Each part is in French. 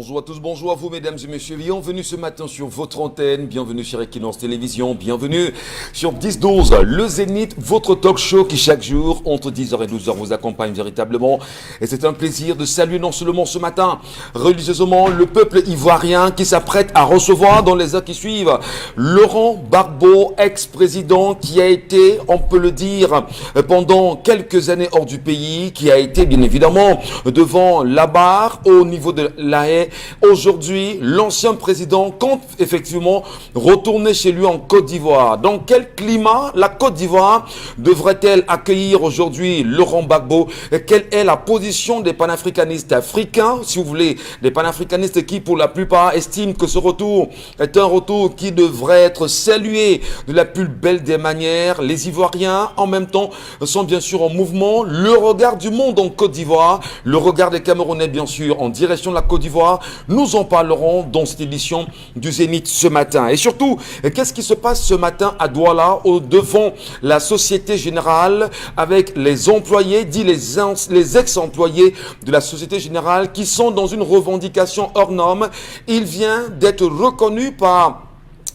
Bonjour à tous, bonjour à vous mesdames et messieurs, bienvenue ce matin sur votre antenne, bienvenue sur Equinox Télévision, bienvenue sur 10-12, le Zénith, votre talk show qui chaque jour entre 10h et 12h vous accompagne véritablement. Et c'est un plaisir de saluer non seulement ce matin religieusement le peuple ivoirien qui s'apprête à recevoir dans les heures qui suivent Laurent Gbagbo, ex-président qui a été, on peut le dire, pendant quelques années hors du pays, qui a été bien évidemment devant la barre au niveau de la haie. Aujourd'hui, l'ancien président compte effectivement retourner chez lui en Côte d'Ivoire. Dans quel climat la Côte d'Ivoire devrait-elle accueillir aujourd'hui Laurent Gbagbo? Quelle est la position des panafricanistes africains, si vous voulez, des panafricanistes qui pour la plupart estiment que ce retour est un retour qui devrait être salué de la plus belle des manières? Les Ivoiriens en même temps sont bien sûr en mouvement. Le regard du monde en Côte d'Ivoire, le regard des Camerounais bien sûr en direction de la Côte d'Ivoire. Nous en parlerons dans cette édition du Zénith ce matin. Et surtout, qu'est-ce qui se passe ce matin à Douala, devant la Société Générale, avec les employés, dit les ex-employés de la Société Générale qui sont dans une revendication hors norme. Il vient d'être reconnu par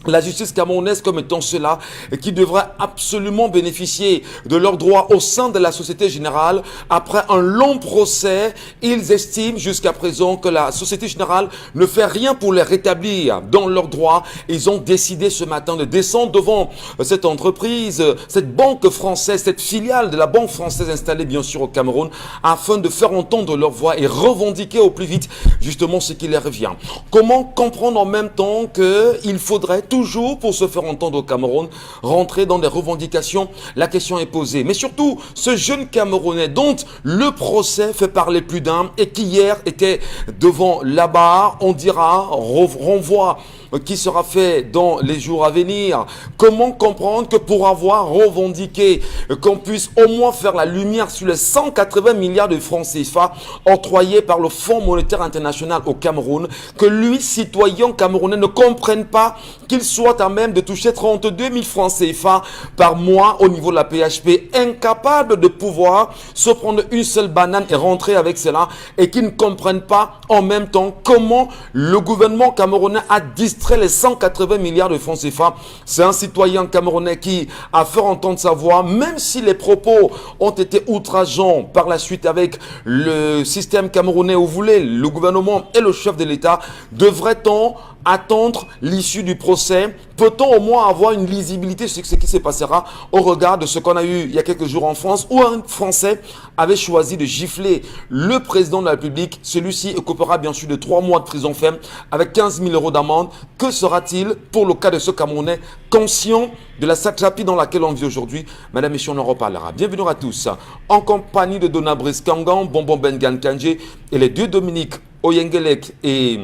la justice camerounaise comme étant cela qui devrait absolument bénéficier de leurs droits au sein de la Société Générale. Après un long procès, ils estiment jusqu'à présent que la Société Générale ne fait rien pour les rétablir dans leurs droits. Ils ont décidé ce matin de descendre devant cette entreprise, cette banque française, cette filiale de la banque française installée bien sûr au Cameroun, afin de faire entendre leur voix et revendiquer au plus vite justement ce qui leur revient. Comment comprendre en même temps qu'il faudrait toujours, pour se faire entendre au Cameroun, rentrer dans des revendications? La question est posée. Mais surtout, ce jeune Camerounais dont le procès fait parler plus d'un et qui hier était devant la barre, on dira, renvoi qui sera fait dans les jours à venir. Comment comprendre que pour avoir revendiqué qu'on puisse au moins faire la lumière sur les 180 milliards de francs CFA octroyés par le Fonds monétaire international au Cameroun, que lui, citoyen camerounais, ne comprenne pas qu'il soit à même de toucher 32 000 francs CFA par mois au niveau de la PHP, incapable de pouvoir se prendre une seule banane et rentrer avec cela, et qui ne comprennent pas en même temps comment le gouvernement camerounais a distrait les 180 milliards de francs CFA. C'est un citoyen camerounais qui a fait entendre sa voix, même si les propos ont été outrageants par la suite avec le système camerounais, où vous voulez, le gouvernement et le chef de l'État. Devrait-on attendre l'issue du procès? Peut-on au moins avoir une lisibilité sur ce qui se passera au regard de ce qu'on a eu il y a quelques jours en France, où un Français avait choisi de gifler le président de la République? Celui-ci écopera bien sûr de 3 mois de prison ferme avec 15 000 € d'amende. Que sera-t-il pour le cas de ce Camerounais conscient de la satrapie dans laquelle on vit aujourd'hui? Madame et messieurs, on en reparlera. Bienvenue à tous en compagnie de Dona Brice Kangan, Bonbon Bengan Kanje et les deux Dominique Oyengelek et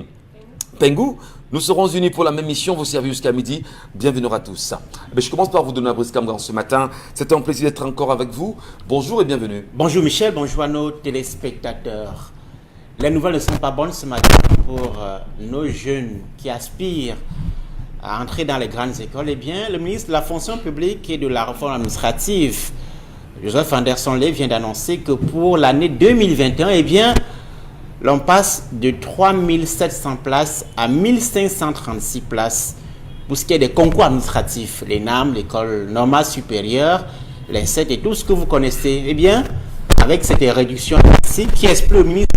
Pengou. Nous serons unis pour la même mission, vous servir jusqu'à midi. Bienvenue à tous. Je commence par vous donner un Brice Kamgan ce matin. C'est un plaisir d'être encore avec vous. Bonjour et bienvenue. Bonjour Michel, bonjour à nos téléspectateurs. Les nouvelles ne sont pas bonnes ce matin pour nos jeunes qui aspirent à entrer dans les grandes écoles. Eh bien, le ministre de la fonction publique et de la réforme administrative, Joseph Anderson Ley, vient d'annoncer que pour l'année 2021, eh bien, l'on passe de 3700 places à 1536 places pour ce qui est des concours administratifs, les NAM, l'école normale supérieure, les 7 et tout ce que vous connaissez. Eh bien, avec cette réduction qui explique au ministre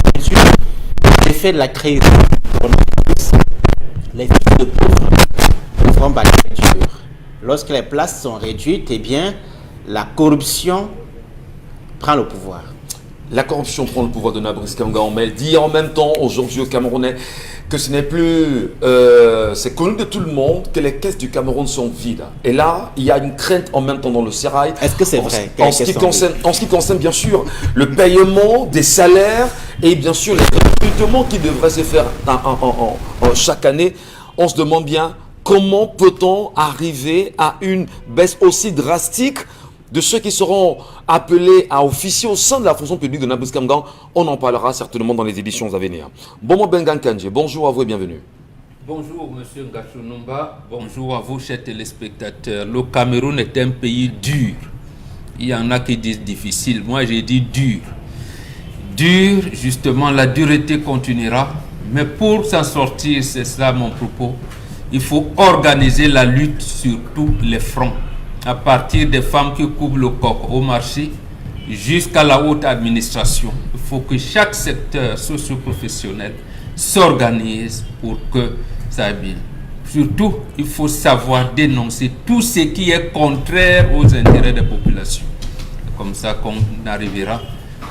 l'effet de la crise, les fils de pauvres feront dur. Lorsque les places sont réduites, eh bien, la corruption prend le pouvoir. La corruption prend le pouvoir de Nabrice Kangan, mais elle dit en même temps aujourd'hui aux Camerounais que ce n'est plus, c'est connu de tout le monde que les caisses du Cameroun sont vides. Et là, il y a une crainte en même temps dans le sérail. Est-ce que c'est vrai? En ce qui concerne bien sûr le paiement des salaires et bien sûr les recrutements qui devraient se faire chaque année, on se demande bien comment peut-on arriver à une baisse aussi drastique de ceux qui seront appelés à officier au sein de la fonction publique de Nabrice Kangan. On en parlera certainement dans les éditions à venir. Bonbon Bengan Kanje, bonjour à vous et bienvenue. Bonjour Monsieur Ngachonumba, bonjour à vous chers téléspectateurs. Le Cameroun est un pays dur. Il y en a qui disent difficile, moi j'ai dit dur. Dur, justement, la dureté continuera, Mais pour s'en sortir, c'est ça mon propos, il faut organiser la lutte sur tous les fronts, à partir des femmes qui couvrent le coq au marché jusqu'à la haute administration. Il faut que chaque secteur socio-professionnel s'organise pour que ça aille bien. Surtout, il faut savoir dénoncer tout ce qui est contraire aux intérêts des populations. C'est comme ça qu'on arrivera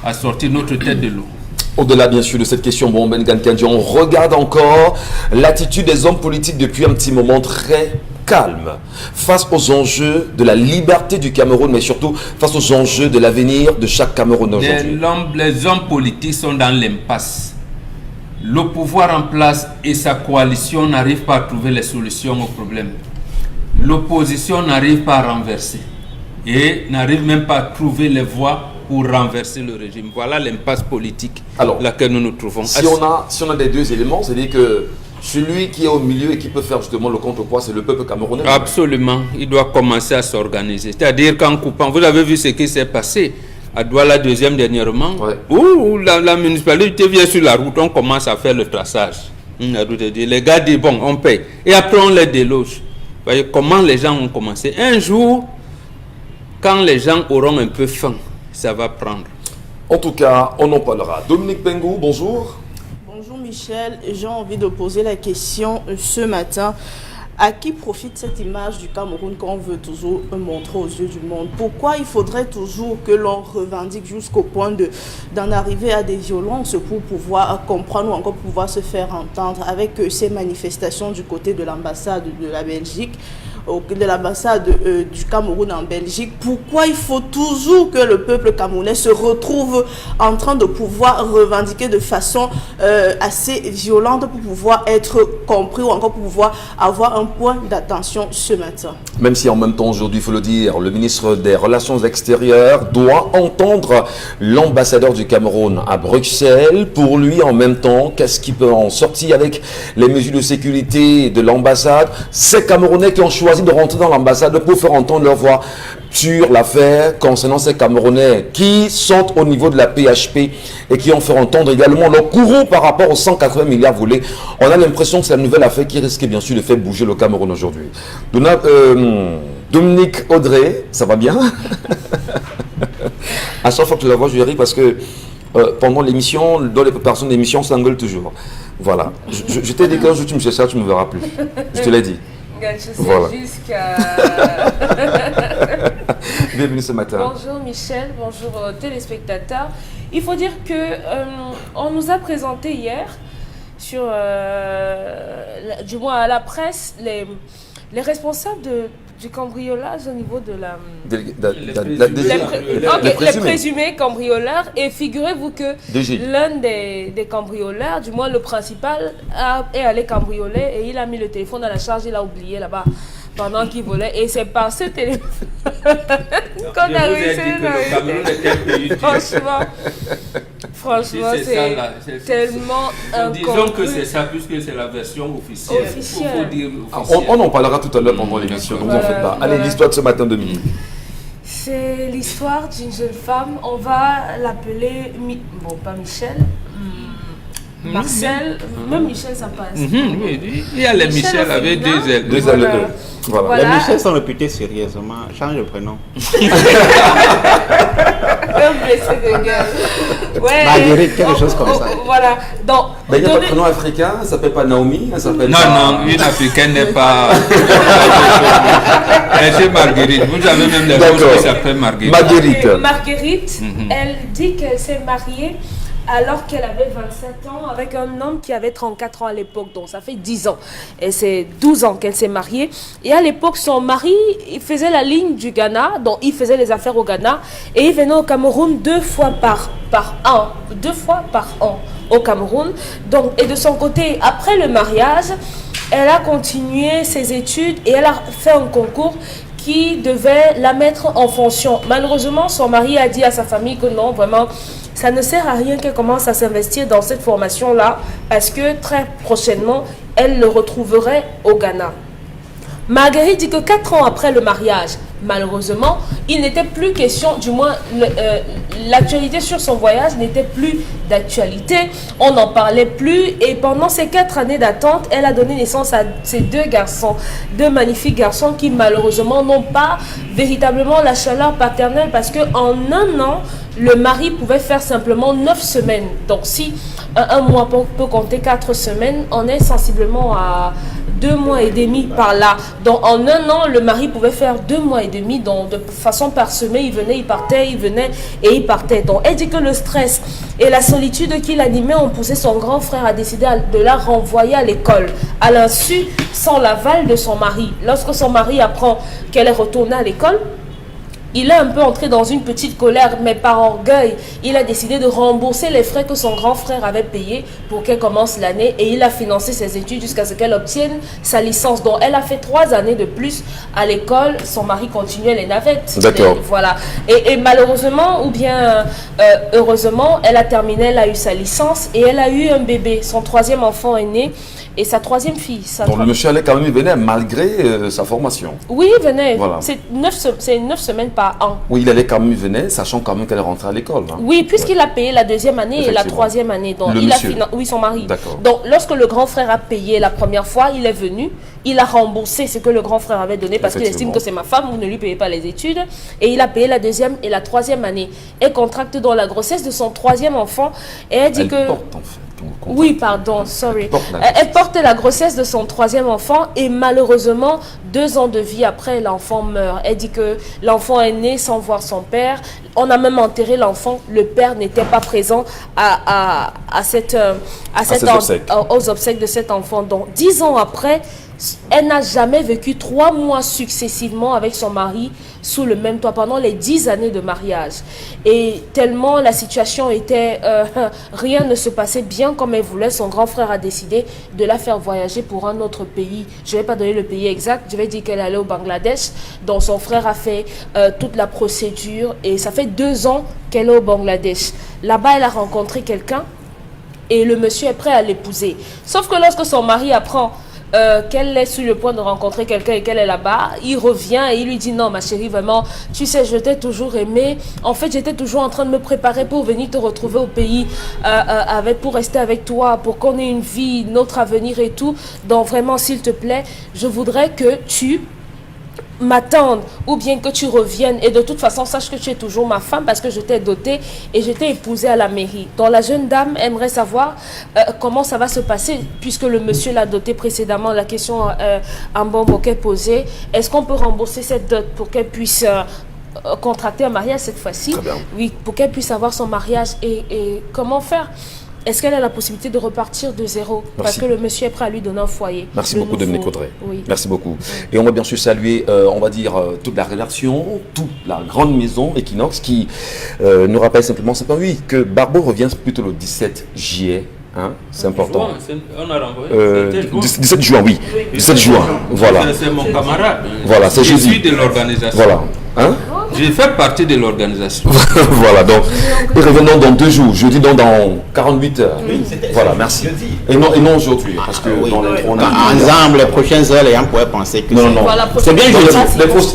à sortir notre tête de l'eau. Au-delà, bien sûr, de cette question, bon, Ben Gankanji, on regarde encore l'attitude des hommes politiques depuis un petit moment très calme face aux enjeux de la liberté du Cameroun, mais surtout face aux enjeux de l'avenir de chaque Camerounais aujourd'hui. Les hommes politiques sont dans l'impasse. Le pouvoir en place et sa coalition n'arrivent pas à trouver les solutions aux problèmes. L'opposition n'arrive pas à renverser et n'arrive même pas à trouver les voies pour renverser le régime. Voilà l'impasse politique laquelle nous nous trouvons. Si on a des deux éléments, c'est-à-dire que celui qui est au milieu et qui peut faire justement le contrepoids, c'est le peuple camerounais. Absolument, il doit commencer à s'organiser. C'est-à-dire qu'en coupant, vous avez vu ce qui s'est passé à Douala deuxième dernièrement, où la municipalité vient sur la route, on commence à faire le traçage. Les gars disent bon, on paye. Et après on les déloge. Vous voyez comment les gens ont commencé. Un jour, quand les gens auront un peu faim, ça va prendre. En tout cas, on en parlera. Dominique Pengou, bonjour. Bonjour Michel, j'ai envie de poser la question ce matin. À qui profite cette image du Cameroun qu'on veut toujours montrer aux yeux du monde? Pourquoi il faudrait toujours que l'on revendique jusqu'au point d'en arriver à des violences pour pouvoir comprendre ou encore pouvoir se faire entendre avec ces manifestations du côté de l'ambassade de la Belgique, de l'ambassade du Cameroun en Belgique? Pourquoi il faut toujours que le peuple camerounais se retrouve en train de pouvoir revendiquer de façon assez violente pour pouvoir être compris ou encore pour pouvoir avoir un point d'attention ce matin? Même si en même temps aujourd'hui, il faut le dire, le ministre des Relations extérieures doit entendre l'ambassadeur du Cameroun à Bruxelles. Pour lui, en même temps, qu'est-ce qui peut en sortir avec les mesures de sécurité de l'ambassade? Ces Camerounais qui ont choisi de rentrer dans l'ambassade pour faire entendre leur voix sur l'affaire concernant ces Camerounais qui sont au niveau de la PHP et qui ont fait entendre également leur courroux par rapport aux 180 milliards volés. On a l'impression que c'est la nouvelle affaire qui risque bien sûr de faire bouger le Cameroun aujourd'hui. Dominique Audrey, ça va bien? À chaque fois que je la vois, je ris parce que pendant l'émission, dans les préparations de l'émission, on s'engueule toujours. Voilà. Je t'ai dit qu'un jour tu me chercheras, tu ne me verras plus. Je te l'ai dit. Je sais voilà. Jusqu'à... Bienvenue ce matin. Bonjour Michel, bonjour téléspectateurs. Il faut dire que on nous a présenté hier, sur, du moins à la presse, les responsables du cambriolage au niveau de la... les présumés cambrioleurs. Et figurez-vous que l'un des cambrioleurs, du moins le principal, est allé cambrioler et il a mis le téléphone dans la charge, il a oublié là-bas pendant qu'il volait. Et c'est par ce téléphone qu'on a réussi à... Franchement, c'est tellement disons que c'est ça, puisque c'est la version officielle. Faut dire officielle. On en parlera tout à l'heure pendant l'émission, donc vous en faites pas. Allez, l'histoire de ce matin, Dominique. C'est l'histoire d'une jeune femme, on va l'appeler, bon, pas Michel, Marcel, même Michel ça passe. Il y a les Michel avec deux ailes. Voilà. Les Michel sont réputés sérieusement. Change le prénom. Ouais. Marguerite, quelque chose comme ça. Voilà. Donc, il y a pas de prénom africain, elle s'appelle pas Naomi, elle s'appelle Non, une africaine n'est pas... C'est Marguerite. Vous avez même des choses qui s'appellent Marguerite. Marguerite, elle dit qu'elle s'est mariée alors qu'elle avait 27 ans avec un homme qui avait 34 ans à l'époque, donc ça fait 10 ans. Et c'est 12 ans qu'elle s'est mariée. Et à l'époque, son mari, il faisait la ligne du Ghana, donc il faisait les affaires au Ghana, et il venait au Cameroun deux fois par an au Cameroun. Donc, et de son côté, après le mariage, elle a continué ses études et elle a fait un concours qui devait la mettre en fonction. Malheureusement, son mari a dit à sa famille que non, vraiment, ça ne sert à rien qu'elle commence à s'investir dans cette formation-là parce que très prochainement, elle le retrouverait au Ghana. Marguerite dit que 4 ans après le mariage, malheureusement, il n'était plus question, du moins l'actualité sur son voyage n'était plus d'actualité, on n'en parlait plus, et pendant ces 4 années d'attente, elle a donné naissance à ces 2 garçons, 2 magnifiques garçons qui malheureusement n'ont pas véritablement la chaleur paternelle, parce qu'en un an, le mari pouvait faire simplement 9 semaines. Donc si un mois peut compter 4 semaines, on est sensiblement à 2 mois et demi par là. Donc en un an, le mari pouvait faire 2 mois et demi. Donc de façon parsemée, il venait, il partait, il venait et il partait. Donc elle dit que le stress et la solitude qui l'animait ont poussé son grand frère à décider de la renvoyer à l'école, à l'insu, sans l'aval de son mari. Lorsque son mari apprend qu'elle est retournée à l'école, il est un peu entré dans une petite colère, mais par orgueil, il a décidé de rembourser les frais que son grand frère avait payés pour qu'elle commence l'année, et il a financé ses études jusqu'à ce qu'elle obtienne sa licence. Donc elle a fait 3 années de plus à l'école, son mari continuait les navettes. D'accord. Voilà. Et malheureusement, ou bien heureusement, elle a terminé, elle a eu sa licence et elle a eu un bébé. Son 3e enfant est né. Et sa 3e fille. Donc le monsieur allait quand même venir malgré sa formation. Oui, il venait. Voilà. C'est 9 semaines par an. Oui, il allait quand même venir, sachant quand même qu'elle est rentrée à l'école. Hein. Oui, puisqu'il a payé la 2e année et la 3e année. Donc, le il monsieur. Oui, son mari. D'accord. Donc lorsque le grand frère a payé la première fois, il est venu, il a remboursé ce que le grand frère avait donné parce qu'il estime que c'est ma femme, vous ne lui payez pas les études. Et il a payé la 2e et la 3e année. Elle contracte dans la grossesse de son 3e enfant et elle dit Elle porte, en fait. Oui, pardon, sorry. Elle porte la grossesse de son 3e enfant et malheureusement, 2 ans de vie après, l'enfant meurt. Elle dit que l'enfant est né sans voir son père. On a même enterré l'enfant. Le père n'était pas présent aux obsèques de cet enfant. Donc, 10 ans après, elle n'a jamais vécu 3 mois successivement avec son mari sous le même toit pendant les 10 années de mariage. Et tellement la situation était... rien ne se passait bien comme elle voulait. Son grand frère a décidé de la faire voyager pour un autre pays. Je ne vais pas donner le pays exact. Je vais dire qu'elle allait au Bangladesh. Donc son frère a fait toute la procédure. Et ça fait 2 ans qu'elle est au Bangladesh. Là-bas, elle a rencontré quelqu'un. Et le monsieur est prêt à l'épouser. Sauf que lorsque son mari apprend... qu'elle est sur le point de rencontrer quelqu'un et qu'elle est là-bas, il revient et il lui dit non ma chérie, vraiment, tu sais, je t'ai toujours aimé, en fait j'étais toujours en train de me préparer pour venir te retrouver au pays, pour rester avec toi, pour qu'on ait une vie, notre avenir et tout, donc vraiment s'il te plaît, je voudrais que tu m'attendre ou bien que tu reviennes, et de toute façon sache que tu es toujours ma femme parce que je t'ai dotée et je t'ai épousée à la mairie. Donc la jeune dame aimerait savoir comment ça va se passer puisque le monsieur l'a dotée précédemment. La question en bon qu'elle posait, est-ce qu'on peut rembourser cette dot pour qu'elle puisse contracter un mariage cette fois-ci? Oui, pour qu'elle puisse avoir son mariage et comment faire? Est-ce qu'elle a la possibilité de repartir de zéro? Parce que le monsieur est prêt à lui donner un foyer. Merci beaucoup, Dominique Audrey. Oui. Merci beaucoup. Et on va bien sûr saluer, on va dire, toute la rédaction, toute la grande maison Equinox qui nous rappelle simplement, oui, que Barbeau revient plutôt le 17 juillet. Hein, c'est important. On a renvoyé. 17 juin, oui. 17 juin, voilà. C'est mon camarade. Voilà, c'est jeudi. Je suis de l'organisation. Voilà. Hein? Je fais partie de l'organisation. Voilà, donc, et revenons dans 2 jours, jeudi donc dans 48 heures. Oui, voilà, merci. Et non aujourd'hui, parce que dans l'intro, on a... Ensemble, les prochaines heures, les gens pourraient penser que non. C'est bien jeudi.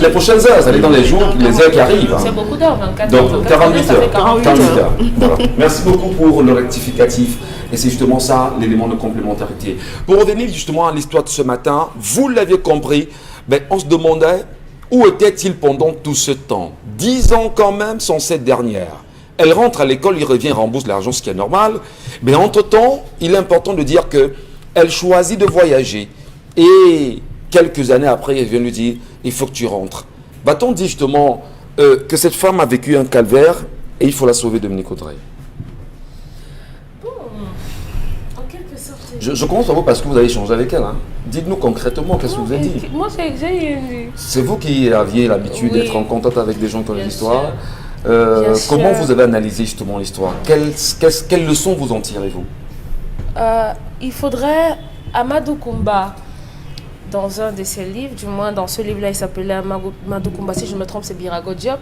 Les prochaines heures, ça va être dans les jours, les heures qui arrivent. C'est beaucoup d'heures, 24 donc 48 heures. 48 heures. Voilà. Merci beaucoup pour le rectificatif. Et c'est justement ça, l'élément de complémentarité. Pour revenir justement à l'histoire de ce matin, vous l'avez compris, ben, on se demandait où était-il pendant tout ce temps. 10 ans quand même sans cette dernière. Elle rentre à l'école, il revient, rembourse l'argent, ce qui est normal. Mais entre-temps, il est important de dire qu'elle choisit de voyager. Et quelques années après, elle vient lui dire, il faut que tu rentres. Va-t-on dire justement que cette femme a vécu un calvaire et il faut la sauver, Dominique Audrey? Je commence à vous parce que vous avez échangé avec elle. Hein. Dites-nous concrètement qu'est-ce que vous avez dit. Moi, c'est vous qui aviez l'habitude d'être en contact avec des gens qui ont l'histoire. Comment vous avez analysé justement l'histoire? Quelles leçons vous en tirez-vous? Il faudrait Amadou Koumba, dans un de ses livres, du moins dans ce livre-là, il s'appelait Amadou Koumba, si je me trompe, c'est Birago Diop.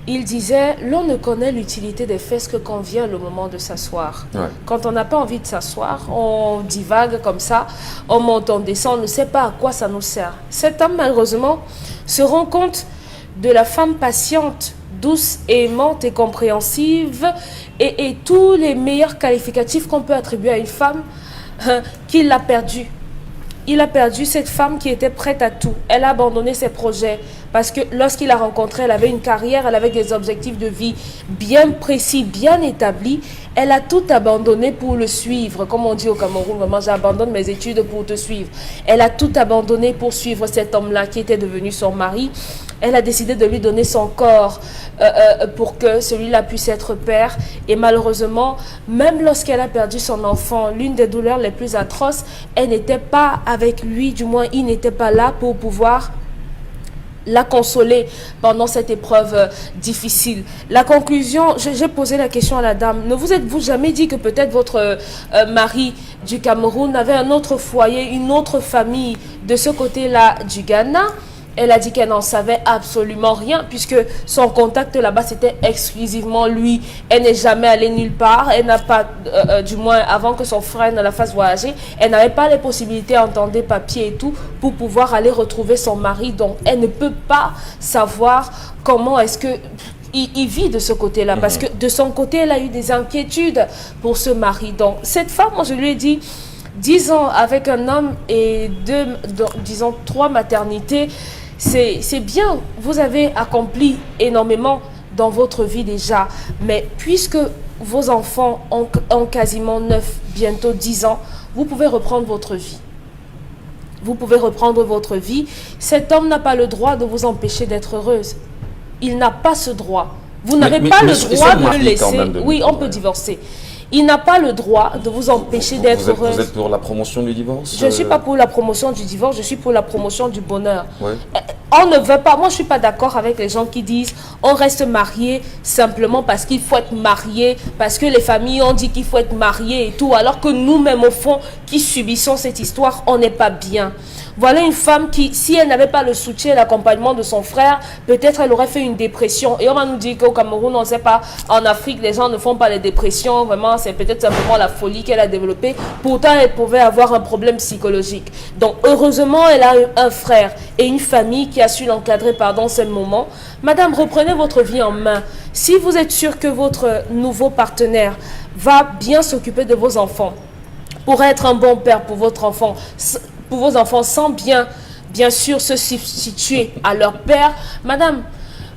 Il disait, l'on ne connaît l'utilité des fesses que quand vient le moment de s'asseoir. Ouais. Quand on n'a pas envie de s'asseoir, on divague comme ça, on monte, on descend, on ne sait pas à quoi ça nous sert. Cet homme, malheureusement, se rend compte de la femme patiente, douce, aimante et compréhensive, et tous les meilleurs qualificatifs qu'on peut attribuer à une femme, qu'il l'a perdue. Il a perdu cette femme qui était prête à tout. Elle a abandonné ses projets parce que lorsqu'il l'a rencontrée, elle avait une carrière, elle avait des objectifs de vie bien précis, bien établis. Elle a tout abandonné pour le suivre. Comme on dit au Cameroun, maman, j'abandonne mes études pour te suivre. Elle a tout abandonné pour suivre cet homme-là qui était devenu son mari. Elle a décidé de lui donner son corps pour que celui-là puisse être père. Et malheureusement, même lorsqu'elle a perdu son enfant, l'une des douleurs les plus atroces, elle n'était pas avec lui, du moins il n'était pas là pour pouvoir la consoler pendant cette épreuve difficile. La conclusion, j'ai posé la question à la dame, ne vous êtes-vous jamais dit que peut-être votre mari du Cameroun avait un autre foyer, une autre famille de ce côté-là du Ghana? Elle a dit qu'elle n'en savait absolument rien puisque son contact là-bas c'était exclusivement lui. Elle n'est jamais allée nulle part. Elle n'a pas, du moins avant que son frère ne la fasse voyager, elle n'avait pas les possibilités à entendre des papiers et tout pour pouvoir aller retrouver son mari. Donc elle ne peut pas savoir comment est-ce que il vit de ce côté-là parce que de son côté elle a eu des inquiétudes pour ce mari. Donc cette femme, moi je lui ai dit 10 ans avec un homme et disons 3 maternités. C'est bien, vous avez accompli énormément dans votre vie déjà, mais puisque vos enfants ont quasiment 9, bientôt 10 ans, vous pouvez reprendre votre vie. Vous pouvez reprendre votre vie. Cet homme n'a pas le droit de vous empêcher d'être heureuse. Il n'a pas ce droit. Vous n'avez pas le droit de le laisser. Oui, on peut divorcer. Il n'a pas le droit de vous empêcher d'être heureuse. Vous êtes pour la promotion du divorce? Je ne suis pas pour la promotion du divorce, je suis pour la promotion du bonheur. Ouais. On ne veut pas, moi je ne suis pas d'accord avec les gens qui disent on reste marié simplement parce qu'il faut être marié, parce que les familles ont dit qu'il faut être marié et tout, alors que nous-mêmes au fond qui subissons cette histoire, on n'est pas bien. Voilà une femme qui, si elle n'avait pas le soutien et l'accompagnement de son frère, peut-être elle aurait fait une dépression. Et on va nous dire qu'au Cameroun, on ne sait pas, en Afrique, les gens ne font pas les dépressions. Vraiment, c'est peut-être simplement la folie qu'elle a développée. Pourtant, elle pouvait avoir un problème psychologique. Donc, heureusement, elle a un frère et une famille qui a su l'encadrer pendant ce moment. Madame, reprenez votre vie en main. Si vous êtes sûr que votre nouveau partenaire va bien s'occuper de vos enfants, pour être un bon père pour votre enfant, pour vos enfants sans bien sûr se substituer à leur père, madame,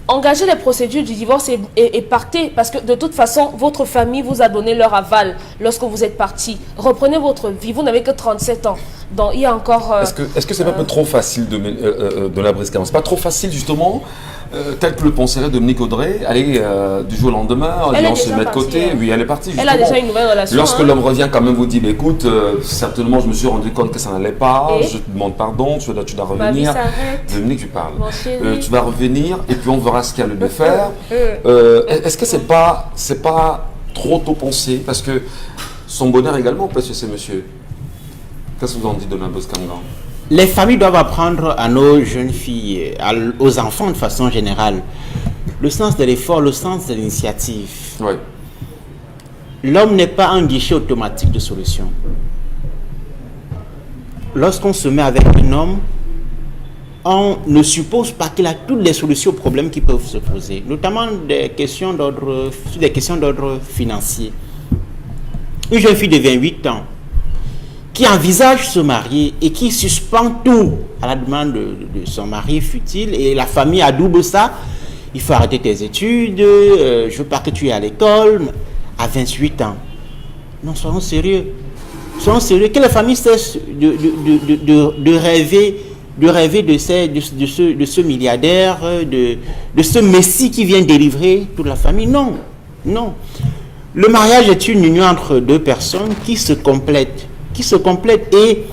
engagez les procédures du divorce et partez, parce que de toute façon, votre famille vous a donné leur aval lorsque vous êtes parti. Reprenez votre vie, vous n'avez que 37 ans. Donc il y a encore... Est-ce que c'est pas un peu trop facile de la briscade? C'est pas trop facile justement, tel que le penserait Dominique Audrey, aller du jour au lendemain, on se met de côté, oui elle est partie justement. Elle a déjà une nouvelle relation. Lorsque l'homme revient quand même vous dit, écoute, certainement je me suis rendu compte que ça n'allait pas, je te demande pardon, tu dois revenir. Dominique, tu parles. Tu vas revenir et puis on verra ce qu'il y a lieu de faire. Est-ce que c'est pas trop tôt pensé? Parce que son bonheur également peut se c'est monsieur. Qu'est-ce que vous en dites de la Boskangan? Les familles doivent apprendre à nos jeunes filles, aux enfants de façon générale, le sens de l'effort, le sens de l'initiative. Oui. L'homme n'est pas un guichet automatique de solution. Lorsqu'on se met avec un homme, on ne suppose pas qu'il a toutes les solutions aux problèmes qui peuvent se poser, notamment des questions d'ordre financier. Une jeune fille de 28 ans qui envisage se marier et qui suspend tout à la demande de son mari fut-il, et la famille adoube ça, il faut arrêter tes études, je ne veux pas que tu ailles à l'école, à 28 ans. Non, soyons sérieux. Soyons sérieux, que la famille cesse de rêver de ce milliardaire, de ce messie qui vient délivrer toute la famille. Non, non. Le mariage est une union entre deux personnes qui se complètent. Et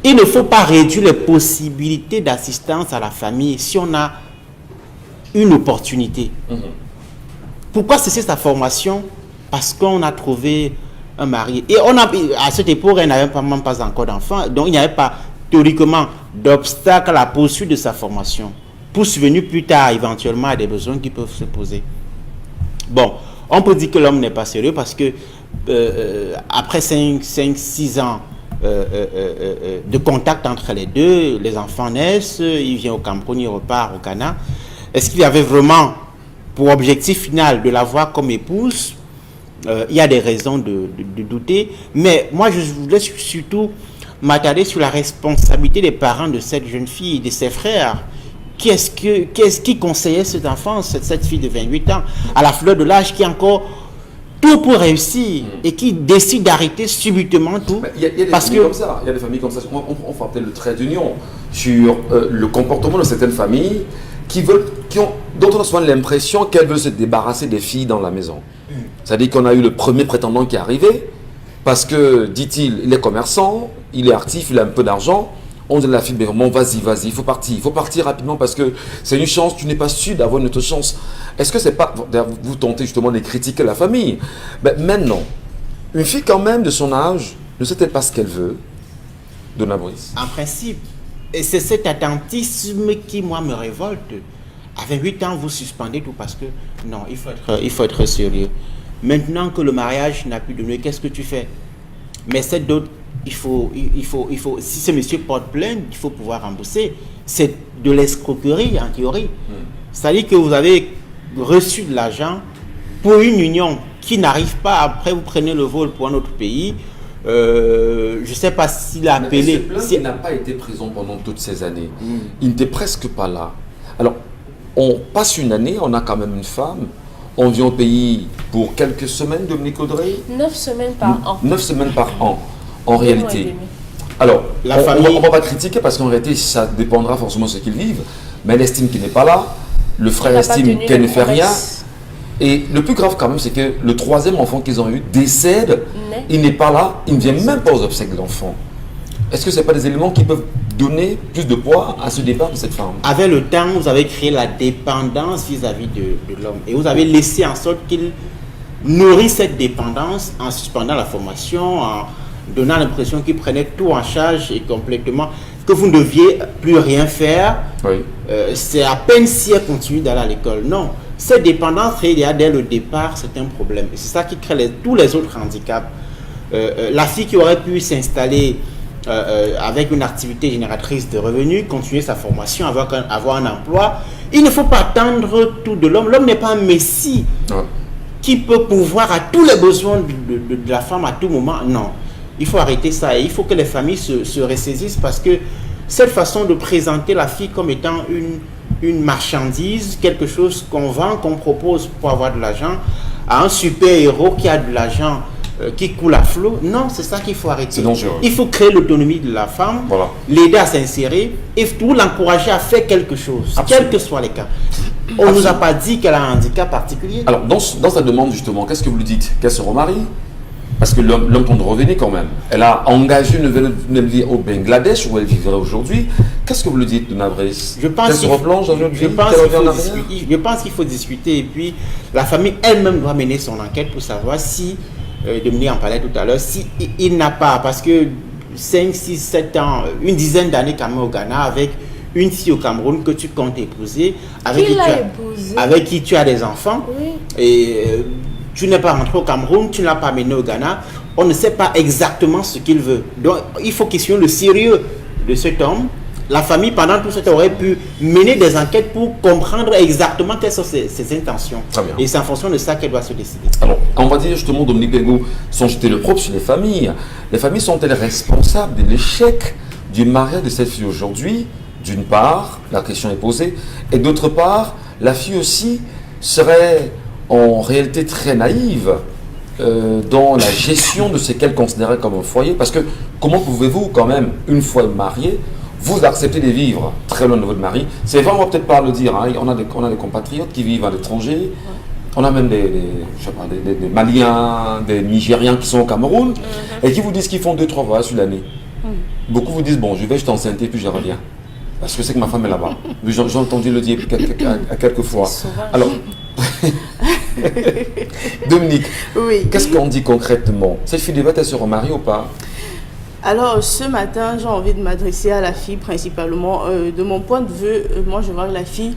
il ne faut pas réduire les possibilités d'assistance à la famille si on a une opportunité. Pourquoi cesser sa formation? Parce qu'on a trouvé un mari. Et à cette époque, elle n'avait même pas encore d'enfant. Donc, il n'y avait pas théoriquement d'obstacle à la poursuite de sa formation. Pour subvenir plus tard, éventuellement, à des besoins qui peuvent se poser. Bon, on peut dire que l'homme n'est pas sérieux parce que après 5-6 ans de contact entre les deux, les enfants naissent, il vient au Cameroun, il repart au Ghana. Est-ce qu'il y avait vraiment pour objectif final de l'avoir comme épouse? Il y a des raisons de douter. Mais moi, je voulais surtout m'attarder sur la responsabilité des parents de cette jeune fille, de ses frères. Qu'est-ce qui conseillait cet enfant, cette fille de 28 ans, à la fleur de l'âge, qui a encore tout pour réussir et qui décide d'arrêter subitement tout? Il y a des familles comme ça. Il y a des familles comme ça. On fera peut-être le trait d'union sur le comportement de certaines familles dont on a souvent l'impression qu'elles veulent se débarrasser des filles dans la maison. C'est-à-dire qu'on a eu le premier prétendant qui est arrivé parce que, dit-il, il est commerçant, il est artiste, il a un peu d'argent. On dit à la fille, bon, vas-y, il faut partir rapidement parce que c'est une chance, tu n'es pas sûr d'avoir une autre chance. Est-ce que c'est pas, vous tentez justement de critiquer la famille? Maintenant, une fille quand même de son âge ne sait peut-être pas ce qu'elle veut, Donna Brice. En principe, et c'est cet attentisme qui, moi, me révolte. À 28 ans, vous suspendez tout parce que, non, il faut être sérieux. Maintenant que le mariage n'a plus de lieu, qu'est-ce que tu fais? Mais cette dot, il faut, si ce monsieur porte plainte, il faut pouvoir rembourser. C'est de l'escroquerie, en théorie. C'est-à-dire que vous avez reçu de l'argent pour une union qui n'arrive pas, après vous prenez le vol pour un autre pays. Je ne sais pas s'il a appelé. Il n'a pas été présent pendant toutes ces années. Il n'était presque pas là. Alors, on passe une année, on a quand même une femme. On vient au pays pour quelques semaines, Dominique Audrey? 9 semaines par an. 9 semaines par an, en réalité. Alors, on va pas critiquer parce qu'en réalité, ça dépendra forcément de ce qu'ils vivent. Mais elle estime qu'il n'est pas là. Le frère estime qu'elle ne fait rien. Et le plus grave quand même, c'est que le troisième enfant qu'ils ont eu décède. Il n'est pas là. Il ne vient même pas aux obsèques de l'enfant. Est-ce que ce n'est pas des éléments qui peuvent donner plus de poids à ce départ de cette femme? Avec le temps, vous avez créé la dépendance vis-à-vis de l'homme. Et vous avez laissé en sorte qu'il nourrisse cette dépendance en suspendant la formation, en donnant l'impression qu'il prenait tout en charge et complètement, que vous ne deviez plus rien faire. Oui. C'est à peine si elle continue d'aller à l'école. Non. Cette dépendance créée dès le départ, c'est un problème. Et c'est ça qui crée tous les autres handicaps. La fille qui aurait pu s'installer avec une activité génératrice de revenus, continuer sa formation, avoir un emploi. Il ne faut pas attendre tout de l'homme. L'homme n'est pas un messie qui peut pourvoir à tous les besoins de la femme à tout moment. Non, il faut arrêter ça. Et il faut que les familles se ressaisissent parce que cette façon de présenter la fille comme étant une marchandise, quelque chose qu'on vend, qu'on propose pour avoir de l'argent, à un super-héros qui a de l'argent qui coule à flot. Non, c'est ça qu'il faut arrêter. C'est dangereux. Il faut créer l'autonomie de la femme, l'aider à s'insérer et tout l'encourager à faire quelque chose, quels que soient les cas. On ne nous a pas dit qu'elle a un handicap particulier. Alors, dans sa demande, justement, qu'est-ce que vous lui dites? Qu'elle se remarie? Parce que l'homme tente de revenir quand même. Elle a engagé une nouvelle vie au Bangladesh où elle vivrait aujourd'hui. Qu'est-ce que vous lui dites, Donna Brice? Je pense qu'il faut discuter et puis la famille elle-même doit mener son enquête pour savoir si, Dominique en parlait tout à l'heure, si il n'a pas, parce que 5, 6, 7 ans, une dizaine d'années quand même au Ghana avec une fille au Cameroun que tu comptes épouser, avec qui tu as des enfants, et tu n'es pas rentré au Cameroun, tu ne l'as pas mené au Ghana, on ne sait pas exactement ce qu'il veut. Donc il faut questionner le sérieux de cet homme. La famille, pendant tout ce temps, aurait pu mener des enquêtes pour comprendre exactement quelles sont ses intentions. Et c'est en fonction de ça qu'elle doit se décider. Alors, on va dire justement, Dominique Bengo, sans jeter le propre sur les familles. Les familles sont-elles responsables de l'échec du mariage de cette fille aujourd'hui? D'une part, la question est posée. Et d'autre part, la fille aussi serait en réalité très naïve dans la gestion de ce qu'elle considérait comme un foyer. Parce que comment pouvez-vous quand même, une fois mariée, vous acceptez de vivre très loin de votre mari? C'est vrai, on va peut-être pas le dire, hein. On a des compatriotes qui vivent à l'étranger. On a même des Maliens, des Nigériens qui sont au Cameroun et qui vous disent qu'ils font 2-3 voyages sur l'année. Beaucoup vous disent, bon, je vais, je t'enceinte et puis je reviens. Parce que c'est que ma femme est là-bas. J'ai entendu le dire à quelques fois. Alors, Dominique, qu'est-ce qu'on dit concrètement? Cette fille devait se remarier ou pas? Alors, ce matin, j'ai envie de m'adresser à la fille principalement. De mon point de vue, moi, je vois que la fille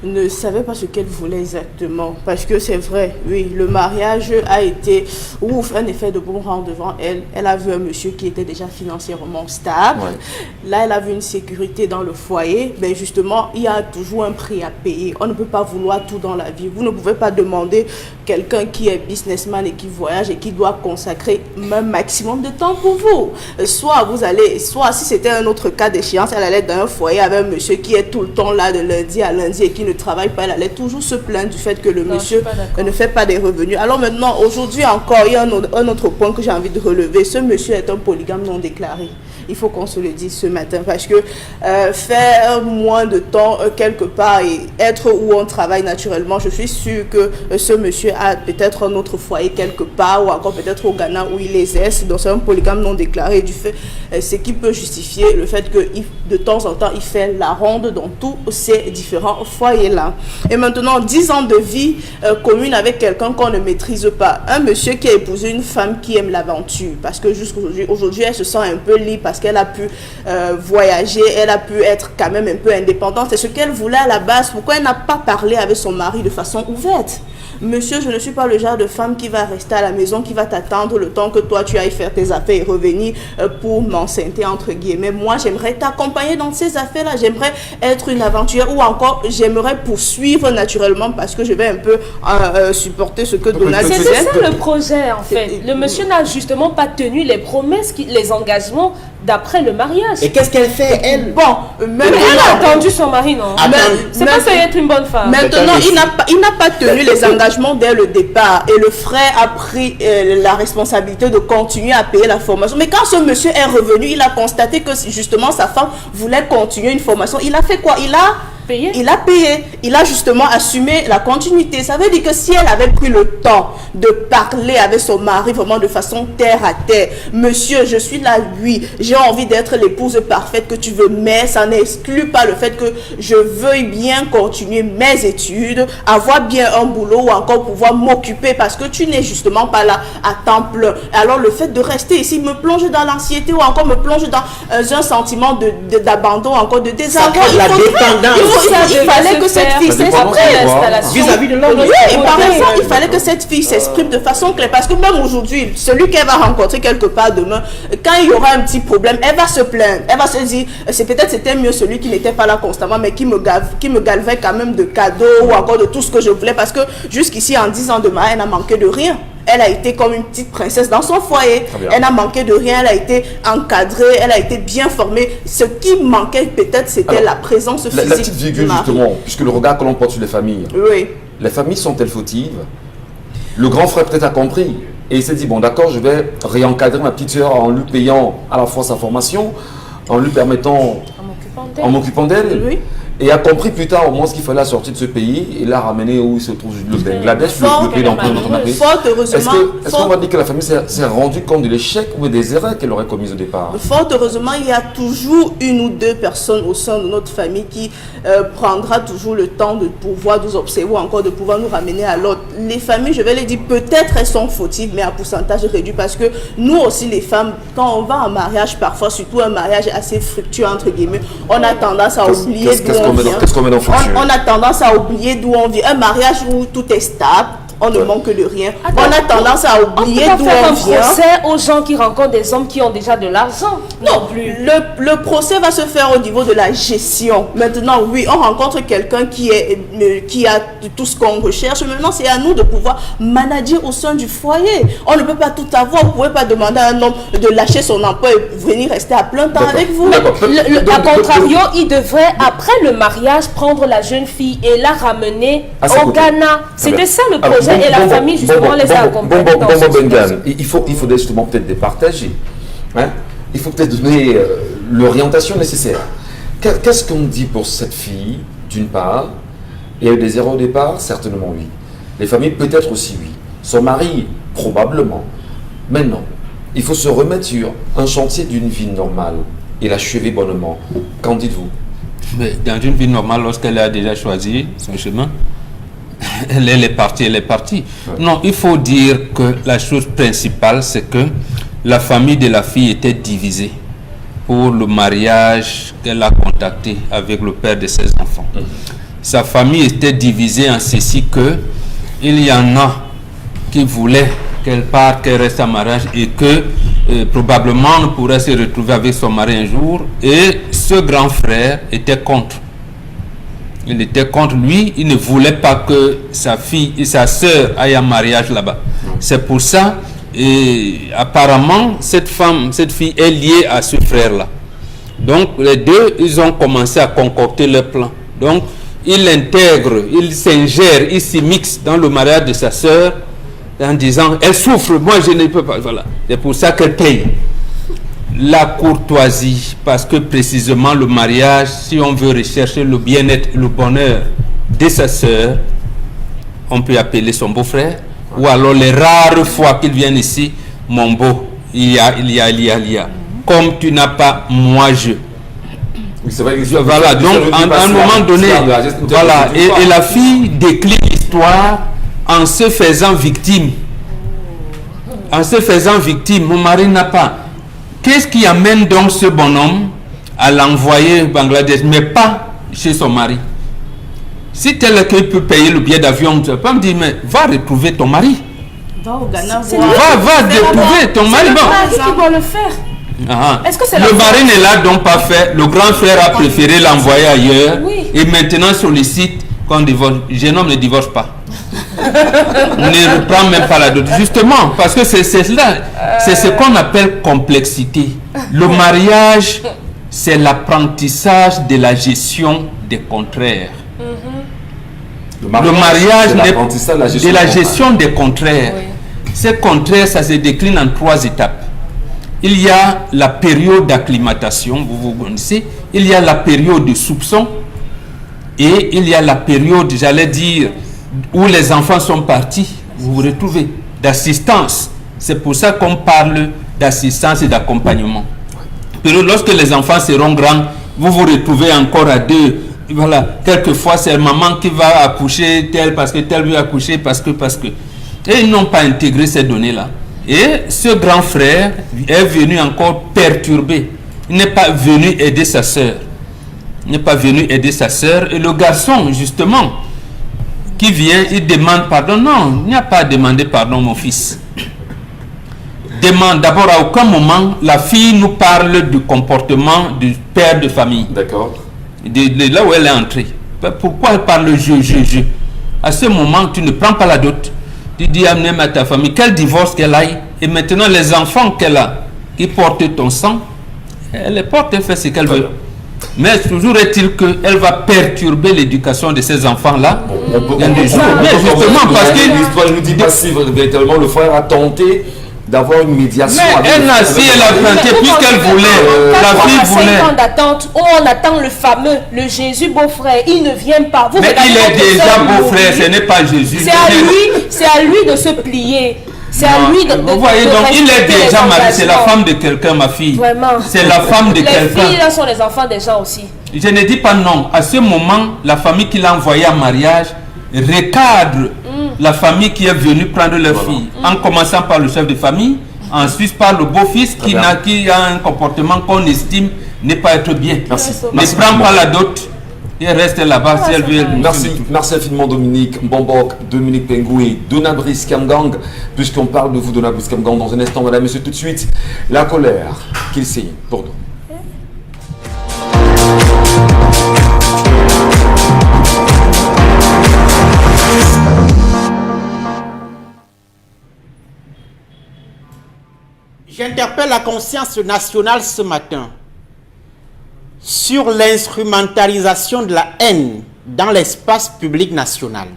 ne savait pas ce qu'elle voulait exactement. Parce que c'est vrai, oui, le mariage a été, ouf, un effet de boomerang devant elle. Elle a vu un monsieur qui était déjà financièrement stable. Ouais. Là, elle a vu une sécurité dans le foyer. Ben justement, il y a toujours un prix à payer. On ne peut pas vouloir tout dans la vie. Vous ne pouvez pas demander quelqu'un qui est businessman et qui voyage et qui doit consacrer un maximum de temps pour vous. Soit vous allez, soit si c'était un autre cas d'échéance, elle allait dans un foyer avec un monsieur qui est tout le temps là de lundi à lundi et qui ne travaille pas, elle allait toujours se plaindre du fait que le monsieur ne fait pas des revenus. Alors maintenant, aujourd'hui encore, il y a un autre point que j'ai envie de relever. Ce monsieur est un polygame non déclaré. Il faut qu'on se le dise ce matin parce que faire moins de temps quelque part et être où on travaille naturellement, je suis sûre que ce monsieur a peut-être un autre foyer quelque part ou encore peut-être au Ghana où il exerce. Donc c'est un polygame non déclaré du fait, ce qui peut justifier le fait que de temps en temps il fait la ronde dans tous ces différents foyers-là. Et maintenant, 10 ans de vie commune avec quelqu'un qu'on ne maîtrise pas. Un monsieur qui a épousé une femme qui aime l'aventure parce que jusqu'aujourd'hui elle se sent un peu libre parce qu'elle a pu voyager, elle a pu être quand même un peu indépendante. C'est ce qu'elle voulait à la base. Pourquoi elle n'a pas parlé avec son mari de façon ouverte? Monsieur, je ne suis pas le genre de femme qui va rester à la maison, qui va t'attendre le temps que toi tu ailles faire tes affaires et revenir pour m'enceinte entre guillemets. Moi, j'aimerais t'accompagner dans ces affaires-là. J'aimerais être une aventurière ou encore j'aimerais poursuivre naturellement parce que je vais un peu supporter ce que Donald disait. C'est ça le projet en fait. Le monsieur n'a justement pas tenu les promesses, les engagements d'après le mariage. Et qu'est-ce qu'elle fait, elle? Bon, mais elle a attendu son mari, non? C'est pas ça être une bonne femme. Maintenant, il n'a pas tenu les engagements dès le départ. Et le frère a pris la responsabilité de continuer à payer la formation. Mais quand ce monsieur est revenu, il a constaté que justement sa femme voulait continuer une formation. Il a fait quoi? Il a payé. Il a justement assumé la continuité. Ça veut dire que si elle avait pris le temps de parler avec son mari vraiment de façon terre à terre, monsieur, je suis là, oui, j'ai envie d'être l'épouse parfaite que tu veux, mais ça n'exclut pas le fait que je veuille bien continuer mes études, avoir bien un boulot ou encore pouvoir m'occuper parce que tu n'es justement pas là à temps plein. Alors le fait de rester ici me plonge dans l'anxiété ou encore me plonge dans un sentiment d'abandon, encore de désarroi. La dépendance. Il fallait que cette fille s'exprime vis-à-vis de l'homme. Oui, et par exemple, il fallait que cette fille s'exprime de façon claire. Parce que même aujourd'hui, celui qu'elle va rencontrer quelque part demain, quand il y aura un petit problème, elle va se plaindre. Elle va se dire, c'était mieux celui qui n'était pas là constamment, mais qui me galvait quand même de cadeaux ou encore de tout ce que je voulais. Parce que jusqu'ici, en 10 ans de mariage, elle n'a manqué de rien. Elle a été comme une petite princesse dans son foyer. Elle n'a manqué de rien, elle a été encadrée, elle a été bien formée. Ce qui manquait peut-être, c'était la présence physique. La petite virgule justement, puisque le regard que l'on porte sur les familles. Oui. Les familles sont-elles fautives? Le grand frère peut-être a compris. Et il s'est dit, bon d'accord, je vais réencadrer ma petite soeur en lui payant à la fois sa formation, en lui permettant, en m'occupant d'elle. Oui. Et a compris plus tard au moins ce qu'il fallait sortir de ce pays et l'a ramené où il se trouve le Bangladesh, le pays dans lequel on a pris. Fort heureusement. Est-ce qu'on va dire que la famille s'est rendue compte de l'échec ou des erreurs qu'elle aurait commises au départ? Fort heureusement, il y a toujours une ou deux personnes au sein de notre famille qui prendra toujours le temps de pouvoir nous observer ou encore de pouvoir nous ramener à l'autre. Les familles, je vais les dire, peut-être elles sont fautives, mais à pourcentage réduit parce que nous aussi les femmes, quand on va en mariage parfois, surtout un mariage assez fructueux entre guillemets, on a tendance à oublier qu'est-ce qu'on met dans fructueux? On a tendance à oublier d'où on vient. Un mariage où tout est stable, on ne manque de rien. Attends, on a tendance à oublier d'où on vient. On peut faire un procès aux gens qui rencontrent des hommes qui ont déjà de l'argent. Non plus. Le procès va se faire au niveau de la gestion. Maintenant, oui, on rencontre quelqu'un qui a tout ce qu'on recherche. Maintenant, c'est à nous de pouvoir manager au sein du foyer. On ne peut pas tout avoir. Vous ne pouvez pas demander à un homme de lâcher son emploi et venir rester à plein temps avec vous. A contrario, il devrait, après le mariage, prendre la jeune fille et la ramener au Ghana. C'était ça le projet. Et la famille, justement, les a accompagnés dans cette situation. Il faut justement peut-être départager. Hein? Il faut peut-être donner l'orientation nécessaire. Qu'est-ce qu'on dit pour cette fille, d'une part? Il y a eu des erreurs au départ? Certainement oui. Les familles, peut-être aussi oui. Son mari, probablement. Maintenant, il faut se remettre sur un chantier d'une vie normale et l'achever bonnement. Qu'en dites-vous? Mais dans une vie normale, lorsqu'elle a déjà choisi son chemin, elle est partie. Ouais. Non, il faut dire que la chose principale, c'est que la famille de la fille était divisée pour le mariage qu'elle a contacté avec le père de ses enfants. sa famille était divisée en ceci que il y en a qui voulaient qu'elle parte, qu'elle reste en mariage et que probablement on pourrait se retrouver avec son mari un jour. Et ce grand frère était contre. Il était contre lui, il ne voulait pas que sa fille et sa sœur aillent en mariage là-bas. C'est pour ça, et apparemment, cette fille est liée à ce frère-là. Donc les deux, ils ont commencé à concocter leur plan. Donc il intègre, il s'ingère, il s'immixe dans le mariage de sa sœur en disant, elle souffre, moi je ne peux pas. Voilà. C'est pour ça qu'elle paye. La courtoisie, parce que précisément le mariage, si on veut rechercher le bien-être, le bonheur de sa sœur, on peut appeler son beau-frère, ou alors les rares fois qu'il vienne ici, mon beau, il y a. Comme tu n'as pas, moi je. Oui, c'est vrai que voilà, donc à un moment donné, voilà, et la fille décline l'histoire en se faisant victime. En se faisant victime, mon mari n'a pas. Qu'est-ce qui amène donc ce bonhomme à l'envoyer au Bangladesh, mais pas chez son mari? Si tel qu'il peut payer le billet d'avion, tu ne peux pas me dire, mais va retrouver ton mari. Va au Ghana Va retrouver ton mari. C'est qui doit le faire. Est-ce que c'est le mari ne l'a donc pas fait. Le grand frère a préféré l'envoyer ailleurs. Oui. Et maintenant sollicite qu'on divorce. Jeune homme ne divorce pas. Ne reprend même pas la dot. Justement, parce que c'est cela. C'est ce qu'on appelle complexité. Le mariage, c'est l'apprentissage de la gestion des contraires. Le mariage n'est de la gestion des contraires. Oui. Ces contraires, ça se décline en 3 étapes. Il y a la période d'acclimatation, vous connaissez. Il y a la période de soupçon. Et il y a la période, j'allais dire, où les enfants sont partis. Vous vous retrouvez. D'assistance. C'est pour ça qu'on parle d'assistance et d'accompagnement. Lorsque les enfants seront grands, vous vous retrouvez encore à 2. Voilà. Quelquefois, c'est maman qui va accoucher tel parce que tel veut accoucher parce que. Et ils n'ont pas intégré ces données-là. Et ce grand frère est venu encore perturber. Il n'est pas venu aider sa sœur. Il n'est pas venu aider sa sœur. Et le garçon, justement, qui vient, il demande pardon. Non, il n'y a pas à demander pardon, mon fils. Demande d'abord, à aucun moment, la fille nous parle du comportement du père de famille. D'accord. De là où elle est entrée. Pourquoi elle parle je? À ce moment, tu ne prends pas la dot. Tu dis amenez à ta famille, quel divorce qu'elle aille. Et maintenant, les enfants qu'elle a, qui portent ton sang, elle les porte et fait ce qu'elle veut. Mais toujours est-il qu'elle va perturber l'éducation de ces enfants-là. Mais justement, parce que l'histoire ne nous dit pas si véritablement le frère a tenté d'avoir une médiation. Mais elle n'a si elle a tenté puisqu'elle voulait. La fille voulait. 5 ans d'attente où on attend le fameux, le Jésus beau-frère, il ne vient pas. Mais il est déjà beau-frère, ce n'est pas Jésus. C'est à lui de se plier. C'est à lui de vous voyez, donc il est déjà marié, c'est la femme de quelqu'un, ma fille. Vraiment. C'est la femme de quelqu'un. Les filles là sont les enfants des gens aussi. Je ne dis pas non. À ce moment, la famille qui l'a envoyé en mariage recadre la famille qui est venue prendre leur fille. En commençant par le chef de famille, ensuite par le beau-fils qui a un comportement qu'on estime ne pas être bien. Merci. Ne prend pas la dot. Et reste là-bas si elle veut. Merci infiniment Dominique Mbambok, Dominique Pengui, Dona Brice Kamgang, puisqu'on parle de vous, Dona Brice Kamgang, dans un instant, madame, monsieur, tout de suite, la colère qu'il signe pour nous. J'interpelle la conscience nationale ce matin sur l'instrumentalisation de la haine dans l'espace public national.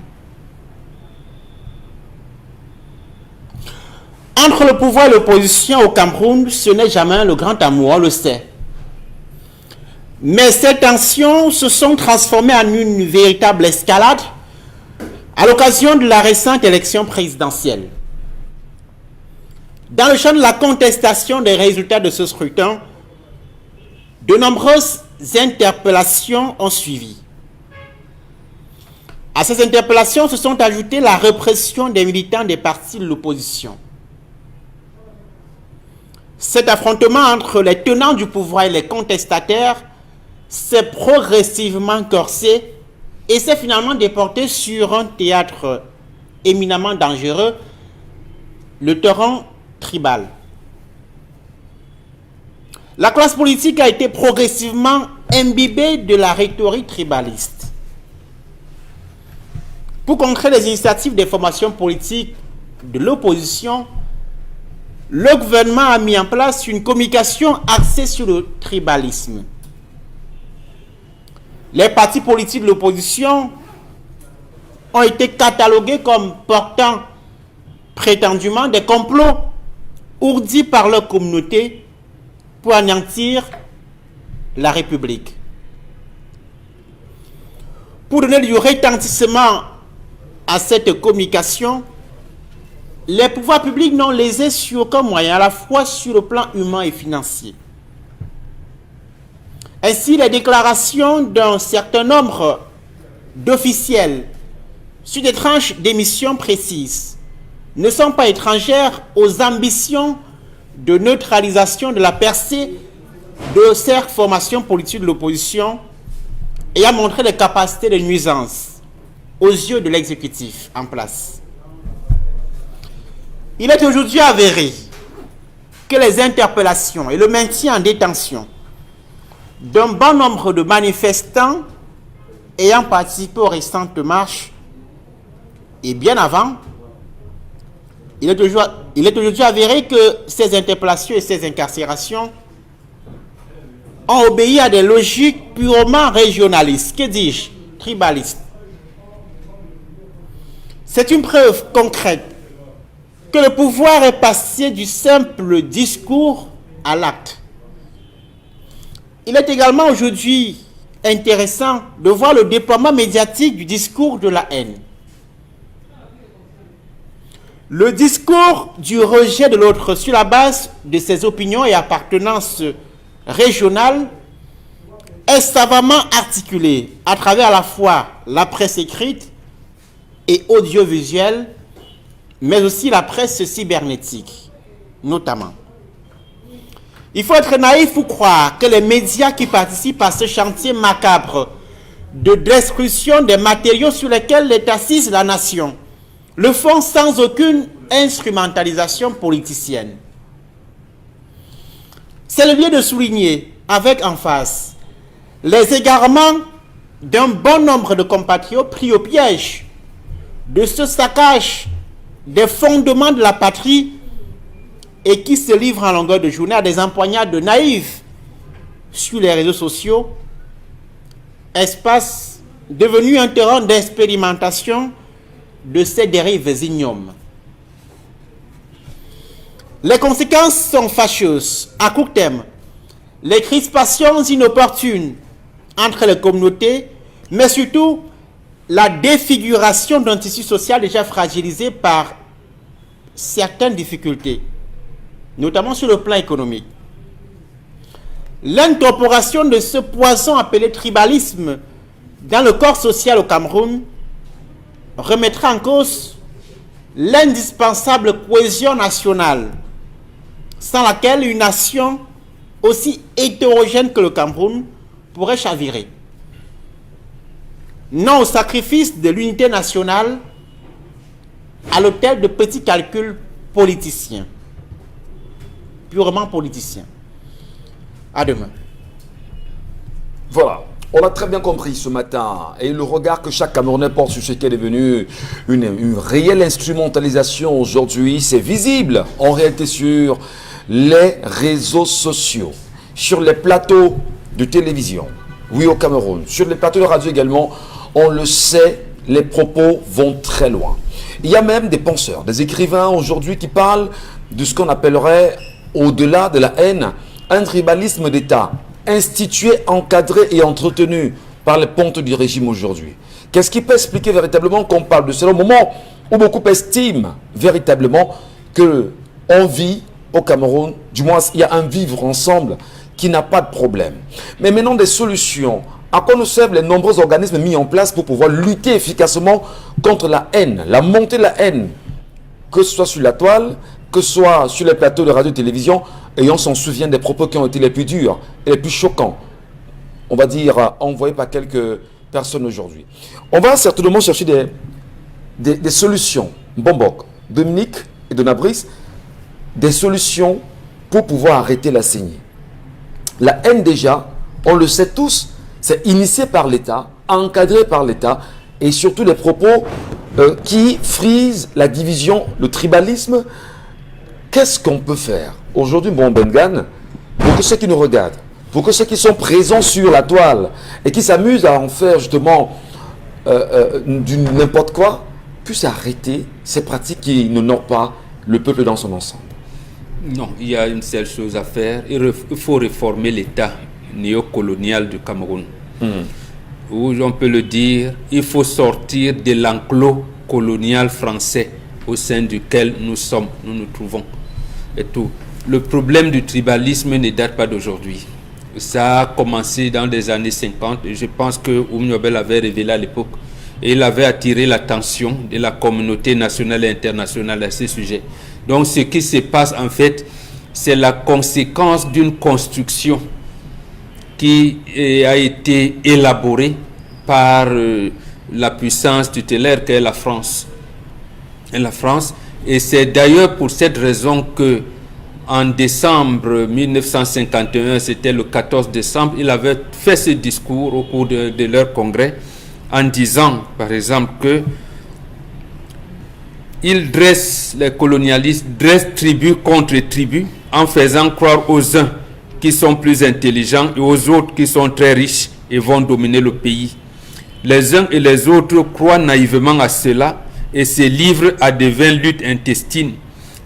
Entre le pouvoir et l'opposition au Cameroun, ce n'est jamais le grand amour, on le sait. Mais ces tensions se sont transformées en une véritable escalade à l'occasion de la récente élection présidentielle. Dans le champ de la contestation des résultats de ce scrutin, de nombreuses interpellations ont suivi. À ces interpellations se sont ajoutées la répression des militants des partis de l'opposition. Cet affrontement entre les tenants du pouvoir et les contestataires s'est progressivement corsé et s'est finalement déporté sur un théâtre éminemment dangereux, le torrent tribal. La classe politique a été progressivement imbibée de la rhétorique tribaliste. Pour contrer les initiatives des formations politiques de l'opposition, le gouvernement a mis en place une communication axée sur le tribalisme. Les partis politiques de l'opposition ont été catalogués comme portant prétendument des complots ourdis par leur communauté pour anéantir la République. Pour donner du retentissement à cette communication, les pouvoirs publics n'ont lésé sur aucun moyen, à la fois sur le plan humain et financier. Ainsi, les déclarations d'un certain nombre d'officiels sur des tranches d'émissions précises ne sont pas étrangères aux ambitions de neutralisation de la percée de ces formations politiques de l'opposition et a montré des capacités de nuisance aux yeux de l'exécutif en place. Il est aujourd'hui avéré que les interpellations et le maintien en détention d'un bon nombre de manifestants ayant participé aux récentes marches et bien avant, il est aujourd'hui avéré que ces interpellations et ces incarcérations ont obéi à des logiques purement régionalistes, que dis-je, tribalistes. C'est une preuve concrète que le pouvoir est passé du simple discours à l'acte. Il est également aujourd'hui intéressant de voir le déploiement médiatique du discours de la haine. Le discours du rejet de l'autre sur la base de ses opinions et appartenances régionales est savamment articulé à travers à la fois la presse écrite et audiovisuelle, mais aussi la presse cybernétique, notamment. Il faut être naïf pour croire que les médias qui participent à ce chantier macabre de destruction des matériaux sur lesquels est assise la nation le font sans aucune instrumentalisation politicienne. C'est le lieu de souligner avec emphase les égarements d'un bon nombre de compatriotes pris au piège de ce saccage des fondements de la patrie et qui se livrent en longueur de journée à des empoignades naïves sur les réseaux sociaux, espace devenu un terrain d'expérimentation de ces dérives ignobles. Les conséquences sont fâcheuses. À court terme, les crispations inopportunes entre les communautés, mais surtout la défiguration d'un tissu social déjà fragilisé par certaines difficultés, notamment sur le plan économique. L'incorporation de ce poison appelé tribalisme dans le corps social au Cameroun remettra en cause l'indispensable cohésion nationale, sans laquelle une nation aussi hétérogène que le Cameroun pourrait chavirer. Non au sacrifice de l'unité nationale à l'autel de petits calculs politiciens, purement politiciens. À demain. Voilà. On a très bien compris ce matin, et le regard que chaque Camerounais porte sur ce qui est devenu une réelle instrumentalisation aujourd'hui, c'est visible en réalité sur les réseaux sociaux, sur les plateaux de télévision, oui au Cameroun, sur les plateaux de radio également, on le sait, les propos vont très loin. Il y a même des penseurs, des écrivains aujourd'hui qui parlent de ce qu'on appellerait, au-delà de la haine, un tribalisme d'État, institué, encadré et entretenu par les pontes du régime aujourd'hui. Qu'est-ce qui peut expliquer véritablement qu'on parle de cela au moment où beaucoup estiment véritablement qu'on vit au Cameroun, du moins il y a un vivre ensemble qui n'a pas de problème. Mais maintenant des solutions. À quoi nous servent les nombreux organismes mis en place pour pouvoir lutter efficacement contre la haine, la montée de la haine, que ce soit sur la toile, que ce soit sur les plateaux de radio-télévision, et on s'en souvient des propos qui ont été les plus durs et les plus choquants, on va dire, envoyés par quelques personne aujourd'hui. On va certainement chercher des solutions. Bombok, Dominique et Donabris, des solutions pour pouvoir arrêter la saignée. La haine déjà, on le sait tous, c'est initié par l'État, encadré par l'État, et surtout les propos qui frisent la division, le tribalisme. Qu'est-ce qu'on peut faire aujourd'hui, bon Bengan, pour que ceux qui nous regardent, pour que ceux qui sont présents sur la toile et qui s'amusent à en faire justement du n'importe quoi, puissent arrêter ces pratiques qui n'honorent pas le peuple dans son ensemble? Non, il y a une seule chose à faire. Il faut réformer l'État néocolonial du Cameroun. Ou on peut le dire, il faut sortir de l'enclos colonial français au sein duquel nous nous trouvons. Et tout. Le problème du tribalisme ne date pas d'aujourd'hui. Ça a commencé dans les années 50 et je pense que Oum Nobel avait révélé à l'époque et il avait attiré l'attention de la communauté nationale et internationale à ce sujet. Donc ce qui se passe en fait, c'est la conséquence d'une construction qui a été élaborée par la puissance tutélaire qu'est la France. Et c'est d'ailleurs pour cette raison que en décembre 1951, c'était le 14 décembre, il avait fait ce discours au cours de leur congrès en disant, par exemple, que les colonialistes dressent tribu contre tribu en faisant croire aux uns qui sont plus intelligents et aux autres qui sont très riches et vont dominer le pays. Les uns et les autres croient naïvement à cela et se livrent à de vaines luttes intestines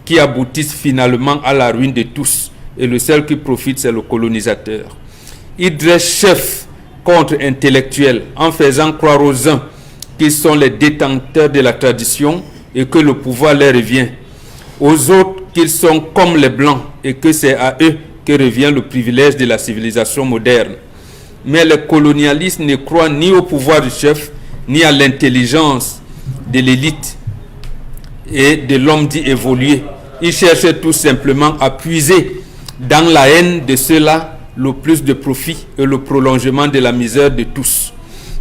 qui aboutissent finalement à la ruine de tous. Et le seul qui profite, c'est le colonisateur. Ils dressent chef contre intellectuels en faisant croire aux uns qu'ils sont les détenteurs de la tradition et que le pouvoir leur revient. Aux autres qu'ils sont comme les blancs et que c'est à eux que revient le privilège de la civilisation moderne. Mais les colonialistes ne croient ni au pouvoir du chef, ni à l'intelligence de l'élite et de l'homme dit évolué. Ils cherchent tout simplement à puiser dans la haine de ceux-là le plus de profit et le prolongement de la misère de tous.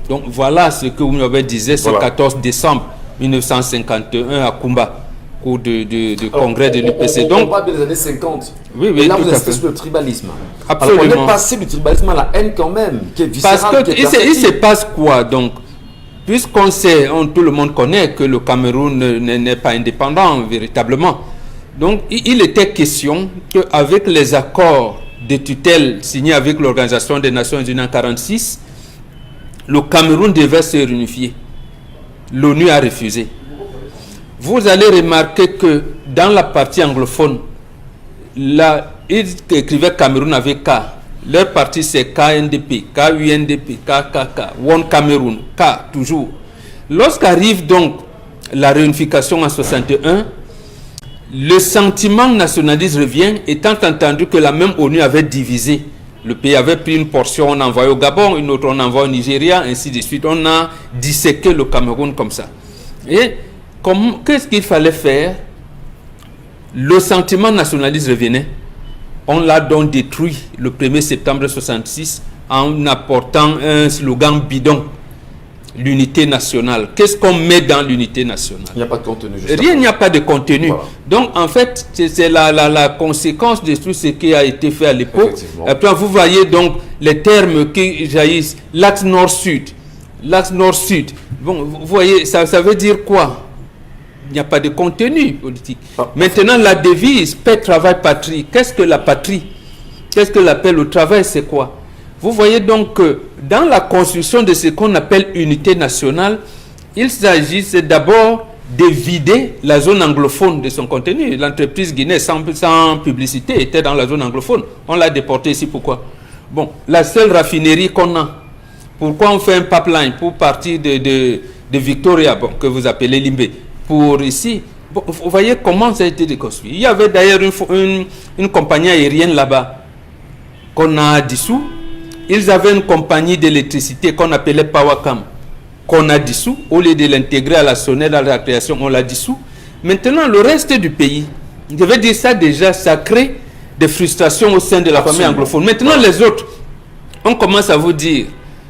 Donc voilà ce que Oumyobé disait ce 14 décembre 1951 à Kumba, au cours du congrès de l'UPC. Donc, on parle des années 50. Oui, et là, tout vous à êtes fait. sur le tribalisme. Absolument. Alors, on est passé du tribalisme à la haine quand même, qui est viscérale. Parce que il se passe quoi donc? Puisqu'on sait, tout le monde connaît que le Cameroun n'est pas indépendant véritablement. Donc il était question qu'avec les accords de tutelle signés avec l'Organisation des Nations Unies en 1946, le Cameroun devait se réunifier. L'ONU a refusé. Vous allez remarquer que dans la partie anglophone, là, ils écrivaient Cameroun avec K. Leur parti c'est KNDP, KUNDP, KKK, One Cameroun, K toujours. Lorsqu'arrive donc la réunification en 61, le sentiment nationaliste revient, étant entendu que la même ONU avait divisé. Le pays avait pris une portion, on envoyait au Gabon, une autre on envoyait au Nigeria, ainsi de suite. On a disséqué le Cameroun comme ça. Et qu'est-ce qu'il fallait faire? Le sentiment nationaliste revenait. On l'a donc détruit le 1er septembre 1966 en apportant un slogan bidon. L'unité nationale. Qu'est-ce qu'on met dans l'unité nationale? Il n'y a pas de contenu. Rien, il n'y a pas de contenu. Voilà. Donc, en fait, c'est la conséquence de tout ce qui a été fait à l'époque. Après, vous voyez donc les termes qui jaillissent. L'axe nord-sud. L'axe nord-sud. Bon, vous voyez, ça veut dire quoi? Il n'y a pas de contenu politique. Maintenant, la devise paix, travail, patrie. Qu'est-ce que la patrie? Qu'est-ce que l'appelle le travail? C'est quoi? Vous voyez donc que dans la construction de ce qu'on appelle unité nationale, il s'agissait d'abord de vider la zone anglophone de son contenu. L'entreprise Guinée sans publicité était dans la zone anglophone. On l'a déportée ici. Pourquoi? Bon, la seule raffinerie qu'on a. Pourquoi on fait un pipeline pour partir de Victoria, bon, que vous appelez Limbé, pour ici? Bon, vous voyez comment ça a été déconstruit. Il y avait d'ailleurs une compagnie aérienne là-bas qu'on a dissous. Ils avaient une compagnie d'électricité qu'on appelait Powacam, qu'on a dissous. Au lieu de l'intégrer à la SONED, à la création, on l'a dissous. Maintenant, le reste du pays, je vais dire ça déjà, ça crée des frustrations au sein de la famille anglophone. Maintenant, les autres, on commence à vous dire,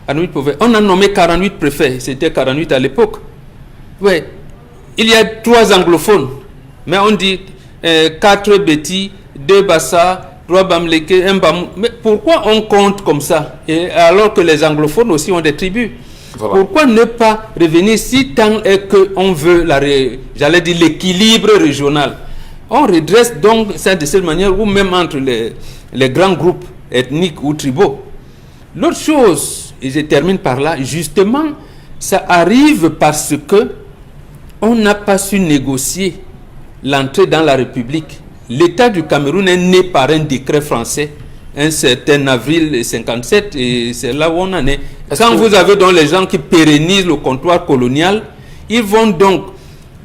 On a nommé 48 préfets, c'était 48 à l'époque. Oui, il y a 3 anglophones, mais on dit 4 Béti, 2 Bassa, 3 Bamleke, 1 Bamou. Mais pourquoi on compte comme ça, et alors que les anglophones aussi ont des tribus? Voilà. Pourquoi ne pas revenir si tant est qu'on veut, j'allais dire, l'équilibre régional? On redresse donc ça de cette manière, ou même entre les grands groupes ethniques ou tribaux. L'autre chose, et je termine par là, justement, ça arrive parce que on n'a pas su négocier l'entrée dans la République. L'État du Cameroun est né par un décret français, un certain avril 1957, et c'est là où on en est. Quand vous avez donc les gens qui pérennisent le comptoir colonial, ils vont donc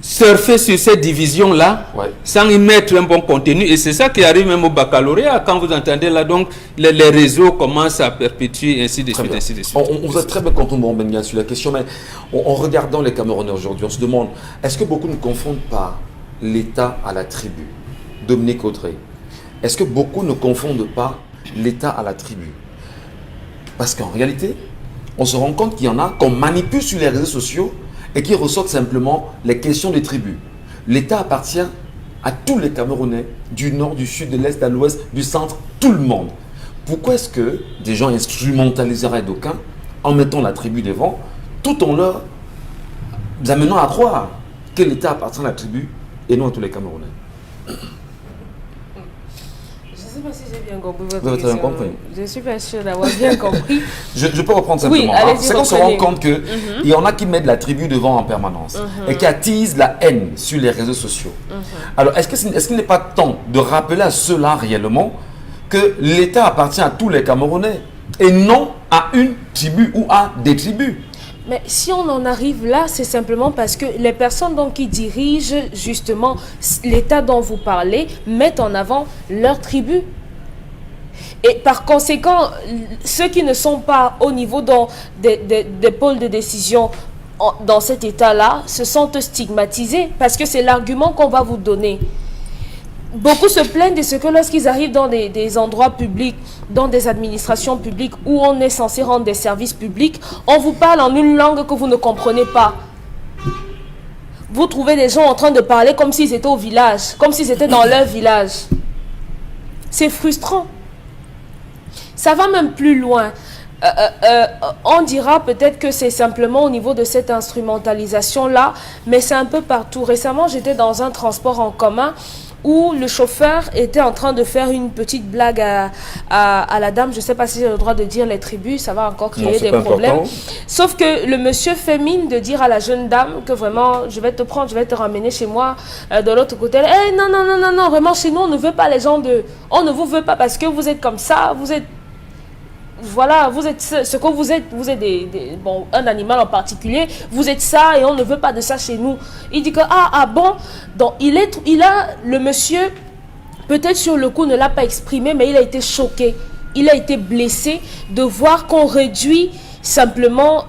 surfer sur ces divisions-là, sans y mettre un bon contenu. Et c'est ça qui arrive même au baccalauréat, quand vous entendez là, donc les réseaux commencent à perpétuer, ainsi de suite, ainsi de suite. On vous a très bien quand on bien sur la question, mais en regardant les Camerounais aujourd'hui, on se demande, est-ce que beaucoup ne confondent pas l'État à la tribu? Dominique Audrey, est-ce que beaucoup ne confondent pas l'État à la tribu? Parce qu'en réalité, on se rend compte qu'il y en a qu'on manipule sur les réseaux sociaux et qui ressortent simplement les questions des tribus. L'État appartient à tous les Camerounais, du nord, du sud, de l'est, de l'ouest, du centre, tout le monde. Pourquoi est-ce que des gens instrumentaliseraient d'aucuns en mettant la tribu devant, tout en leur amenant à croire que l'État appartient à la tribu et non à tous les Camerounais? Je ne sais pas si j'ai bien compris votre Vous avez question. bien compris. Je ne suis pas sûre d'avoir bien compris. Je peux reprendre simplement. Oui, C'est qu'on se rend compte qu'il y en a qui mettent la tribu devant en permanence et qui attisent la haine sur les réseaux sociaux. Alors, est-ce qu'il n'est pas temps de rappeler à ceux-là réellement que l'État appartient à tous les Camerounais et non à une tribu ou à des tribus? Mais si on en arrive là, c'est simplement parce que les personnes donc, qui dirigent justement l'État dont vous parlez mettent en avant leur tribu. Et par conséquent, ceux qui ne sont pas au niveau des pôles de décision dans cet État-là se sentent stigmatisés parce que c'est l'argument qu'on va vous donner. Beaucoup se plaignent de ce que lorsqu'ils arrivent dans des endroits publics, dans des administrations publiques où on est censé rendre des services publics, on vous parle en une langue que vous ne comprenez pas. Vous trouvez des gens en train de parler comme s'ils étaient au village, comme s'ils étaient dans leur village. C'est frustrant. Ça va même plus loin. On dira peut-être que c'est simplement au niveau de cette instrumentalisation-là, mais c'est un peu partout. Récemment, j'étais dans un transport en commun où le chauffeur était en train de faire une petite blague à la dame. Je ne sais pas si j'ai le droit de dire les tribus, ça va encore créer des problèmes. Important. Sauf que le monsieur fait mine de dire à la jeune dame que vraiment, je vais te prendre, je vais te ramener chez moi de l'autre côté. Eh, non, non, non, non, non, vraiment, chez nous, on ne veut pas les gens de... On ne vous veut pas parce que vous êtes comme ça, vous êtes... Voilà, vous êtes ce que vous êtes bon, un animal en particulier, vous êtes ça et on ne veut pas de ça chez nous. Il dit que, bon, donc le monsieur, peut-être sur le coup ne l'a pas exprimé, mais il a été choqué, il a été blessé de voir qu'on réduit simplement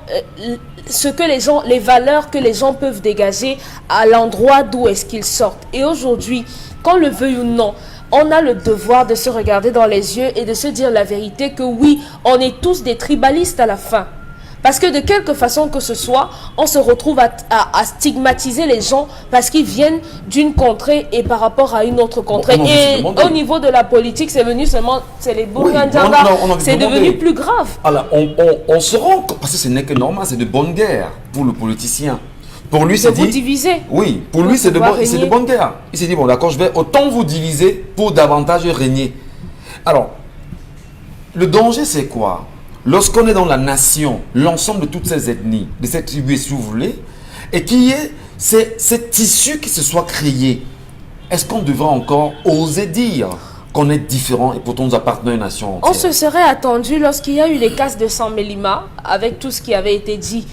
les valeurs que les gens peuvent dégager à l'endroit d'où est-ce qu'ils sortent. Et aujourd'hui, qu'on le veuille ou non, on a le devoir de se regarder dans les yeux et de se dire la vérité que oui, on est tous des tribalistes à la fin. Parce que de quelque façon que ce soit, on se retrouve à stigmatiser les gens parce qu'ils viennent d'une contrée et par rapport à une autre contrée. Et au niveau de la politique, c'est venu seulement, c'est les Bourgandjanga, c'est devenu plus grave. Alors, on se rend compte, parce que ce n'est que normal, c'est de bonne guerre pour le politicien. Pour lui, c'est vous diviser. Oui, pour lui, c'est de bonne guerre. Il s'est dit, bon, d'accord, je vais autant vous diviser pour davantage régner. Alors, le danger, c'est quoi? Lorsqu'on est dans la nation, l'ensemble de toutes ces ethnies, de cette tribu, si vous voulez, et qu'il y ait ce tissu qui se soit créé, est-ce qu'on devrait encore oser dire qu'on est différent et pourtant nous appartenons à une nation entière? On se serait attendu lorsqu'il y a eu les casses de San Mélima, avec tout ce qui avait été dit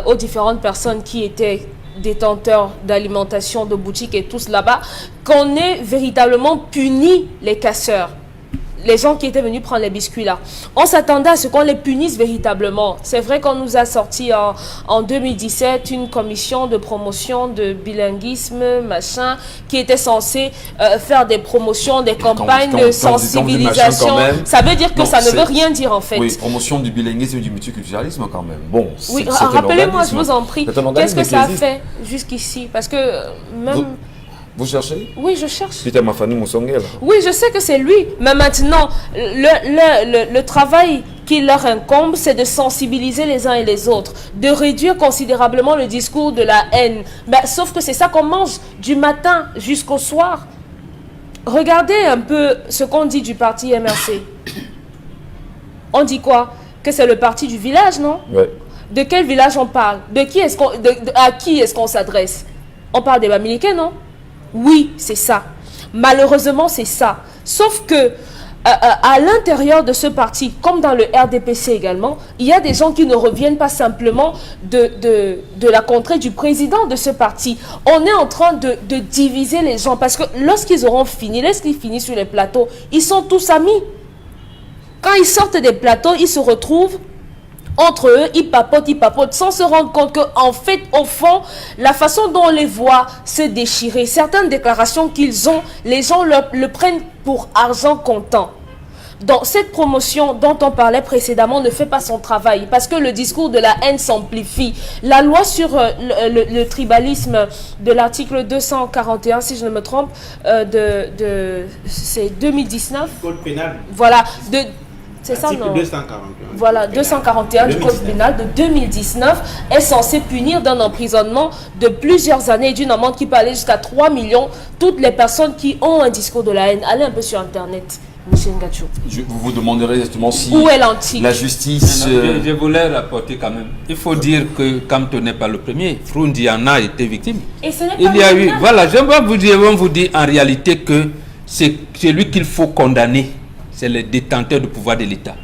aux différentes personnes qui étaient détenteurs d'alimentation, de boutiques et tous là-bas, qu'on ait véritablement puni les casseurs. les gens qui étaient venus prendre les biscuits là. On s'attendait à ce qu'on les punisse véritablement. C'est vrai qu'on nous a sorti en 2017 une commission de promotion de bilinguisme, machin, qui était censée faire des promotions, des campagnes de sensibilisation. Ça veut dire que ça ne veut rien dire en fait. Oui, promotion du bilinguisme et du multiculturalisme quand même. Bon, oui, rappelez-moi, je vous en prie, qu'est-ce que ça a fait jusqu'ici? Parce que même... Vous cherchez? Oui, je cherche. Peter Mafani Moussongel. Oui, je sais que c'est lui. Mais maintenant, le travail qui leur incombe, c'est de sensibiliser les uns et les autres, de réduire considérablement le discours de la haine. Ben, sauf que c'est ça qu'on mange du matin jusqu'au soir. Regardez un peu ce qu'on dit du parti MRC. On dit quoi? Que c'est le parti du village, non? Ouais. De quel village on parle? De qui est-ce qu'on, à qui est-ce qu'on s'adresse? On parle des Bamileke, non? Oui, c'est ça. Malheureusement, c'est ça. Sauf que à l'intérieur de ce parti, comme dans le RDPC également, il y a des gens qui ne reviennent pas simplement de la contrée du président de ce parti. On est en train de diviser les gens parce que lorsqu'ils auront fini, lorsqu'ils finissent sur les plateaux, ils sont tous amis. Quand ils sortent des plateaux, ils se retrouvent entre eux, ils papotent, sans se rendre compte qu'en fait, au fond, la façon dont on les voit se déchirer, certaines déclarations qu'ils ont, les gens le prennent pour argent comptant. Donc, cette promotion dont on parlait précédemment ne fait pas son travail parce que le discours de la haine s'amplifie. La loi sur le tribalisme de l'article 241, si je ne me trompe, c'est 2019. Code pénal. Voilà, c'est ça, non? 241. Voilà, 241 du Code pénal de 2019 est censé punir d'un emprisonnement de plusieurs années et d'une amende qui peut aller jusqu'à 3 millions toutes les personnes qui ont un discours de la haine. Allez un peu sur Internet, Michel Ngachou. Vous vous demanderez exactement si où est l'antique? La justice... Je voulais rapporter quand même. Il faut dire que Kamto n'est pas le premier. Frundiana a été victime. Et ce n'est pas Il y a eu... Voilà, j'aimerais vous dire en réalité que c'est celui qu'il faut condamner. C'est les détenteurs du pouvoir de l'État.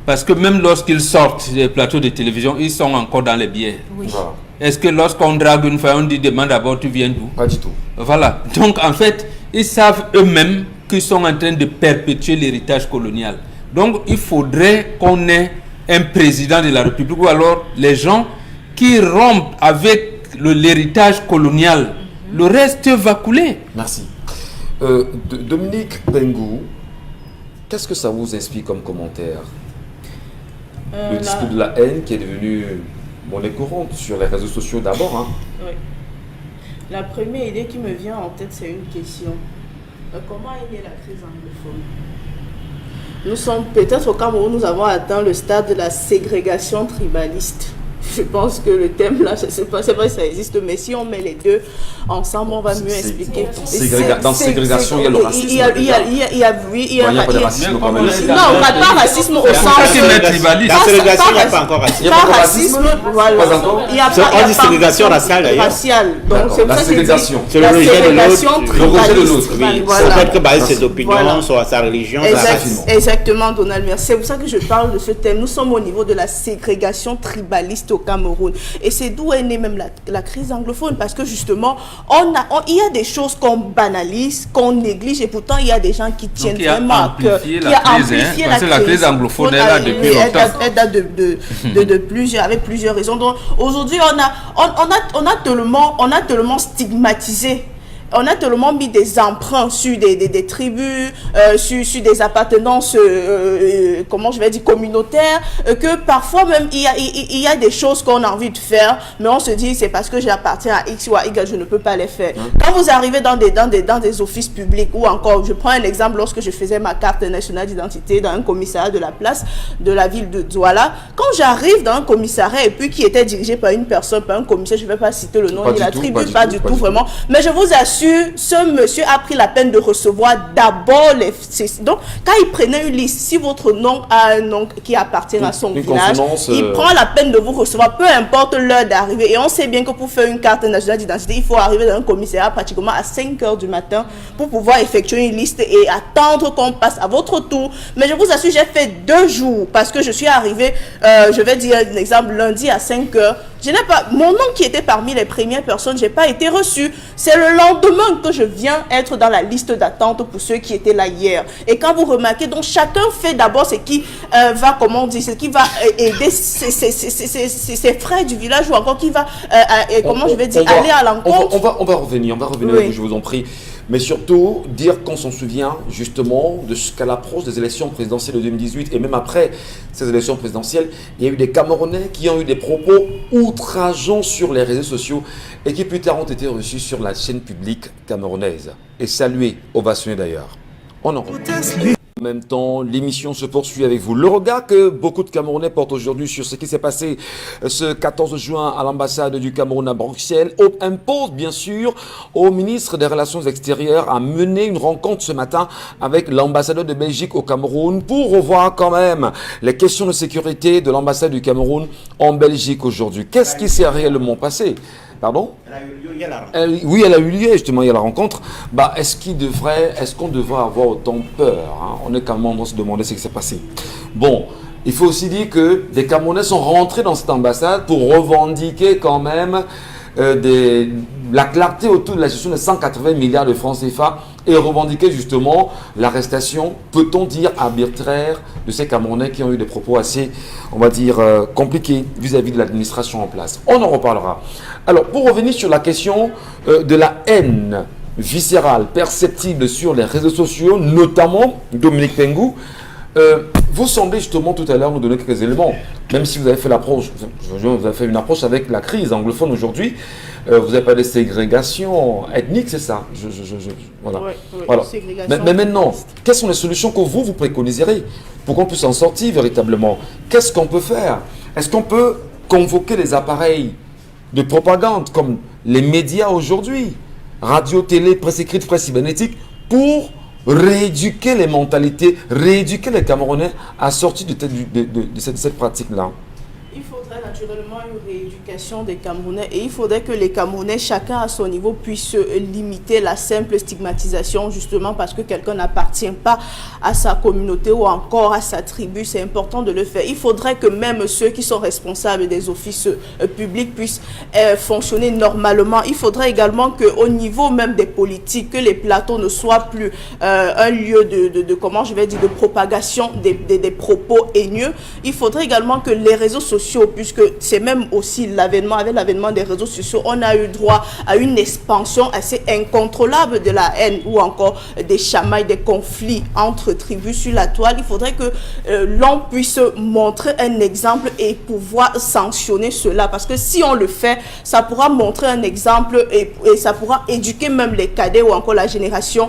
Parce que même lorsqu'ils sortent des plateaux de télévision, ils sont encore dans les biais. Oui. Voilà. Est-ce que lorsqu'on drague une fois, on dit demande d'abord tu viens d'où? Pas du tout. Voilà. Donc en fait, ils savent eux-mêmes qu'ils sont en train de perpétuer l'héritage colonial. Donc il faudrait qu'on ait un président de la République ou alors les gens qui rompent avec l'héritage colonial. Le reste va couler. Merci. Dominique Bengou, qu'est-ce que ça vous inspire comme commentaire? Le discours de la haine qui est devenu monnaie courante sur les réseaux sociaux d'abord. Hein. Oui. La première idée qui me vient en tête, c'est une question. Comment est née la crise anglophone? Nous sommes peut-être au Cameroun, nous avons atteint le stade de la ségrégation tribaliste. Je pense que le thème là, je ne sais pas, c'est vrai que ça existe, mais si on met les deux ensemble, on va mieux expliquer. Dans ségrégation, il y a le racisme. Il y a pas de racisme quand même. Non, pas racisme au sens. Dans ségrégation, il n'y a pas encore racisme. Pas racisme, voilà. Il y a pas. On dit ségrégation raciale d'ailleurs. Raciale. Donc c'est la ségrégation. C'est le rejet de l'autre. Oui. C'est le fait que basé ses opinions, soit sa religion, exactement, Donald, merci. C'est pour ça que je parle de ce thème. Nous sommes au niveau de la ségrégation tribaliste au Cameroun. Et c'est d'où est née même la crise anglophone. Parce que justement, il y a des choses qu'on banalise, qu'on néglige, et pourtant il y a des gens qui tiennent vraiment à cœur. Qui a amplifié la crise. La crise anglophone est là depuis longtemps. Elle date de avec plusieurs raisons. Donc aujourd'hui, on a tellement stigmatisé. On a tellement mis des emprunts sur des tribus, sur des appartenances, comment je vais dire, communautaires, que parfois même il y a des choses qu'on a envie de faire, mais on se dit c'est parce que j'appartiens à X ou à Y, je ne peux pas les faire. Quand vous arrivez dans des offices publics, ou encore, je prends un exemple, lorsque je faisais ma carte nationale d'identité dans un commissariat de la place de la ville de Douala, quand j'arrive dans un commissariat et puis qui était dirigé par une personne, par un commissaire, je ne vais pas citer le nom ni la tribu, pas du tout vraiment, mais je vous assure, ce monsieur a pris la peine de recevoir d'abord les... Donc, quand il prenait une liste, si votre nom a un nom qui appartient à son village, il prend la peine de vous recevoir, peu importe l'heure d'arrivée. Et on sait bien que pour faire une carte nationale d'identité, il faut arriver dans un commissariat pratiquement à 5 h du matin pour pouvoir effectuer une liste et attendre qu'on passe à votre tour. Mais je vous assure, j'ai fait 2 jours parce que je suis arrivé, je vais dire un exemple, lundi à 5 h. Je n'ai pas, mon nom qui était parmi les premières personnes, j'ai pas été reçu. C'est le lendemain que je viens être dans la liste d'attente pour ceux qui étaient là hier. Et quand vous remarquez, donc chacun fait d'abord ce qui va, comment on dit, ce qui va aider ses frères du village ou encore qui va, aller à l'encontre. On va revenir Oui. je vous en prie. Mais surtout, dire qu'on s'en souvient justement de jusqu'à l'approche des élections présidentielles de 2018 et même après ces élections présidentielles, il y a eu des Camerounais qui ont eu des propos outrageants sur les réseaux sociaux et qui plus tard ont été reçus sur la chaîne publique camerounaise et salués, ovationnés d'ailleurs. On en revient. En même temps, l'émission se poursuit avec vous. Le regard que beaucoup de Camerounais portent aujourd'hui sur ce qui s'est passé ce 14 juin à l'ambassade du Cameroun à Bruxelles impose bien sûr au ministre des Relations extérieures à mener une rencontre ce matin avec l'ambassadeur de Belgique au Cameroun pour revoir quand même les questions de sécurité de l'ambassade du Cameroun en Belgique aujourd'hui. Qu'est-ce qui s'est réellement passé? Pardon? Oui, elle a eu lieu justement, il y a la rencontre. Est-ce qu'on devrait avoir autant peur, hein? On est quand même en train de se demander ce qui s'est passé. Bon, il faut aussi dire que des Camerounais sont rentrés dans cette ambassade pour revendiquer quand même la clarté autour de la gestion de 180 milliards de francs CFA et revendiquer justement l'arrestation, peut-on dire arbitraire, de ces Camerounais qui ont eu des propos assez, on va dire, compliqués vis-à-vis de l'administration en place. On en reparlera. Alors, pour revenir sur la question de la haine viscérale, perceptible sur les réseaux sociaux, notamment Dominique Pengou, vous semblez justement tout à l'heure nous donner quelques éléments, même si vous avez fait l'approche, vous avez fait une approche avec la crise anglophone aujourd'hui, vous avez parlé de ségrégation ethnique, c'est ça? Voilà. Voilà. Mais maintenant, quelles sont les solutions que vous préconiserez pour qu'on puisse en sortir véritablement? Qu'est-ce qu'on peut faire? Est-ce qu'on peut convoquer les appareils de propagande comme les médias aujourd'hui, radio, télé, presse écrite, presse cybernétique, pour rééduquer les mentalités, rééduquer les Camerounais à sortir de cette pratique-là? Il faudrait naturellement une rééducation des Camerounais et il faudrait que les Camerounais, chacun à son niveau, puissent limiter la simple stigmatisation justement parce que quelqu'un n'appartient pas à sa communauté ou encore à sa tribu. C'est important de le faire. Il faudrait que même ceux qui sont responsables des offices publics puissent fonctionner normalement. Il faudrait également qu'au niveau même des politiques, que les plateaux ne soient plus un lieu de propagation des propos haineux. Il faudrait également que les réseaux sociaux, puisque c'est même aussi avec l'avènement des réseaux sociaux, on a eu droit à une expansion assez incontrôlable de la haine ou encore des chamailles, des conflits entre tribus sur la toile. Il faudrait que l'on puisse montrer un exemple et pouvoir sanctionner cela, parce que si on le fait, ça pourra montrer un exemple et ça pourra éduquer même les cadets ou encore la génération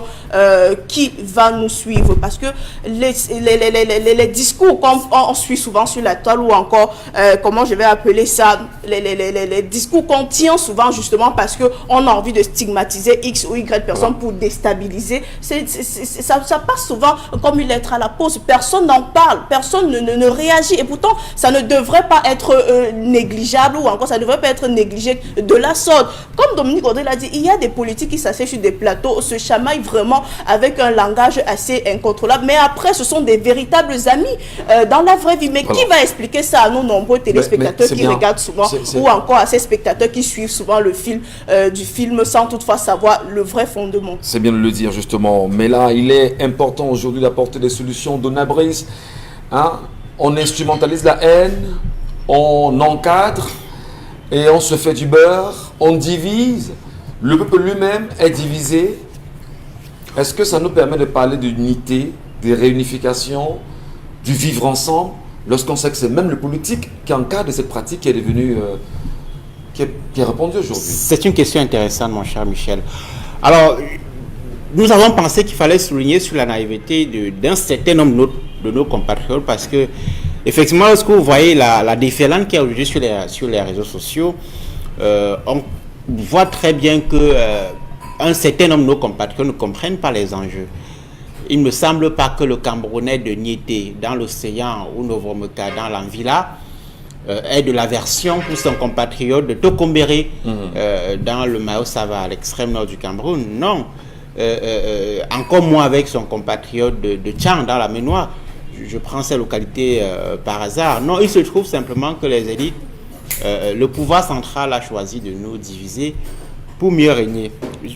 qui va nous suivre, parce que les discours qu'on suit souvent sur la toile ou encore comment je vais appeler ça, les discours qu'on tient souvent justement parce qu'on a envie de stigmatiser X ou Y personne pour déstabiliser, ça passe souvent comme une lettre à la poste. Personne n'en parle, personne ne réagit et pourtant ça ne devrait pas être négligeable ou encore ça ne devrait pas être négligé de la sorte. Comme Dominique Audrey l'a dit, il y a des politiques qui s'asseyent sur des plateaux, se chamaillent vraiment avec un langage assez incontrôlable, mais après ce sont des véritables amis dans la vraie vie. Mais qui va expliquer ça à nos nombreux téléspectateurs qui regardent souvent ou encore à ces spectateurs qui suivent souvent le film du film sans toutefois savoir le vrai fondement? C'est bien de le dire justement, mais là il est important aujourd'hui d'apporter des solutions. Donna Brice, hein? On instrumentalise la haine, on encadre et on se fait du beurre, on divise, le peuple lui-même est divisé. Est-ce que ça nous permet de parler d'unité, de réunification, du vivre ensemble, lorsqu'on sait que c'est même le politique qui encadre cette pratique qui est devenue, qui est répandue aujourd'hui? C'est une question intéressante, mon cher Michel. Alors, nous avons pensé qu'il fallait souligner sur la naïveté d'un certain nombre de nos compatriotes, parce que, effectivement, lorsque vous voyez la déferlante qui est aujourd'hui sur les réseaux sociaux, on voit très bien que un certain nombre de nos compatriotes ne comprennent pas les enjeux. Il ne me semble pas que le Camerounais de Niété, dans l'océan, ou Novomeca, dans l'Anvila, ait de l'aversion pour son compatriote de Tokombéré, dans le Mayo-Sava, à l'extrême nord du Cameroun. Non. Encore moins avec son compatriote de Tchang, dans la Ménois. Je prends ces localités par hasard. Non, il se trouve simplement que les élites le pouvoir central a choisi de nous diviser pour mieux régner.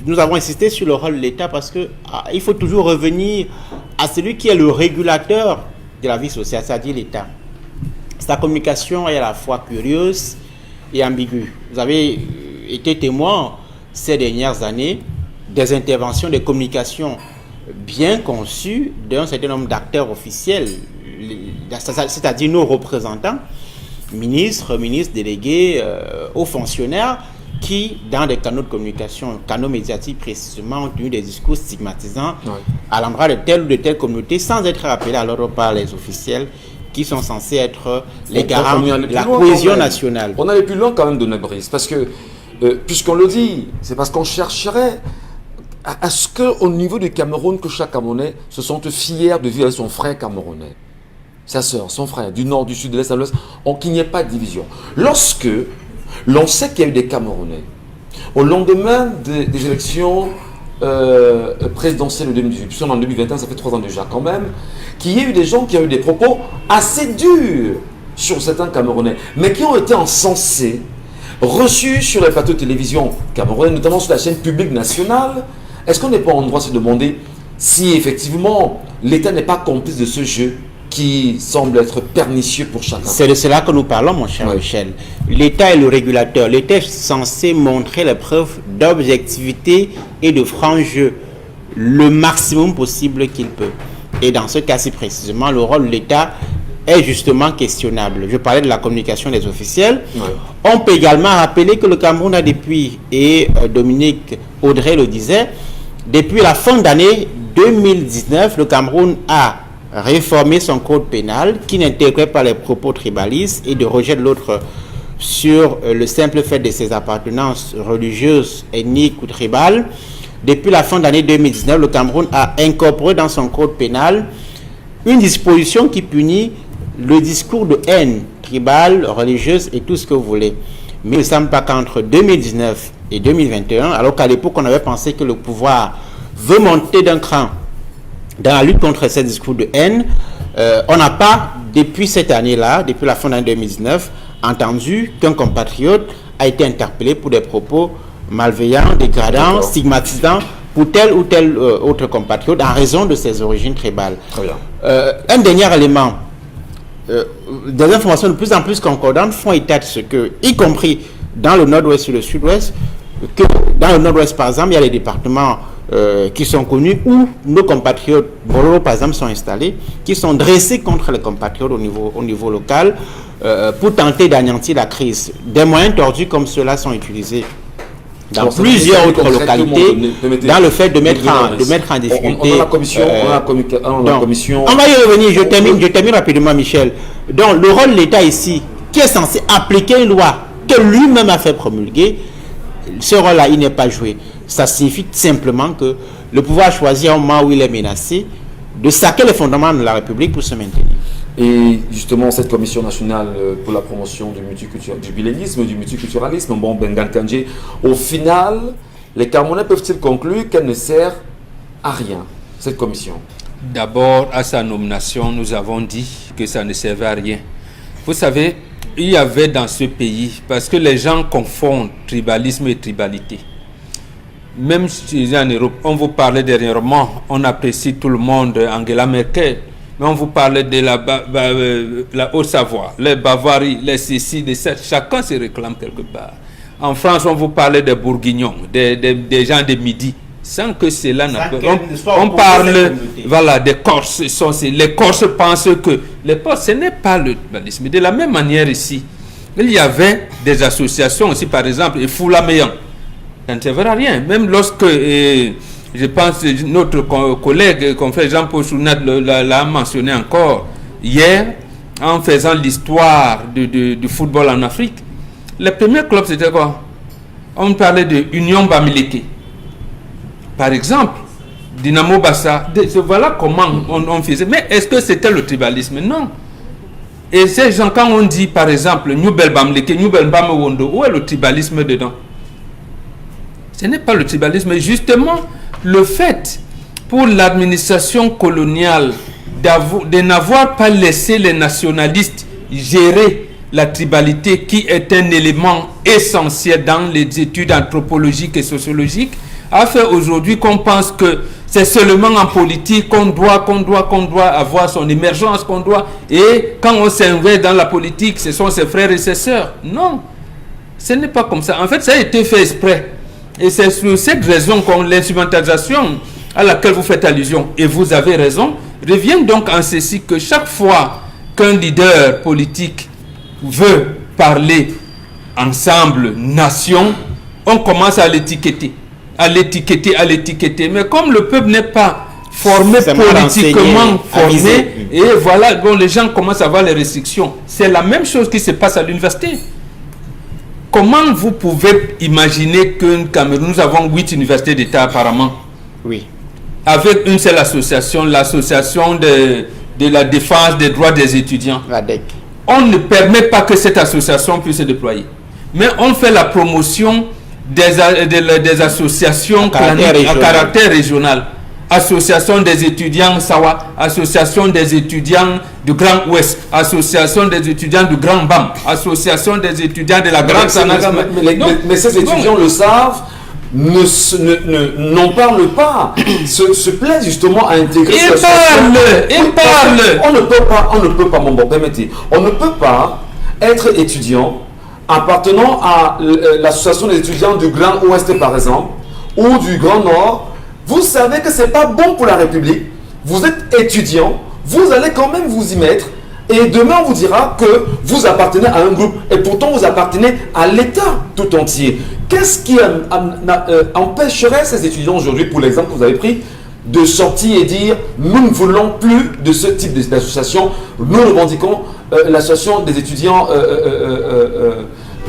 Nous avons insisté sur le rôle de l'État parce que il faut toujours revenir à celui qui est le régulateur de la vie sociale, c'est-à-dire l'État. Sa communication est à la fois curieuse et ambiguë. Vous avez été témoin ces dernières années des interventions, des communications bien conçues d'un certain nombre d'acteurs officiels, c'est-à-dire nos représentants, ministres délégués, hauts fonctionnaires, qui, dans des canaux de communication, canaux médiatiques précisément, ont tenu des discours stigmatisants à l'endroit de telle ou de telle communauté, sans être rappelés à l'ordre par les officiels qui sont censés être les garants de la cohésion nationale. On allait plus loin quand même de Brice, parce que, puisqu'on le dit, c'est parce qu'on chercherait à ce qu'au niveau du Cameroun, que chaque Camerounais se sente fier de vivre avec son frère camerounais, sa soeur, son frère, du nord, du sud, de l'est à l'ouest, qu'il n'y ait pas de division. Lorsque l'on sait qu'il y a eu des Camerounais, au lendemain des élections présidentielles de 2018, puisqu'on est en 2021, ça fait 3 ans déjà quand même, qu'il y ait eu des gens qui ont eu des propos assez durs sur certains Camerounais, mais qui ont été encensés, reçus sur les plateaux de télévision camerounais, notamment sur la chaîne publique nationale. Est-ce qu'on n'est pas en droit de se demander si effectivement l'État n'est pas complice de ce jeu qui semble être pernicieux pour chacun? C'est de cela que nous parlons, mon cher Michel. L'État est le régulateur. L'État est censé montrer les preuves d'objectivité et de franc jeu le maximum possible qu'il peut. Et dans ce cas-ci précisément, le rôle de l'État est justement questionnable. Je parlais de la communication des officiels. On peut également rappeler que le Cameroun a depuis, et Dominique Audrey le disait, depuis la fin d'année 2019, le Cameroun a réformer son code pénal qui n'intégrait pas les propos tribalistes et de rejet de l'autre sur le simple fait de ses appartenances religieuses, ethniques ou tribales. Depuis la fin d'année 2019, le Cameroun a incorporé dans son code pénal une disposition qui punit le discours de haine tribale, religieuse et tout ce que vous voulez. Mais il ne semble pas qu'entre 2019 et 2021, alors qu'à l'époque on avait pensé que le pouvoir veut monter d'un cran dans la lutte contre ces discours de haine, on n'a pas, depuis cette année-là, depuis la fin de l'année 2019, entendu qu'un compatriote a été interpellé pour des propos malveillants, dégradants, stigmatisants pour tel ou tel autre compatriote en raison de ses origines tribales. Très bien. Un dernier élément, des informations de plus en plus concordantes font état de ce que, y compris dans le nord-ouest et le sud-ouest, que dans le nord-ouest, par exemple, il y a les départements qui sont connus où nos compatriotes, Boloro par exemple, sont installés, qui sont dressés contre les compatriotes au niveau local pour tenter d'anéantir la crise. Des moyens tordus comme ceux-là sont utilisés dans plusieurs autres localités dans le fait de mettre en difficulté. On a la commission. On va y revenir, je termine rapidement, Michel. Donc le rôle de l'État ici, qui est censé appliquer une loi que lui-même a fait promulguer, ce rôle-là, il n'est pas joué. Ça signifie simplement que le pouvoir choisit au moment où il est menacé de saquer les fondements de la République pour se maintenir. Et justement, cette commission nationale pour la promotion du bilinguisme, du multiculturalisme, bon, Bengal Kandji, au final, les Camerounais peuvent-ils conclure qu'elle ne sert à rien, cette commission? D'abord, à sa nomination, nous avons dit que ça ne servait à rien. Vous savez, il y avait dans ce pays, parce que les gens confondent tribalisme et tribalité. Même si en Europe, on vous parlait dernièrement, on apprécie tout le monde Angela Merkel, mais on vous parlait de la Haute-Savoie, les Bavaries, les ceci, les ça, chacun se réclame quelque part. En France, on vous parlait des Bourguignons, des gens de Midi, sans que cela n'a pas... On parle voilà, des Corses. Les Corses pensent que les Corses, ce n'est pas le tribalisme. De la même manière ici, il y avait des associations aussi, par exemple, Foulaméan. Ça ne servira à rien. Même lorsque, je pense, notre collègue, confrère Jean-Paul Chounat l'a mentionné encore hier, en faisant l'histoire du football en Afrique, les premiers clubs, c'était quoi? On parlait de Union Bamileke. Par exemple, Dynamo Bassa, voilà comment on faisait. Mais est-ce que c'était le tribalisme? Non. Et ces gens, quand on dit, par exemple, Noubel Bamileke, Noubel Bamewondo, où est le tribalisme dedans? Ce n'est pas le tribalisme, mais justement le fait pour l'administration coloniale de n'avoir pas laissé les nationalistes gérer la tribalité qui est un élément essentiel dans les études anthropologiques et sociologiques, a fait aujourd'hui qu'on pense que c'est seulement en politique qu'on doit avoir son émergence, et quand on s'investit dans la politique, ce sont ses frères et ses sœurs. Non, ce n'est pas comme ça. En fait, ça a été fait exprès. Et c'est sur cette raison qu'on l'instrumentalisation à laquelle vous faites allusion, et vous avez raison, revient donc en ceci que chaque fois qu'un leader politique veut parler ensemble, nation, on commence à l'étiqueter. Mais comme le peuple n'est pas formé politiquement formé, et voilà, bon, les gens commencent à avoir les restrictions. C'est la même chose qui se passe à l'université. Comment vous pouvez imaginer qu'un Cameroun, nous avons 8 universités d'État apparemment, oui, avec une seule association, l'association de la défense des droits des étudiants. l'ADEC. On ne permet pas que cette association puisse se déployer. Mais on fait la promotion des associations à caractère régional. Association des étudiants Sawa, association des étudiants du Grand Ouest, association des étudiants du Grand Bam, association des étudiants de la Grande Sanas. Mais ces étudiants le savent, n'en parlent pas, se plaisent justement à intégrer. Ils parlent. On ne peut pas, mon bon, permettez, on ne peut pas être étudiant appartenant à l'association des étudiants du Grand Ouest par exemple, ou du Grand Nord. Vous savez que ce n'est pas bon pour la République. Vous êtes étudiant, vous allez quand même vous y mettre, et demain on vous dira que vous appartenez à un groupe, et pourtant vous appartenez à l'État tout entier. Qu'est-ce qui empêcherait ces étudiants aujourd'hui, pour l'exemple que vous avez pris, de sortir et dire nous ne voulons plus de ce type d'association, nous revendiquons l'association des étudiants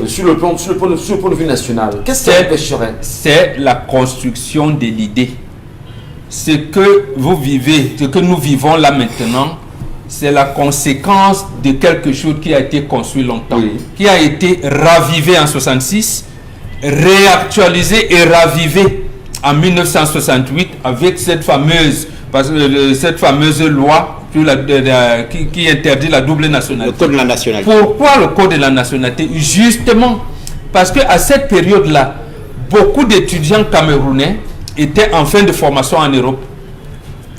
sur le plan de vue national. Qu'est-ce qui empêcherait? C'est la construction de l'idée. Ce que vous vivez, ce que nous vivons là maintenant, c'est la conséquence de quelque chose qui a été construit longtemps, oui, qui a été ravivé en 1966, réactualisé et ravivé en 1968 avec cette fameuse loi qui interdit la double nationalité. Le code de la nationalité. Pourquoi le code de la nationalité? Justement parce qu'à cette période-là, beaucoup d'étudiants camerounais étaient en fin de formation en Europe.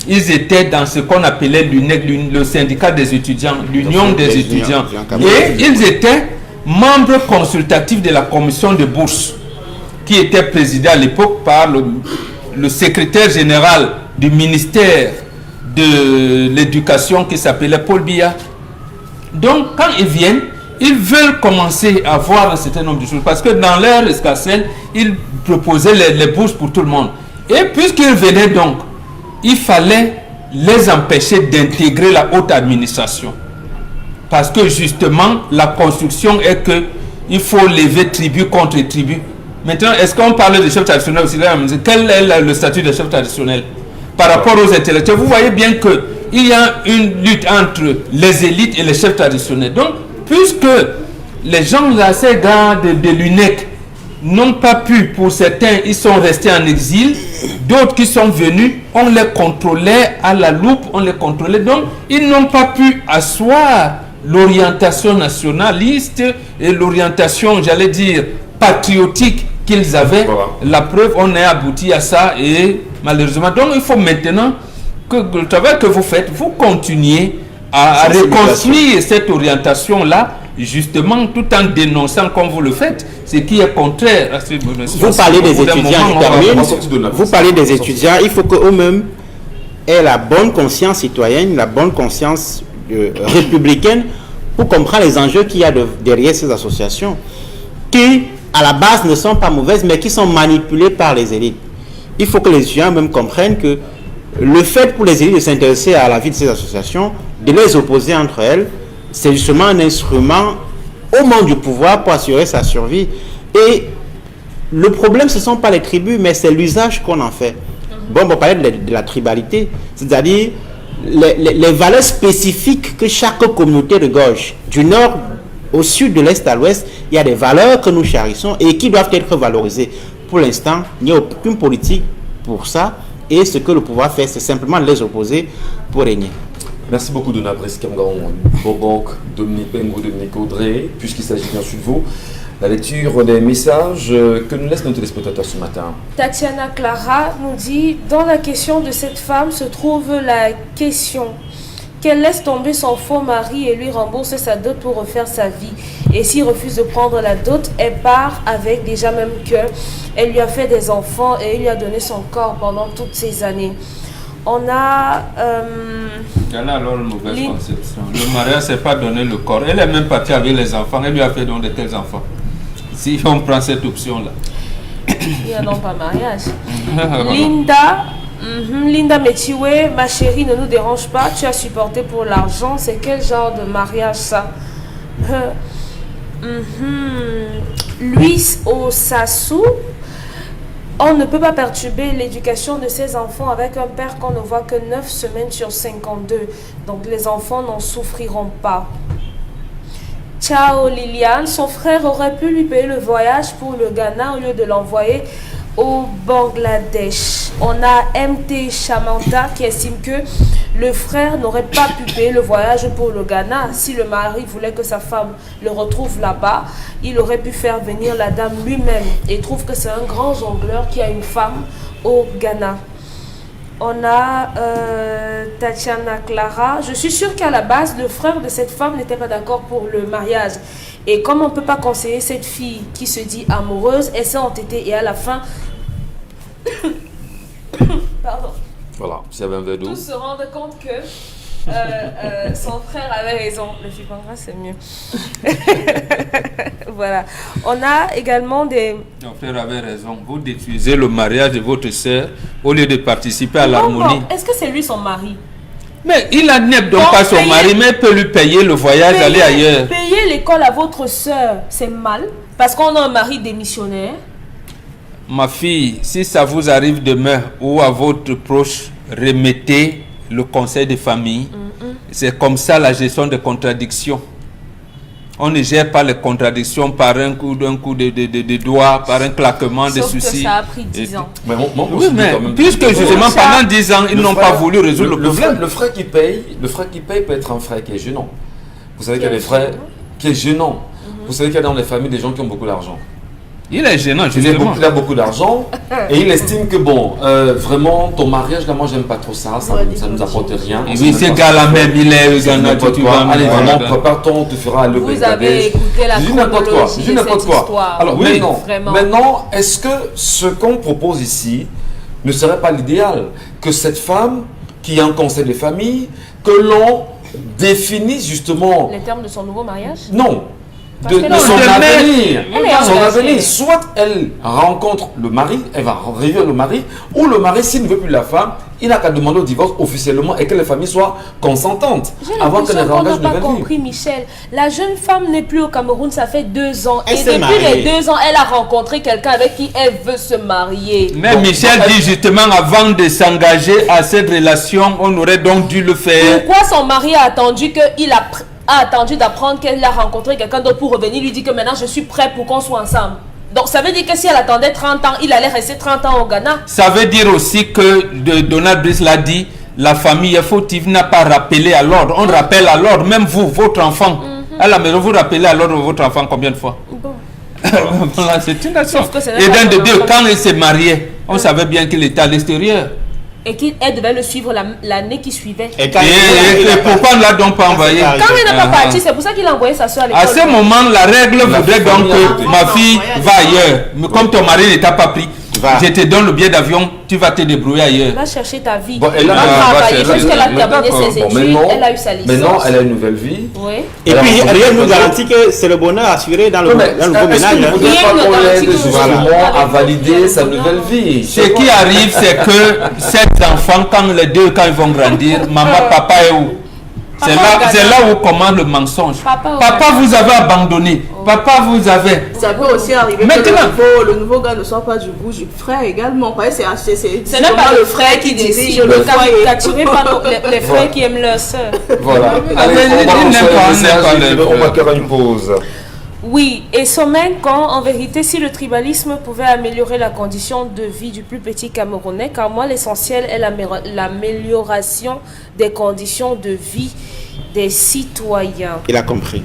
Ils étaient dans ce qu'on appelait l'UNEC, le syndicat des étudiants, l'union des étudiants. Et ils étaient membres consultatifs de la commission de bourse, qui était présidée à l'époque par le secrétaire général du ministère de l'éducation qui s'appelait Paul Biya. Donc quand ils viennent, ils veulent commencer à voir un certain nombre de choses, parce que dans leur escarcelle, ils proposaient les bourses pour tout le monde. Et puisqu'ils venaient donc, il fallait les empêcher d'intégrer la haute administration. Parce que justement, la construction est que il faut lever tribu contre tribu. Maintenant, est-ce qu'on parle de chef traditionnel aussi? Quel est le statut de chef traditionnel par rapport aux intellectuels? Vous voyez bien qu'il y a une lutte entre les élites et les chefs traditionnels. Donc, puisque les gens là, ces gars de l'UNEC n'ont pas pu, pour certains, ils sont restés en exil, d'autres qui sont venus, on les contrôlait à la loupe, on les contrôlait, donc ils n'ont pas pu asseoir l'orientation nationaliste et l'orientation, j'allais dire, patriotique qu'ils avaient. Voilà. La preuve, on est abouti à ça, et malheureusement, donc il faut maintenant que le travail que vous faites, vous continuez à reconstruire cette orientation-là, justement, tout en dénonçant, comme vous le faites, ce qui est contraire à ce... Vous parlez des étudiants, vous parlez des étudiants, il faut qu'eux-mêmes aient la bonne conscience citoyenne, la bonne conscience républicaine, pour comprendre les enjeux qu'il y a derrière ces associations, qui, à la base, ne sont pas mauvaises, mais qui sont manipulées par les élites. Il faut que les étudiants même comprennent que le fait pour les élites de s'intéresser à la vie de ces associations, de les opposer entre elles, c'est justement un instrument au moment du pouvoir pour assurer sa survie. Et le problème, ce ne sont pas les tribus, mais c'est l'usage qu'on en fait. Bon, on va parler de la tribalité, c'est-à-dire les valeurs spécifiques que chaque communauté regorge. Du nord au sud, de l'est à l'ouest, il y a des valeurs que nous chérissons et qui doivent être valorisées. Pour l'instant, il n'y a aucune politique pour ça, et ce que le pouvoir fait, c'est simplement les opposer pour régner. Merci beaucoup Donna Brice Kamgaron, Bobok, Dominique Bengo, Dominique Audrey, puisqu'il s'agit bien sûr de vous. La lecture des messages que nous laissent nos téléspectateurs ce matin. Tatiana Clara nous dit, dans la question de cette femme se trouve la question qu'elle laisse tomber son faux mari et lui rembourse sa dot pour refaire sa vie. Et s'il refuse de prendre la dot, elle part avec, déjà même que elle lui a fait des enfants et il lui a donné son corps pendant toutes ces années. On a... Elle a alors une mauvaise conception. Le mariage, c'est pas donner le corps. Elle est même partie avec les enfants. Elle lui a fait donc de tels enfants. Si on prend cette option-là. Il n'y a non pas mariage. Linda Metiwe, ma chérie, ne nous dérange pas. Tu as supporté pour l'argent. C'est quel genre de mariage ça? Luis Osasu. On ne peut pas perturber l'éducation de ses enfants avec un père qu'on ne voit que 9 semaines sur 52. Donc les enfants n'en souffriront pas. Ciao Liliane, son frère aurait pu lui payer le voyage pour le Ghana au lieu de l'envoyer au Bangladesh. On a MT Chamanta qui estime que le frère n'aurait pas pu payer le voyage pour le Ghana. Si le mari voulait que sa femme le retrouve là-bas, il aurait pu faire venir la dame lui-même et trouve que c'est un grand jongleur qui a une femme au Ghana. On a Tatiana Clara. Je suis sûre qu'à la base, le frère de cette femme n'était pas d'accord pour le mariage. Et comme on ne peut pas conseiller cette fille qui se dit amoureuse, elle s'est entêtée et à la fin... Pardon. Voilà, s'il y avait un verre d'eau. Tous se rendent compte que son frère avait raison. Le Fipangra, c'est mieux. Voilà. On a également des... Ton frère avait raison. Vous détruisez le mariage de votre sœur au lieu de participer à l'harmonie. Bon, est-ce que c'est lui son mari? Mais il n'admet donc pas son mari, mais peut lui payer le voyage, aller ailleurs. Payer l'école à votre sœur, c'est mal parce qu'on a un mari démissionnaire. Ma fille, si ça vous arrive demain ou à votre proche, remettez le conseil de famille. C'est comme ça la gestion des contradictions. On ne gère pas les contradictions par un coup de doigt, par un claquement de soucis. Sauf que ça a pris 10 ans. Mais oui, mais puisque justement pendant 10 ans, ils n'ont pas voulu résoudre le problème. Le frère qui paye peut être un frère qui est gênant. Vous savez qu'il y a des frères qui est gênant. Vous savez qu'il y a dans les familles des gens qui ont beaucoup d'argent. Il est gênant, justement. Il a beaucoup d'argent et il estime que bon, vraiment, ton mariage, là, moi, j'aime pas trop ça, ça nous apporte rien. Et oui, ce gars-là même, il est Ghana, allez, vraiment, prépare-toi, on te fera le Vous avez écouté la chronologie de cette histoire. Alors, oui, maintenant, est-ce que ce qu'on propose ici ne serait pas l'idéal que cette femme, qui a un conseil de famille, que l'on définisse justement... Les termes de son nouveau mariage? Non. De son avenir. Soit elle rencontre le mari, elle va revivre le mari, ou le mari, s'il ne veut plus la femme, il n'a qu'à demander au divorce officiellement et que les familles soient consentantes. Avant que les engagements ne viennent. Compris, Michel. La jeune femme n'est plus au Cameroun, ça fait 2 ans. Et depuis les 2 ans, elle a rencontré quelqu'un avec qui elle veut se marier. Mais donc, Michel dit justement, avant de s'engager à cette relation, on aurait donc dû le faire. Pourquoi son mari a attendu qu'il a attendu d'apprendre qu'elle a rencontré quelqu'un d'autre pour revenir lui dire que maintenant je suis prêt pour qu'on soit ensemble? Donc ça veut dire que si elle attendait 30 ans, il allait rester 30 ans au Ghana. Ça veut dire aussi que Donald Brice l'a dit, la famille est fautive, n'a pas rappelé à l'ordre. On rappelle à l'ordre, même vous, votre enfant. À la maison, vous rappelez à l'ordre votre enfant combien de fois? Voilà, c'est une nation. Et d'un de deux, quand il s'est marié, on savait bien qu'il était à l'extérieur. Et qu'elle devait le suivre l'année qui suivait. Et pourquoi on ne l'a donc pas envoyé? Quand il n'est pas parti, c'est pour ça qu'il a envoyé sa soeur à l'école. À ce moment, la règle voudrait donc que ma fille va ailleurs. Mais comme ton mari ne t'a pas pris, je te donne le billet d'avion, tu vas te débrouiller ailleurs. Va chercher ta vie. Bon, elle a travaillé jusqu'à la terminer ses études. Elle a eu sa licence. Maintenant, elle a une nouvelle vie. Oui. Et puis, rien ne nous garantit que c'est le bonheur assuré dans le nouveau ménage. Rien ne garantit justement à valider sa nouvelle vie. Ce qui arrive, c'est que ces enfants, quand ils vont grandir, maman, papa est où? C'est là où commence le mensonge. Papa vous avez abandonné. Papa vous avez... Ça peut aussi arriver que le nouveau gars ne soit pas du goût du frère également. C'est même pas le frère qui décide. Le capturé par les frères qui aiment leur soeur. Voilà. On va faire une pause. Oui, et Sommen, quand en vérité, si le tribalisme pouvait améliorer la condition de vie du plus petit Camerounais, car moi, l'essentiel est l'amélioration des conditions de vie des citoyens. Il a compris.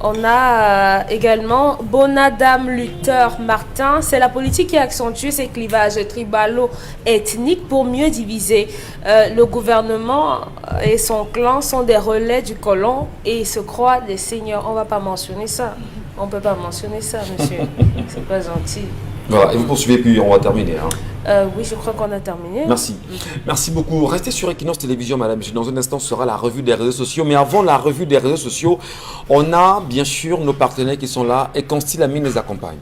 On a également Bonadame Luther Martin. C'est la politique qui accentue ces clivages tribalo-ethniques pour mieux diviser. Le gouvernement et son clan sont des relais du colon et se croient des seigneurs. On ne va pas mentionner ça. On ne peut pas mentionner ça, monsieur. C'est pas gentil. Voilà, et vous poursuivez, puis on va terminer. Oui, je crois qu'on a terminé. Merci. Merci beaucoup. Restez sur Equinox Télévision, madame. Dans un instant, ce sera la revue des réseaux sociaux. Mais avant la revue des réseaux sociaux, on a bien sûr nos partenaires qui sont là et Constille Amine les accompagne.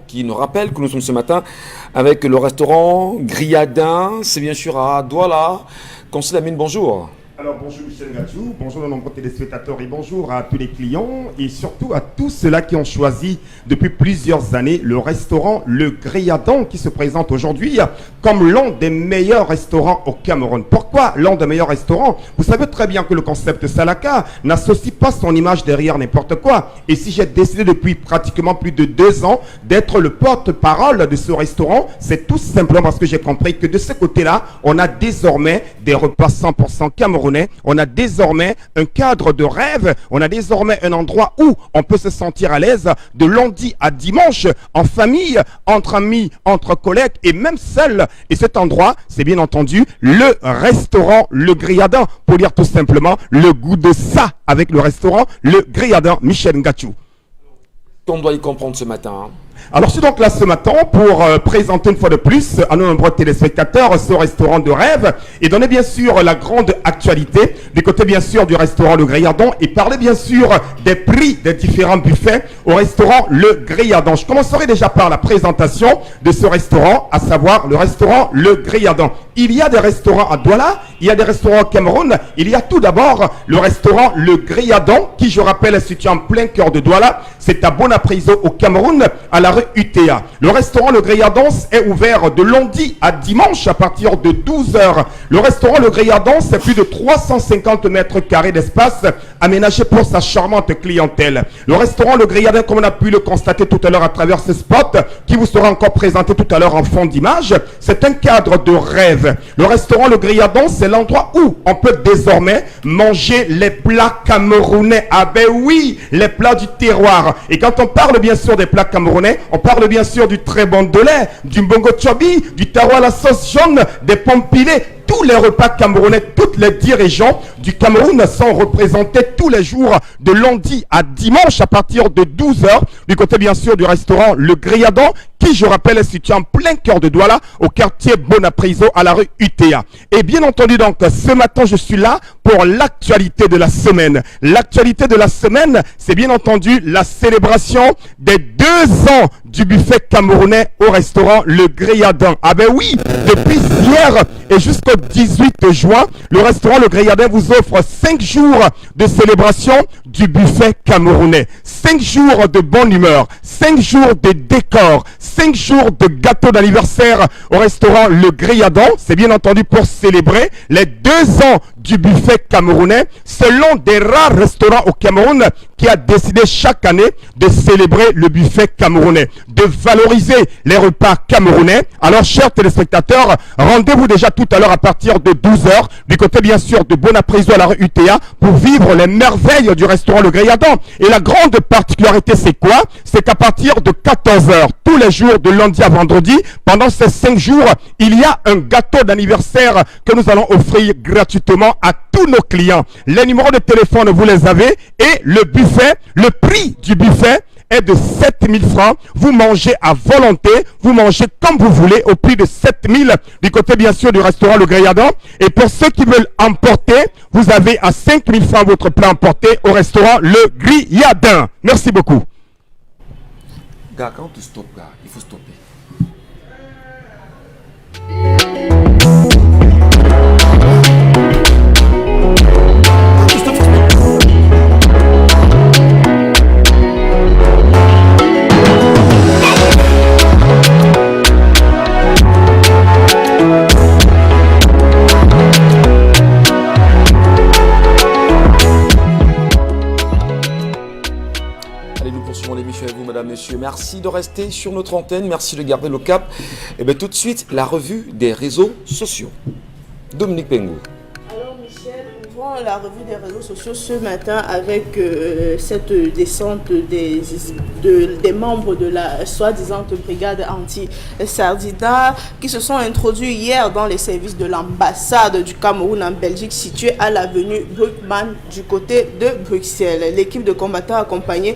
Qui nous rappelle que nous sommes ce matin avec le restaurant Griadin, c'est bien sûr à Douala. Constille Amine, bonjour. Alors bonjour Michel Gadjou, bonjour nos nombreux téléspectateurs et bonjour à tous les clients et surtout à tous ceux-là qui ont choisi depuis plusieurs années le restaurant Le Griadin qui se présente aujourd'hui comme l'un des meilleurs restaurants au Cameroun. Pourquoi l'un des meilleurs restaurants? Vous savez très bien que le concept Salaka n'associe pas son image derrière n'importe quoi. Et si j'ai décidé depuis pratiquement plus de 2 ans d'être le porte-parole de ce restaurant, c'est tout simplement parce que j'ai compris que de ce côté-là, on a désormais des repas 100% camerounais. On a désormais un cadre de rêve, on a désormais un endroit où on peut se sentir à l'aise de lundi à dimanche, en famille, entre amis, entre collègues et même seul. Et cet endroit, c'est bien entendu le restaurant Le Griadin, pour dire tout simplement le goût de ça avec le restaurant Le Griadin. Michel Ngachou. On doit y comprendre ce matin. Alors, je suis donc là ce matin pour présenter une fois de plus à nos nombreux téléspectateurs ce restaurant de rêve et donner bien sûr la grande actualité du côté bien sûr du restaurant Le Griadin et parler bien sûr des prix des différents buffets au restaurant Le Griadin. Je commencerai déjà par la présentation de ce restaurant, à savoir le restaurant Le Griadin. Il y a des restaurants à Douala, il y a des restaurants au Cameroun, il y a tout d'abord le restaurant Le Griadin qui, je rappelle, est situé en plein cœur de Douala. C'est à Bonapriso au Cameroun, à la rue UTA. Le restaurant Le Griadin est ouvert de lundi à dimanche à partir de 12h. Le restaurant Le Griadin, c'est plus de 350 mètres carrés d'espace aménagé pour sa charmante clientèle. Le restaurant Le Griadin, comme on a pu le constater tout à l'heure à travers ce spot, qui vous sera encore présenté tout à l'heure en fond d'image, c'est un cadre de rêve. Le restaurant Le Griadin, c'est l'endroit où on peut désormais manger les plats camerounais. Ah ben oui, les plats du terroir. Et quand on parle bien sûr des plats camerounais, on parle bien sûr du très bon de lait, du mbongo chobi, du taro à la sauce jaune, des pommes pilées. Tous les repas camerounais, toutes les 10 régions du Cameroun sont représentés tous les jours de lundi à dimanche à partir de 12h du côté bien sûr du restaurant Le Griadin qui, je rappelle, est situé en plein cœur de Douala au quartier Bonapriso à la rue UTA. Et bien entendu donc ce matin je suis là pour l'actualité de la semaine. L'actualité de la semaine, c'est bien entendu la célébration des 2 ans du buffet camerounais au restaurant Le Griadin. Ah ben oui, depuis hier et jusqu'au 18 juin, le restaurant Le Greyardin vous offre 5 jours de célébration du buffet camerounais. 5 jours de bonne humeur, 5 jours de décor, 5 jours de gâteau d'anniversaire au restaurant Le Greyardin. C'est bien entendu pour célébrer les 2 ans du buffet camerounais. C'est l'un des rares restaurants au Cameroun qui a décidé chaque année de célébrer le buffet camerounais, de valoriser les repas camerounais. Alors, chers téléspectateurs, rendez-vous déjà tout à l'heure à partir de 12h, du côté bien sûr de Bonapriso à la rue UTA, pour vivre les merveilles du restaurant Le Greyardin. Et la grande particularité, c'est quoi? C'est qu'à partir de 14h, tous les jours de lundi à vendredi, pendant ces 5 jours, il y a un gâteau d'anniversaire que nous allons offrir gratuitement à tous nos clients. Les numéros de téléphone, vous les avez, et le buffet, le prix du buffet est de 7 000 francs. Vous mangez à volonté, vous mangez comme vous voulez au prix de 7 000 du côté bien sûr du restaurant Le Greyardin. Et pour ceux qui veulent emporter, vous avez à 5 000 francs votre plat emporté au restaurant Le Greyardin. Merci beaucoup. Gars, quand tu stoppes là, il faut stopper. Mesdames, Messieurs, merci de rester sur notre antenne, merci de garder le cap. Et bien tout de suite, la revue des réseaux sociaux. Dominique Pengou. Alors Michel, ouvrons la revue des réseaux sociaux ce matin avec cette descente des membres de la soi-disant brigade anti-Sardina qui se sont introduits hier dans les services de l'ambassade du Cameroun en Belgique située à l'avenue Bruckmann du côté de Bruxelles. L'équipe de combattants accompagnée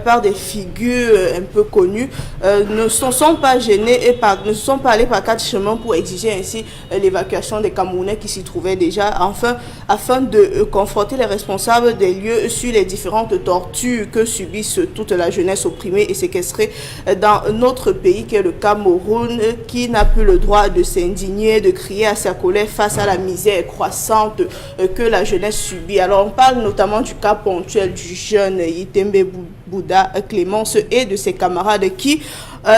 par des figures un peu connues ne se sont pas gênés et ne se sont pas allés par 4 chemins pour exiger ainsi l'évacuation des Camerounais qui s'y trouvaient déjà, afin de confronter les responsables des lieux sur les différentes tortures que subissent toute la jeunesse opprimée et séquestrée dans notre pays qui est le Cameroun, qui n'a plus le droit de s'indigner, de crier à sa colère face à la misère croissante que la jeunesse subit. Alors on parle notamment du cas ponctuel du jeune Yitembe Bouddha Clémence et de ses camarades qui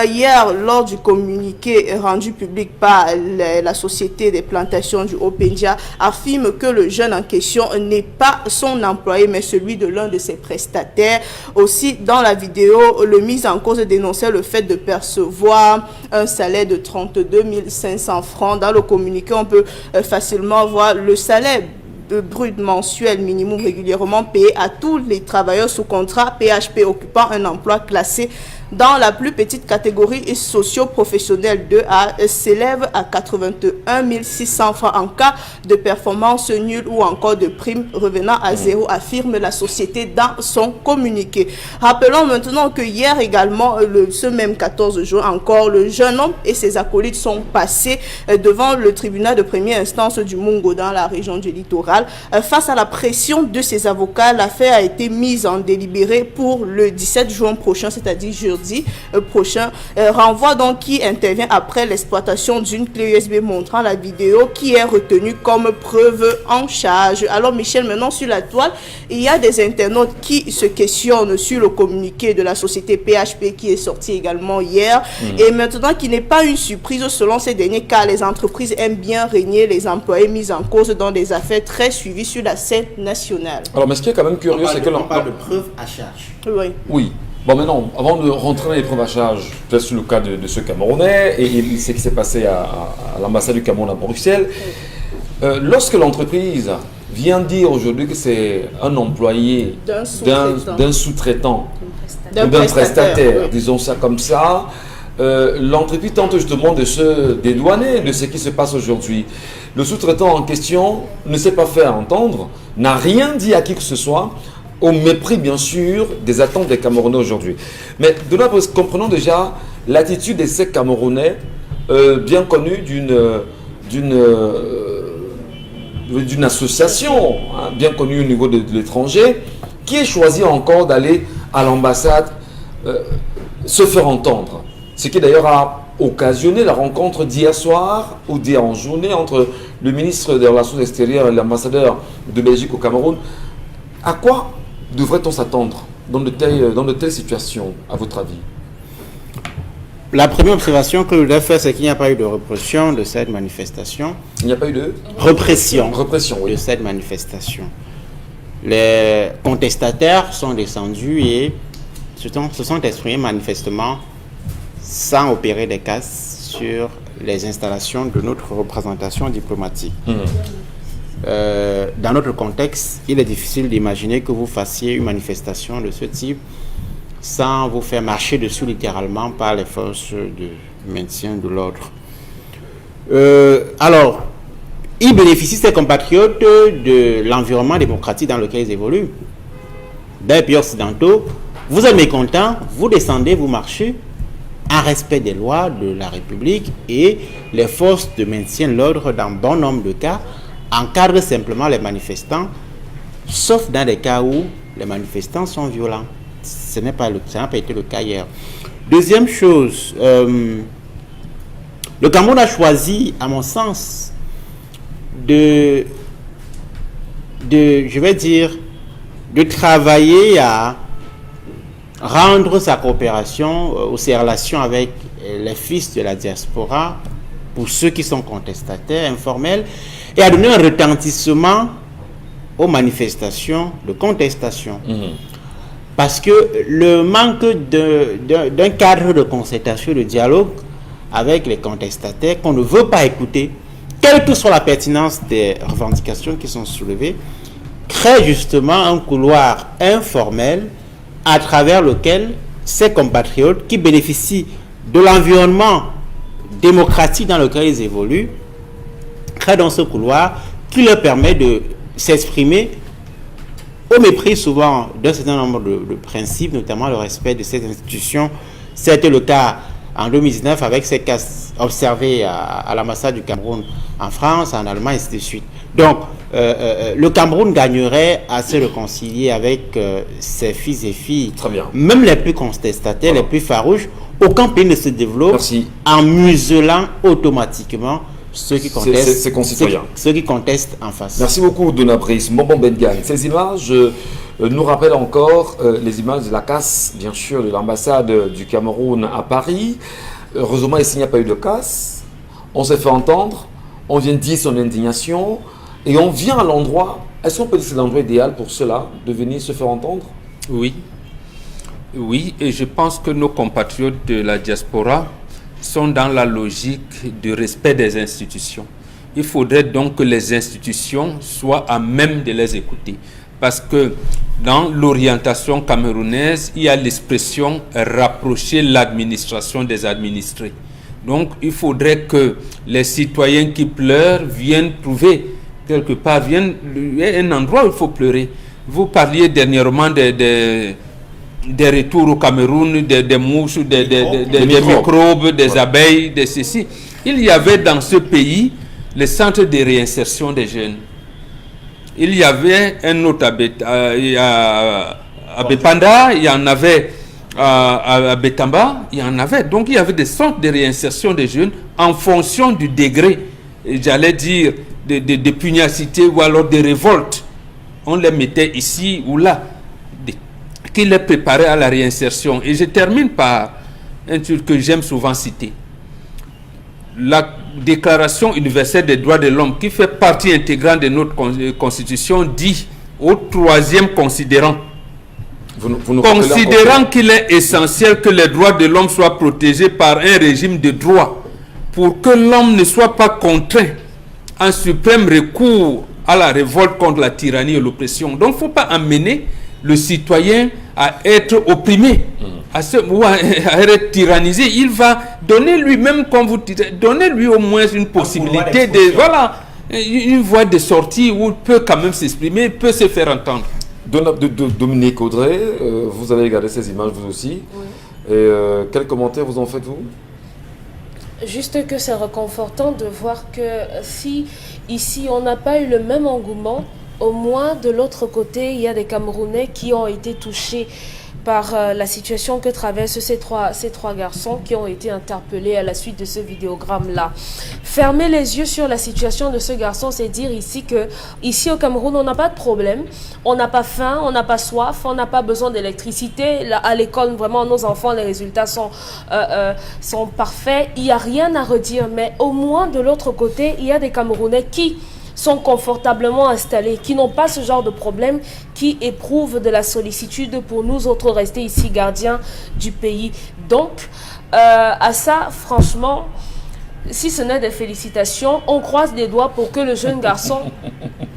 hier, lors du communiqué rendu public par la Société des plantations du Haut-Pendia, affirme que le jeune en question n'est pas son employé, mais celui de l'un de ses prestataires. Aussi, dans la vidéo, le mis en cause dénonçait le fait de percevoir un salaire de 32 500 francs. Dans le communiqué, on peut facilement voir le salaire brut mensuel minimum régulièrement payé à tous les travailleurs sous contrat PHP occupant un emploi classé dans la plus petite catégorie socio-professionnelle 2A s'élève à 81 600 francs en cas de performance nulle ou encore de prime revenant à zéro, affirme la société dans son communiqué. Rappelons maintenant que hier également, ce même 14 juin encore, le jeune homme et ses acolytes sont passés devant le tribunal de première instance du Mungo dans la région du littoral. Face à la pression de ses avocats, l'affaire a été mise en délibéré pour le 17 juin prochain, c'est-à-dire jeudi prochain. Renvoi donc qui intervient après l'exploitation d'une clé USB montrant la vidéo qui est retenue comme preuve en charge. Alors Michel, maintenant sur la toile, il y a des internautes qui se questionnent sur le communiqué de la société PHP qui est sorti également hier et maintenant qui n'est pas une surprise selon ces derniers car les entreprises aiment bien régner les employés mis en cause dans des affaires très suivies sur la scène nationale. Alors mais ce qui est quand même curieux, c'est que l'on parle de preuves à charge. Oui. Oui. Bon, maintenant, avant de rentrer dans les preuves à charge, peut-être sur le cas de ce Camerounais et ce qui s'est passé à l'ambassade du Cameroun à Bruxelles, lorsque l'entreprise vient dire aujourd'hui que c'est un employé d'un sous-traitant, d'un prestataire, oui, disons ça comme ça, l'entreprise tente justement de se dédouaner de ce qui se passe aujourd'hui. Le sous-traitant en question ne s'est pas fait entendre, n'a rien dit à qui que ce soit, au mépris bien sûr des attentes des Camerounais aujourd'hui. Mais de là, comprenons déjà l'attitude de ces Camerounais bien connus d'une association bien connue au niveau de l'étranger qui est choisi encore d'aller à l'ambassade se faire entendre. Ce qui d'ailleurs a occasionné la rencontre d'hier soir ou d'hier en journée entre le ministre des Relations extérieures et l'ambassadeur de Belgique au Cameroun. À quoi devrait-on s'attendre dans de telles situations, à votre avis? La première observation que je voudrais faire, c'est qu'il n'y a pas eu de répression de cette manifestation. Il n'y a pas eu de répression oui. de cette manifestation. Les contestataires sont descendus et se sont exprimés manifestement sans opérer des casses sur les installations de notre représentation diplomatique. Dans notre contexte, il est difficile d'imaginer que vous fassiez une manifestation de ce type sans vous faire marcher dessus littéralement par les forces de maintien de l'ordre. Alors, ils bénéficient, ces compatriotes, de l'environnement démocratique dans lequel ils évoluent. Dans les pays occidentaux, vous êtes mécontents, vous descendez, vous marchez en respect des lois de la République, et les forces de maintien de l'ordre, dans bon nombre de cas, encadrent simplement les manifestants, sauf dans des cas où les manifestants sont violents. Ça n'a pas été le cas hier. Deuxième chose, le Cameroun a choisi, à mon sens, de travailler à rendre sa coopération ou ses relations avec les fils de la diaspora, pour ceux qui sont contestataires, informels, et à donner un retentissement aux manifestations de contestation. Parce que le manque d'un cadre de concertation, de dialogue avec les contestataires qu'on ne veut pas écouter, quelle que soit la pertinence des revendications qui sont soulevées, crée justement un couloir informel à travers lequel ces compatriotes qui bénéficient de l'environnement démocratique dans lequel ils évoluent, créent dans ce couloir qui leur permet de s'exprimer au mépris souvent d'un certain nombre de principes, notamment le respect de ces institutions. C'était le cas en 2019 avec ces cas observés à l'ambassade du Cameroun en France, en Allemagne, et ainsi de suite. Donc, le Cameroun gagnerait à se réconcilier avec ses fils et filles, même les plus contestataires, les plus farouches. Aucun pays ne se développe en muselant automatiquement ceux qui contestent, ceux qui contestent en face. Merci beaucoup, Dona Brice. Mbombo Bengang. Ces images nous rappellent encore les images de la casse, bien sûr, de l'ambassade du Cameroun à Paris. Heureusement, ici, il n'y a pas eu de casse. On s'est fait entendre, on vient dire son indignation et on vient à l'endroit. Est-ce qu'on peut dire que c'est l'endroit idéal pour cela, de venir se faire entendre? Oui. Oui, et je pense que nos compatriotes de la diaspora sont dans la logique du respect des institutions. Il faudrait donc que les institutions soient à même de les écouter. Parce que dans l'orientation camerounaise, il y a l'expression « rapprocher l'administration des administrés ». Donc, il faudrait que les citoyens qui pleurent viennent trouver quelque part, un endroit où il faut pleurer. Vous parliez dernièrement des retours au Cameroun, des mouches, des microbes, des abeilles, de ceci. Il y avait dans ce pays le centre de réinsertion des jeunes. Il y avait un autre à Bepanda, il y en avait à Betamba, il y en avait. Donc il y avait des centres de réinsertion des jeunes en fonction du degré, j'allais dire, de pugnacité ou alors de révolte. On les mettait ici ou là, qui les préparait à la réinsertion. Et je termine par un truc que j'aime souvent citer. La Déclaration universelle des droits de l'homme, qui fait partie intégrante de notre Constitution, dit au troisième considérant, considérant qu'il est essentiel que les droits de l'homme soient protégés par un régime de droit pour que l'homme ne soit pas contraint en suprême recours à la révolte contre la tyrannie et l'oppression. Donc il ne faut pas amener le citoyen à être opprimé, à être tyrannisé. Il va donner lui-même, comme vous dites, donner lui au moins une possibilité de, voilà, une voie de sortie où il peut quand même s'exprimer, peut se faire entendre. Dominique Audrey, vous avez regardé ces images vous aussi. Oui. Et quel commentaire vous en faites-vous? Juste que c'est réconfortant de voir que si ici on n'a pas eu le même engouement, au moins de l'autre côté il y a des Camerounais qui ont été touchés par la situation que traversent ces trois garçons qui ont été interpellés à la suite de ce vidéogramme-là. Fermer les yeux sur la situation de ce garçon, c'est dire ici que, ici au Cameroun, on n'a pas de problème, on n'a pas faim, on n'a pas soif, on n'a pas besoin d'électricité. À l'école, vraiment, nos enfants, les résultats sont parfaits. Il n'y a rien à redire, mais au moins de l'autre côté, il y a des Camerounais qui sont confortablement installés, qui n'ont pas ce genre de problème, qui éprouvent de la sollicitude pour nous autres rester ici gardiens du pays. Donc, à ça, franchement, si ce n'est des félicitations, on croise les doigts pour que le jeune garçon...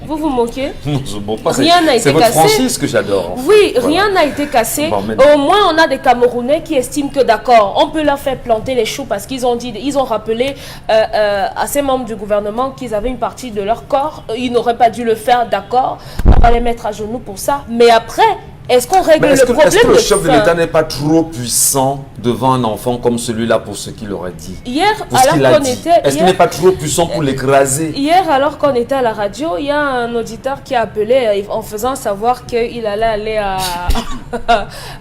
Vous vous moquez? Non, je ne montre pas. Rien n'a été C'est votre cassé. franchise que j'adore. Oui, rien n'a été cassé. Bon, Au moins, on a des Camerounais qui estiment que d'accord, on peut leur faire planter les choux parce qu'ils ont dit, ils ont rappelé à ces membres du gouvernement qu'ils avaient une partie de leur corps. Ils n'auraient pas dû le faire, d'accord. On va les mettre à genoux pour ça. Mais après, est-ce qu'on règle Mais est-ce le que problème le de chef de faim? l'État n'est pas trop puissant devant un enfant comme celui-là pour ce qu'il aurait dit? Hier, Pour ce qu'il alors a qu'on dit. était... Est-ce qu'il n'est pas trop puissant pour l'écraser? Hier, alors qu'on était à la radio, il y a un auditeur qui a appelé en faisant savoir qu'il allait aller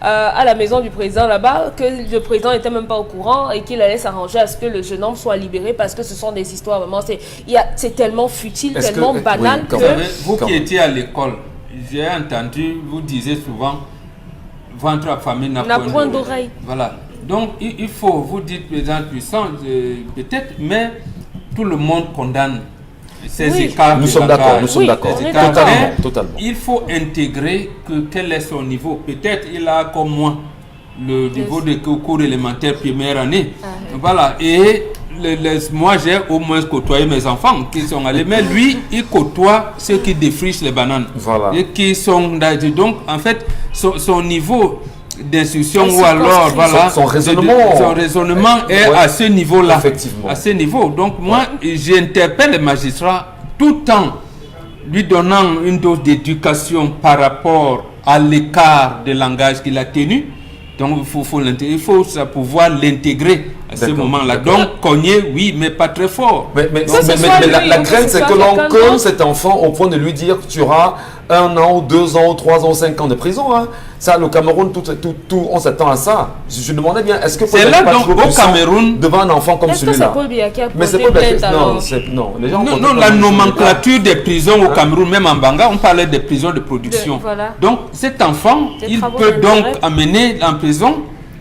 à la maison du président là-bas, que le président n'était même pas au courant et qu'il allait s'arranger à ce que le jeune homme soit libéré parce que ce sont des histoires vraiment... C'est tellement futile, Est-ce tellement que- banal oui, quand que... même. Vous Quand qui même. étiez à l'école, j'ai entendu, vous disiez souvent, ventre affamé n'a point d'oreille. Voilà. Donc, il faut, vous dites président puissant, peut-être, mais tout le monde condamne ces Oui. écarts. Nous de sommes langage. d'accord, nous sommes Oui, d'accord. on est Totalement, d'accord. mais Totalement. Il faut intégrer que quel est son niveau. Peut-être il a comme moi le niveau de cours élémentaire première année. Voilà. Et moi j'ai au moins côtoyé mes enfants qui sont allés. Mais lui, il côtoie ceux qui défrichent les bananes. Voilà. Et qui sont... Donc en fait, son niveau d'instruction Et ou alors circonscrit. voilà Son raisonnement. son raisonnement est Ouais. à ce niveau-là. Effectivement. À ce niveau. Donc moi, j'interpelle les magistrats tout en lui donnant une dose d'éducation par rapport à l'écart de langage qu'il a tenu. Donc il faut ça pouvoir l'intégrer à ce D'accord, moment-là. d'accord. Donc cogner, oui, mais pas très fort. Mais Que ce soit lui la ou que crainte, ce c'est soit que l'on quelqu'un colle d'autre. cet enfant au point de lui dire que tu auras 1 an, ou 2 ans, ou 3 ans, 5 ans de prison. Hein. Ça, le Cameroun, on s'attend à ça. Je demandais bien, est-ce que C'est peut-être là pas donc trop au puissant Cameroun. devant un enfant comme Est-ce que c'est celui-là? Paul Biya qui a Mais c'est porté pas plainte alors? non, les gens Non, portent non, pas la plainte. nomenclature des prisons au Cameroun, même en Banga, on parlait des prisons de production. Voilà. Donc cet enfant, Des il travaux peut donc d'intérêt. amener en prison,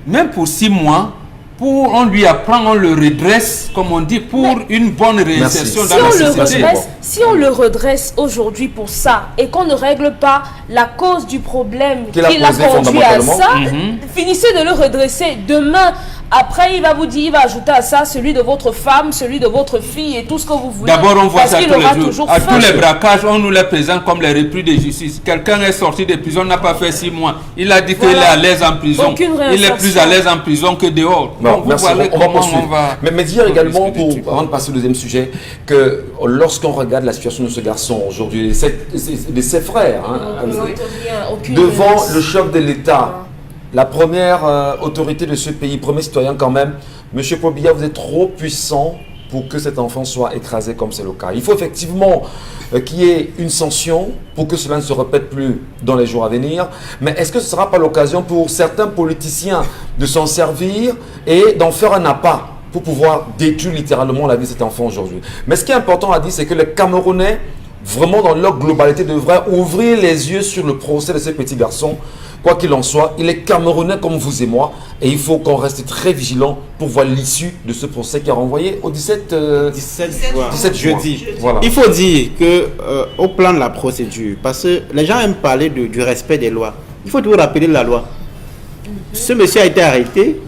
même pour 6 mois, on lui apprend, on le redresse, comme on dit, pour une bonne réinsertion Merci. dans Si la on, le société. redresse, si on le redresse aujourd'hui pour ça et qu'on ne règle pas la cause du problème Qu'il a qui l'a posé conduit à fondamentalement. ça, finissez de le redresser. Demain, après, il va vous dire, il va ajouter à ça celui de votre femme, celui de votre fille et tout ce que vous voulez. D'abord, on voit parce ça qu'il tous aura les jours. toujours À faim. tous les braquages, on nous les présente comme les repris de justice. Quelqu'un est sorti de prison, n'a pas fait 6 mois. Il a dit qu'il Voilà. est à l'aise en prison. Aucune Il est plus réinsertion. à l'aise en prison que dehors. Non, Donc, vous merci. voyez On va comment poursuivre. on va... Mais dire également, discuter. avant de passer au deuxième sujet, que lorsqu'on regarde la situation de ce garçon aujourd'hui, de ses frères, hein, Aucune devant menace. le chef de l'État, la première autorité de ce pays, premier citoyen quand même, Monsieur Paul Biya, vous êtes trop puissant pour que cet enfant soit écrasé comme c'est le cas. Il faut effectivement qu'il y ait une sanction pour que cela ne se répète plus dans les jours à venir. Mais est-ce que ce ne sera pas l'occasion pour certains politiciens de s'en servir et d'en faire un appât pour pouvoir détruire littéralement la vie de cet enfant aujourd'hui? Mais ce qui est important à dire, c'est que les Camerounais, vraiment dans leur globalité, devraient ouvrir les yeux sur le procès de ce petit garçon. Quoi qu'il en soit, il est Camerounais comme vous et moi, et il faut qu'on reste très vigilant pour voir l'issue de ce procès qui est renvoyé au 17 juin. jeudi. Voilà. Il faut dire que au plan de la procédure, parce que les gens aiment parler du respect des lois, il faut toujours rappeler la loi. Ce monsieur a été arrêté,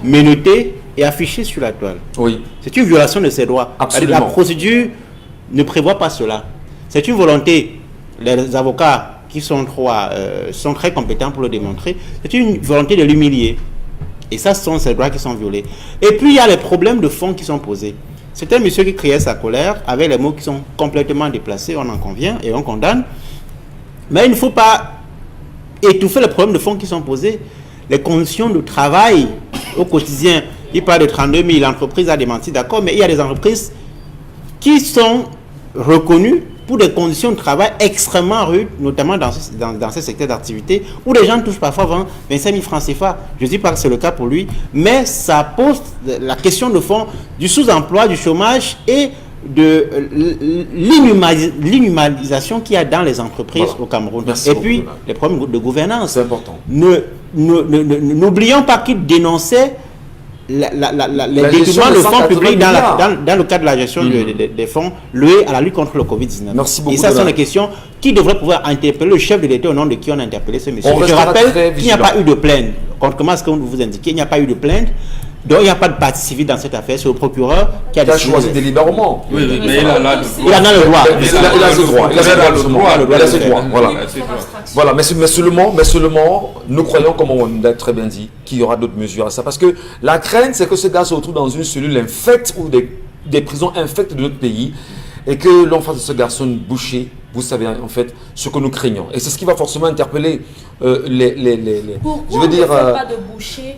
menotté et affiché sur la toile. Oui. C'est une violation de ses droits. Absolument. La procédure ne prévoit pas cela. C'est une volonté. Les avocats qui sont très compétents pour le démontrer. C'est une volonté de l'humilier. Et ça, ce sont ses droits qui sont violés. Et puis, il y a les problèmes de fond qui sont posés. C'est un monsieur qui criait sa colère avec les mots qui sont complètement déplacés, on en convient et on condamne. Mais il ne faut pas étouffer les problèmes de fond qui sont posés. Les conditions de travail au quotidien. Il parle de 32 000 entreprises à démentir, d'accord, mais il y a des entreprises qui sont reconnues pour des conditions de travail extrêmement rudes, notamment dans ces secteurs d'activité, où les gens touchent parfois 25 000 francs CFA. Je ne dis pas que c'est le cas pour lui, mais ça pose la question de fond du sous-emploi, du chômage et de l'inhumanisation qu'il y a dans les entreprises au Cameroun. Merci et beaucoup, puis, les problèmes de gouvernance. C'est important. N'oublions pas qu'il dénonçait les gestion détournements de de fonds 180 publics milliards. dans le cadre de la gestion des fonds liés à la lutte contre le Covid-19. Merci beaucoup, Et ça, ce sont Donald. des questions qui devraient pouvoir interpeller le chef de l'État au nom de qui on a interpellé ce monsieur. On Je restera très rappelle qu'il n'y a vigilant. pas eu de plainte. Contrairement à ce que vous indiquez, il n'y a pas eu de plainte. Donc il n'y a pas de partie civile dans cette affaire. C'est le procureur qui a Tu as décidé. choisi délibérément. Oui, oui, mais il a là le Il en a le droit. Il a ce droit. Il a ce droit. Voilà. Voilà, mais seulement, nous croyons, comme on l'a très bien dit, qu'il y aura d'autres mesures à ça. Parce que la crainte, c'est que ce gars se retrouve dans une cellule infecte ou des prisons infectes de notre pays et que l'on fasse de ce garçon bouché. Vous savez, en fait, ce que nous craignons. Et c'est ce qui va forcément interpeller Pourquoi je veux dire, on ne fait pas de boucher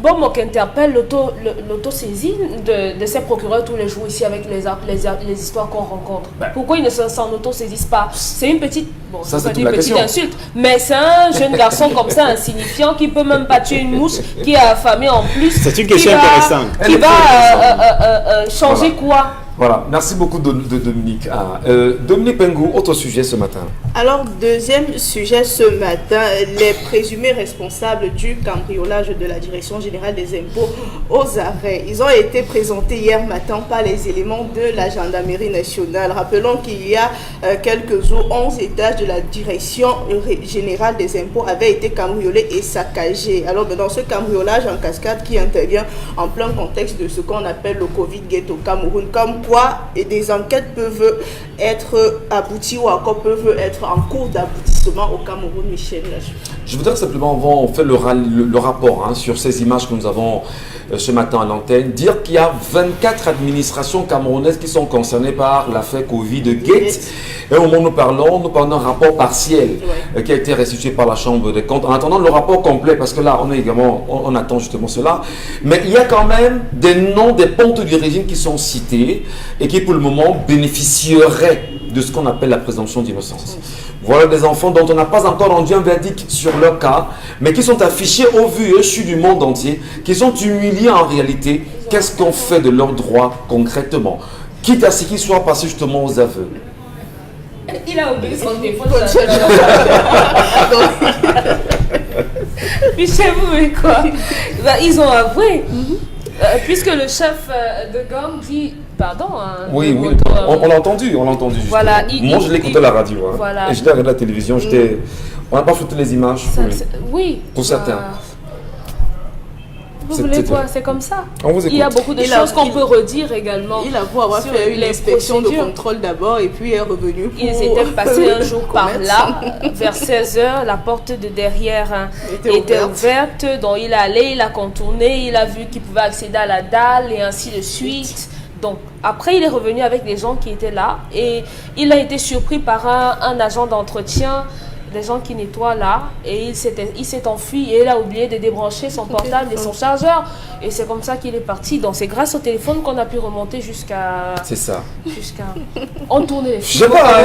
Bomok interpelle l'autosaisie de ces procureurs tous les jours ici avec les histoires qu'on rencontre. Pourquoi ils ne s'en autosaisissent pas? C'est une petite, Ça, c'est pas toute une la petite question. insulte, mais c'est un jeune garçon comme ça, insignifiant, qui peut même pas tuer une mouche, qui est affamé en plus. C'est une question qui va- intéressante. Qui Elle est va changer Voilà. quoi? Voilà, merci beaucoup de Dominique. Dominique Pengou, autre sujet ce matin. Alors, deuxième sujet ce matin, les présumés responsables du cambriolage de la Direction générale des impôts aux arrêts. Ils ont été présentés hier matin par les éléments de la gendarmerie nationale. Rappelons qu'il y a quelques jours, 11 étages de la Direction générale des impôts avaient été cambriolés et saccagés. Alors, dans ce cambriolage en cascade qui intervient en plein contexte de ce qu'on appelle le Covid-gate au Cameroun, comme quoi et des enquêtes peuvent être abouties ou encore peuvent être en cours d'aboutissement au Cameroun, Michel. Je voudrais simplement, avant on fait le rapport sur ces images que nous avons ce matin à l'antenne, dire qu'il y a 24 administrations camerounaises qui sont concernées par l'affaire Covid-Gate. Et au moment où nous parlons d'un rapport partiel qui a été restitué par la Chambre des comptes. En attendant le rapport complet, parce que là, on attend justement cela. Mais il y a quand même des noms des pontes du régime qui sont cités et qui, pour le moment, bénéficieraient de ce qu'on appelle la présomption d'innocence. Voilà des enfants dont on n'a pas encore rendu un verdict sur leur cas, mais qui sont affichés au vu et au su du monde entier, qui sont humiliés en réalité. Qu'est-ce qu'on fait de leurs droits concrètement? Quitte à ce qu'ils soient passés justement aux aveux. Il a oublié son téléphone. Puis chez vous, mais quoi? Ils ont avoué. Puisque le chef de gang dit pardon. Oui, on l'a entendu, justement. Voilà, Moi, je l'écoutais à la radio. Voilà. Et j'étais à la télévision. On n'a pas foutu les images. Oui. Pour certains. Vous voulez quoi? C'est comme ça. On vous écoute. Il y a beaucoup de choses qu'on peut redire également. Il avoue avoir sur fait une les inspection de procédures. contrôle d'abord et puis est revenu pour... Ils étaient passés un jour par commettre. là, vers 16h, la porte de derrière était ouverte, donc il est allé, il a contourné, il a vu qu'il pouvait accéder à la dalle et ainsi de suite. Donc après il est revenu avec des gens qui étaient là et il a été surpris par un agent d'entretien, des gens qui nettoient là, et il s'est enfui et il a oublié de débrancher son portable et son chargeur, et c'est comme ça qu'il est parti. Donc c'est grâce au téléphone qu'on a pu remonter jusqu'à on tournait les Je sais pas,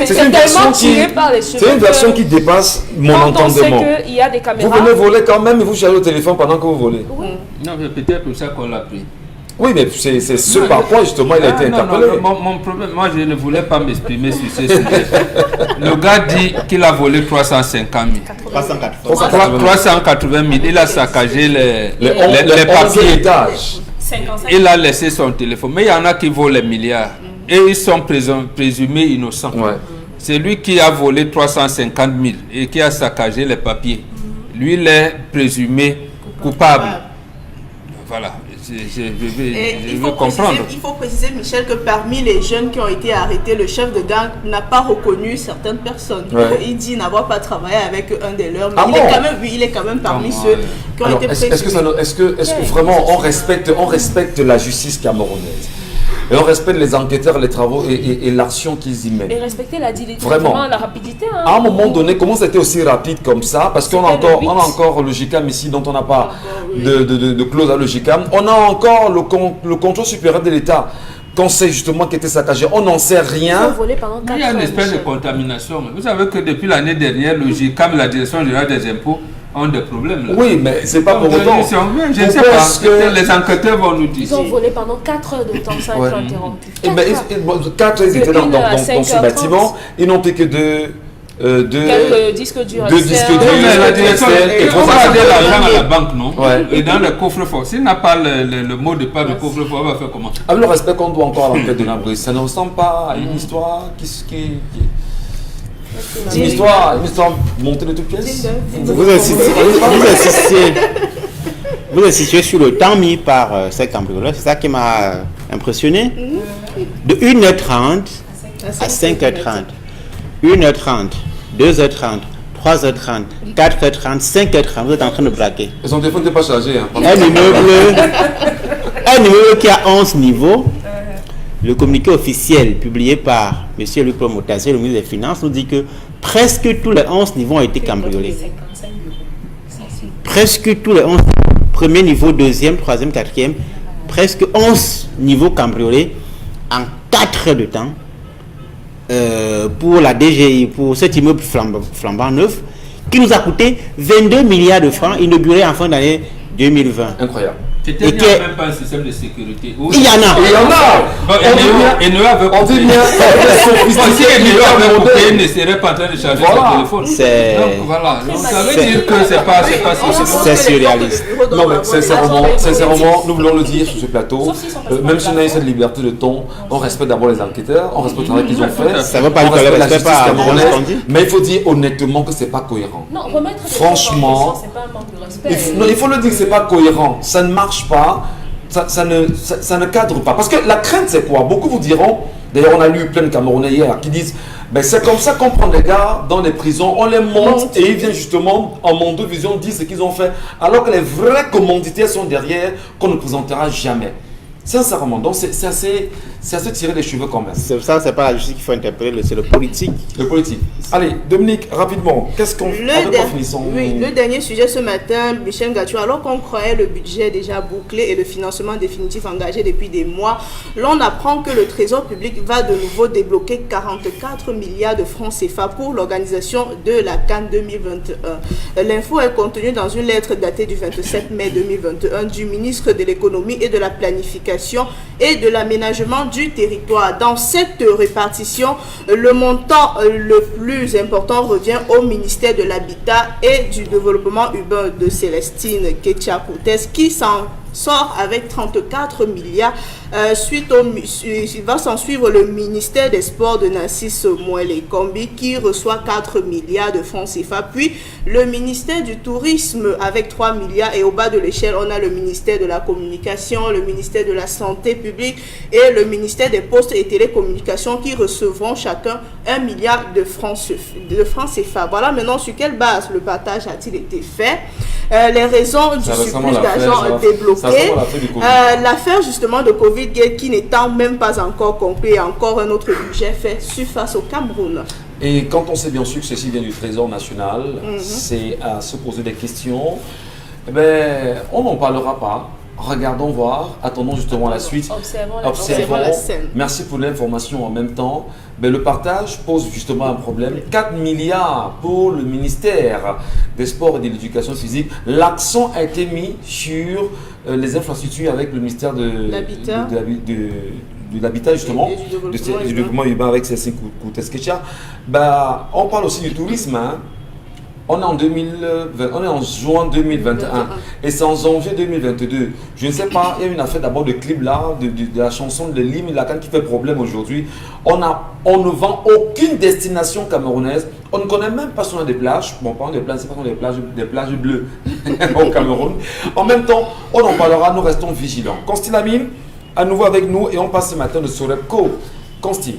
c'est une version tellement qui, tiré par les cheveux. c'est une version qui dépasse mon quand on sait entendement. qu'il y a des Vous caméras. venez voler quand même et vous chargez au téléphone pendant que vous volez. Non, mais peut-être pour ça qu'on l'a pris. Oui, mais c'est ce par quoi justement il a été interpellé. Mon problème, moi je ne voulais pas m'exprimer sur ce sujet. Le gars dit qu'il a volé 350 000. 380 000. Il a saccagé les papiers. Étages. 55. Il a laissé son téléphone. Mais il y en a qui volent les milliards. Et ils sont présumés innocents. Ouais. C'est lui qui a volé 350 000 et qui a saccagé les papiers. Lui, il est présumé coupable. Voilà. Je veux comprendre. Il faut préciser, Michel, que parmi les jeunes qui ont été arrêtés, le chef de gang n'a pas reconnu certaines personnes. Ouais. Il dit n'avoir pas travaillé avec un des leurs, mais Ah bon? il est quand même parmi Ah, ceux ouais. qui ont Alors, été est-ce que vraiment on respecte la justice camerounaise et on respecte les enquêteurs, les travaux et l'action qu'ils y mènent? Et respecter la diligence, Vraiment. la rapidité. Hein. À un moment donné, comment c'était aussi rapide comme ça? Parce qu'on a encore le GICAM ici, dont on n'a pas de clause à le GICAM. On a encore le contrôle supérieur de l'État. conseils justement qui étaient saccagés. On n'en sait Ils ont rien. volé pendant 4 Il y a une ans, espèce de Michel. contamination. Vous savez que depuis l'année dernière, le GICAM, la Direction générale des impôts, ont des problèmes là. Oui, mais c'est pas pour autant. Je ne sais Pourquoi pas. est-ce que- Les enquêteurs vont nous dire. Ils ont volé pendant 4 heures de temps sans Ouais. être interrompus. Eh ben, quand ils étaient De 1 heure à dans ce 5h30. bâtiment, ils n'ont pris que deux Quelques disques durs. deux disques externes. durs. Oui, mais la direction, Et on va garder l'argent à la banque, non? Ouais. Et dans le coffre-fort. S'il n'a pas le mot de part de coffre-fort, on va faire comment? Avec le respect qu'on doit encore à l'enquête de la Brice, ça ne ressemble pas à une histoire une histoire montée de toutes pièces. Vous insistez sur le temps mis par ces cambrioleurs, c'est ça qui m'a impressionné. De 1h30 à 5h30, 1h30, 2h30, 3h30, 4h30, 5h30, vous êtes en train de braquer. Et son téléphone n'était pas chargé. Hein, Un immeuble qui a 11 niveaux. Le communiqué officiel publié par M. Luc Motassé, le ministre des Finances, nous dit que presque tous les 11 niveaux ont été cambriolés. Presque tous les 11, premier niveau, deuxième, troisième, quatrième, presque 11 niveaux cambriolés en 4 heures de temps pour la DGI, pour cet immeuble flambant neuf, qui nous a coûté 22 milliards de francs, inauguré en fin d'année 2020. Incroyable. C'était même pas un système de sécurité. Il y en a. Il y en a. Eneo avait On dit bien. Si Eneo avait coupé, il ne serait pas en train de charger Voilà. son téléphone. C'est- Donc voilà. Donc, ça veut c'est- dire que c'est pas C'est surréaliste. Non, mais sincèrement, nous voulons le dire sur ce plateau. Même si on a eu cette liberté de ton, on respecte d'abord les enquêteurs, on respecte le travail qu'ils ont fait. Ça veut pas on dire qu'on respecte les la respecte justice pas, camerounaise. on dit. Mais il faut dire honnêtement que c'est pas cohérent. Non, remettre des Franchement, choses en question, c'est pas un manque de respect. Non, il faut le dire que c'est pas cohérent. Ça ne marche pas. Ça ne cadre pas. Parce que la crainte, c'est quoi? Beaucoup vous diront, d'ailleurs, on a lu plein de Camerounais hier qui disent ben, c'est comme ça qu'on prend les gars dans les prisons, on les monte et ils viennent justement en monde de vision dire ce qu'ils ont fait. Alors que les vrais commanditaires sont derrière, qu'on ne présentera jamais. Sincèrement, donc c'est assez tiré les cheveux quand même. C'est ça, c'est pas la justice qu'il faut interpeller, c'est le politique. Le politique. Allez, Dominique, rapidement, qu'est-ce qu'on Le dernier sujet ce matin, Michel Gatou, alors qu'on croyait le budget déjà bouclé et le financement définitif engagé depuis des mois, l'on apprend que le Trésor public va de nouveau débloquer 44 milliards de francs CFA pour l'organisation de la CAN 2021. L'info est contenue dans une lettre datée du 27 mai 2021 du ministre de l'économie et de la planification et de l'aménagement du territoire. Dans cette répartition, le montant le plus important revient au ministère de l'Habitat et du Développement urbain de Célestine Ketcha-Koutes qui s'en sort avec 34 milliards. Il va s'en suivre le ministère des Sports de Narcisse Moelle Kombi qui reçoit 4 milliards de francs CFA. Puis le ministère du Tourisme avec 3 milliards et au bas de l'échelle, on a le ministère de la Communication, le ministère de la Santé publique et le ministère des Postes et Télécommunications qui recevront chacun 1 milliard de francs CFA. Voilà maintenant sur quelle base le partage a-t-il été fait. Les raisons du surplus d'argent débloqué. L'affaire justement de Covid qui n'étant même pas encore compris, encore un autre budget fait face au Cameroun. Et quand on sait bien sûr que ceci vient du Trésor national, c'est à se poser des questions. Eh ben, on n'en parlera pas. Regardons voir, attendons justement la suite. Observons la scène. Merci pour l'information en même temps. Ben, le partage pose justement un problème. 4 milliards pour le ministère des Sports et de l'Éducation physique. L'accent a été mis sur les infrastructures avec le ministère de l'Habitat justement, du développement urbain avec Cécile Koutes-Ketcha. Ben, on parle aussi du tourisme. Hein. On est en juin 2021 et c'est en janvier 2022. Je ne sais pas, il y a une affaire d'abord de clip là, de la chanson de Lim Lacan qui fait problème aujourd'hui. On ne vend aucune destination camerounaise. On ne connaît même pas si on a des plages. Bon, pas des plages, c'est pas des plages bleues au Cameroun. En même temps, on en parlera, nous restons vigilants. Consti Lamine, à nouveau avec nous et on passe ce matin de Sorepco. Consti.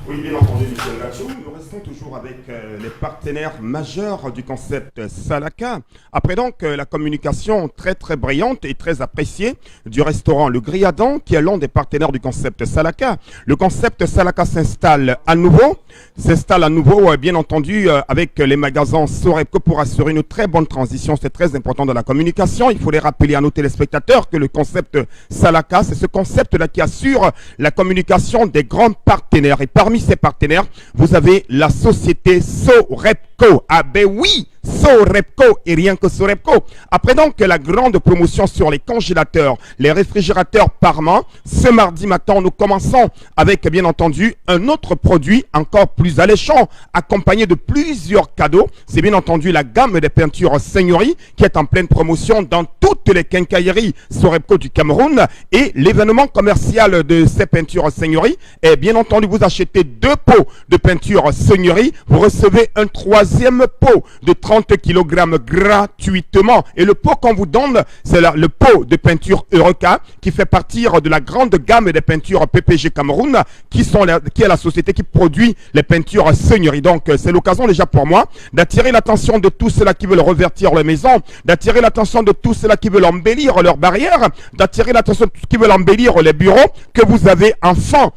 Oui, bien entendu, Michel Gatou. restons toujours avec les partenaires majeurs du concept Salaka. Après donc la communication très brillante et très appréciée du restaurant Le Griadan, qui est l'un des partenaires du concept Salaka. Le concept Salaka s'installe à nouveau, bien entendu avec les magasins Sorebco pour assurer une très bonne transition. C'est très important dans la communication. Il faut les rappeler à nos téléspectateurs que le concept Salaka, c'est ce concept-là qui assure la communication des grands partenaires. Et parmi ces partenaires, vous avez la société Sorebco. Ah ben oui, Sorebco et rien que Sorebco. Après donc la grande promotion sur les congélateurs, les réfrigérateurs Parma, ce mardi matin, nous commençons avec bien entendu un autre produit encore plus alléchant, accompagné de plusieurs cadeaux. C'est bien entendu la gamme des peintures Seigneurie qui est en pleine promotion dans toutes les quincailleries Sorebco du Cameroun. Et l'événement commercial de ces peintures Seigneurie est bien entendu, vous achetez 2 pots de peinture Seigneurie, vous recevez un 3e pot de 30 kg gratuitement. Et le pot qu'on vous donne, c'est le pot de peinture Eureka qui fait partir de la grande gamme des peintures PPG Cameroun qui est la société qui produit les peintures Seigneurie. Donc c'est l'occasion déjà pour moi d'attirer l'attention de tous ceux-là qui veulent revertir leur maison, d'attirer l'attention de tous ceux-là qui veulent embellir leurs barrières, d'attirer l'attention de tous ceux qui veulent embellir les bureaux, que vous avez enfin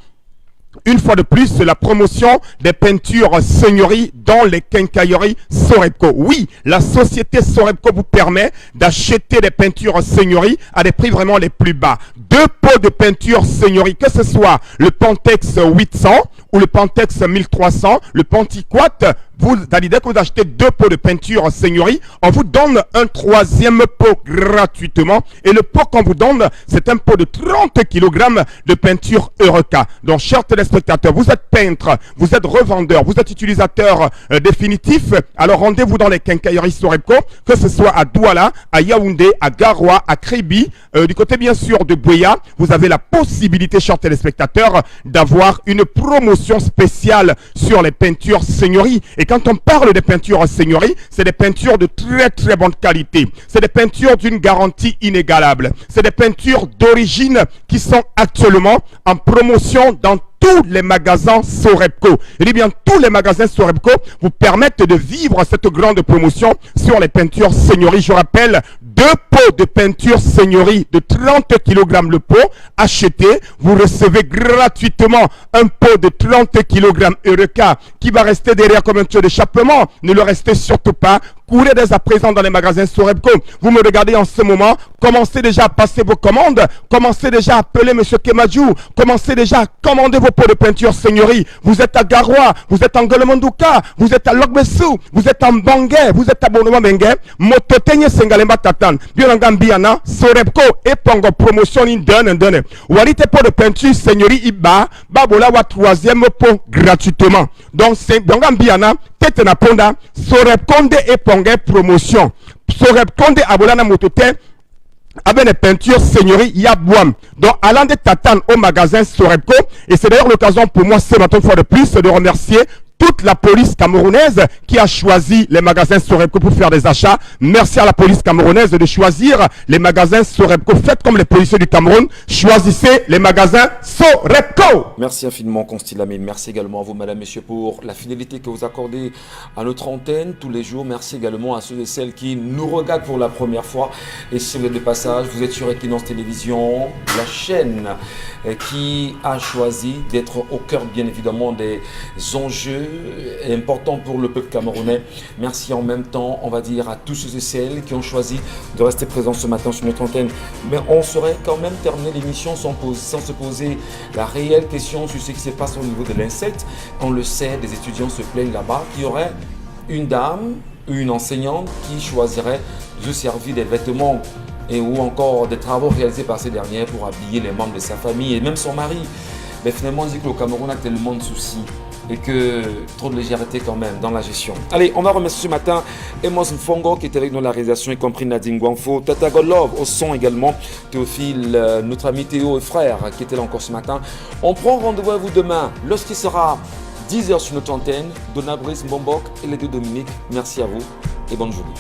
une fois de plus, la promotion des peintures Seigneurie dans les quincailleries Sorebco. Oui, la société Sorebco vous permet d'acheter des peintures Seigneurie à des prix vraiment les plus bas. 2 pots de peinture Seigneurie, que ce soit le Pentex 800 ou le Pentex 1300, le Pentiquat, vous validez que vous achetez 2 pots de peinture Seigneurie, on vous donne un 3e pot gratuitement. Et le pot qu'on vous donne, c'est un pot de 30 kg de peinture Eureka. Donc, chers téléspectateurs, vous êtes peintre, vous êtes revendeur, vous êtes utilisateur définitif, alors rendez-vous dans les quincailleries Sorebco, que ce soit à Douala, à Yaoundé, à Garoua, à Kribi, du côté bien sûr de Bouya, vous avez la possibilité, chers téléspectateurs, d'avoir une promotion spéciale sur les peintures Seigneurie. Et quand on parle des peintures Seigneurie, c'est des peintures de très bonne qualité. C'est des peintures d'une garantie inégalable. C'est des peintures d'origine qui sont actuellement en promotion dans tous les magasins Sorebco. Je dis bien tous les magasins Sorebco vous permettent de vivre cette grande promotion sur les peintures Seigneurie. Je rappelle, 2 pots de peinture Seigneurie de 30 kg le pot. Achetez, vous recevez gratuitement un pot de 30 kg Eureka qui va rester derrière comme un tuyau d'échappement. Ne le restez surtout pas. Courez dès à présent dans les magasins Sorebco. Vous me regardez en ce moment. Commencez déjà à passer vos commandes. Commencez déjà à appeler M. Kemadjou. Commencez déjà à commander vos pots de peinture Seigneurie. Vous êtes à Garoua. Vous êtes en Golemondouka. Vous êtes à Logbessou. Vous êtes en Bangé. Vous êtes à Bonoma Bengue. Mototenye Sengalemba Tatan. Biolangambiana. Sorebco. Et Pongo promotion in donne. Walite pot de peinture Seigneurie Iba. Babola wa 3e pot gratuitement. Donc c'est Biolangambiana. Tete na ponda. Sorebconde et Pongo promotion. Sorebconde abolana mototen. Avec les peintures Seigneurie Yabouam. Donc, allant de Tatan au magasin Sorebco. Et c'est d'ailleurs l'occasion pour moi, ce matin, une fois de plus, de remercier toute la police camerounaise qui a choisi les magasins Sorebco pour faire des achats. Merci à la police camerounaise de choisir les magasins Sorebco. Faites comme les policiers du Cameroun. Choisissez les magasins Sorebco. Merci infiniment, Constilamine. Merci également à vous, madame, messieurs, pour la fidélité que vous accordez à notre antenne tous les jours. Merci également à ceux et celles qui nous regardent pour la première fois. Et si vous êtes de passage, vous êtes sur Equinox Télévision, la chaîne qui a choisi d'être au cœur, bien évidemment, des enjeux importants pour le peuple camerounais. Merci en même temps, on va dire, à tous ceux et celles qui ont choisi de rester présents ce matin sur notre antenne. Mais on saurait quand même terminer l'émission sans se poser la réelle question sur ce qui se passe au niveau de l'insecte. On le sait, des étudiants se plaignent là-bas qu'il y aurait une dame, une enseignante qui choisirait de servir des vêtements et ou encore des travaux réalisés par ces dernières pour habiller les membres de sa famille et même son mari. Mais finalement, on dit que le Cameroun a tellement de soucis et que trop de légèreté quand même dans la gestion. Allez, on va remercier ce matin Emos Mfongo qui était avec nous à la réalisation, y compris Nadine Guanfo, Tata Godlove au son également, Théophile, notre ami Théo et frère qui était là encore ce matin. On prend rendez-vous à vous demain lorsqu'il sera 10h sur notre antenne. Donna Brice Mbombok et les deux Dominique, merci à vous et bonne journée.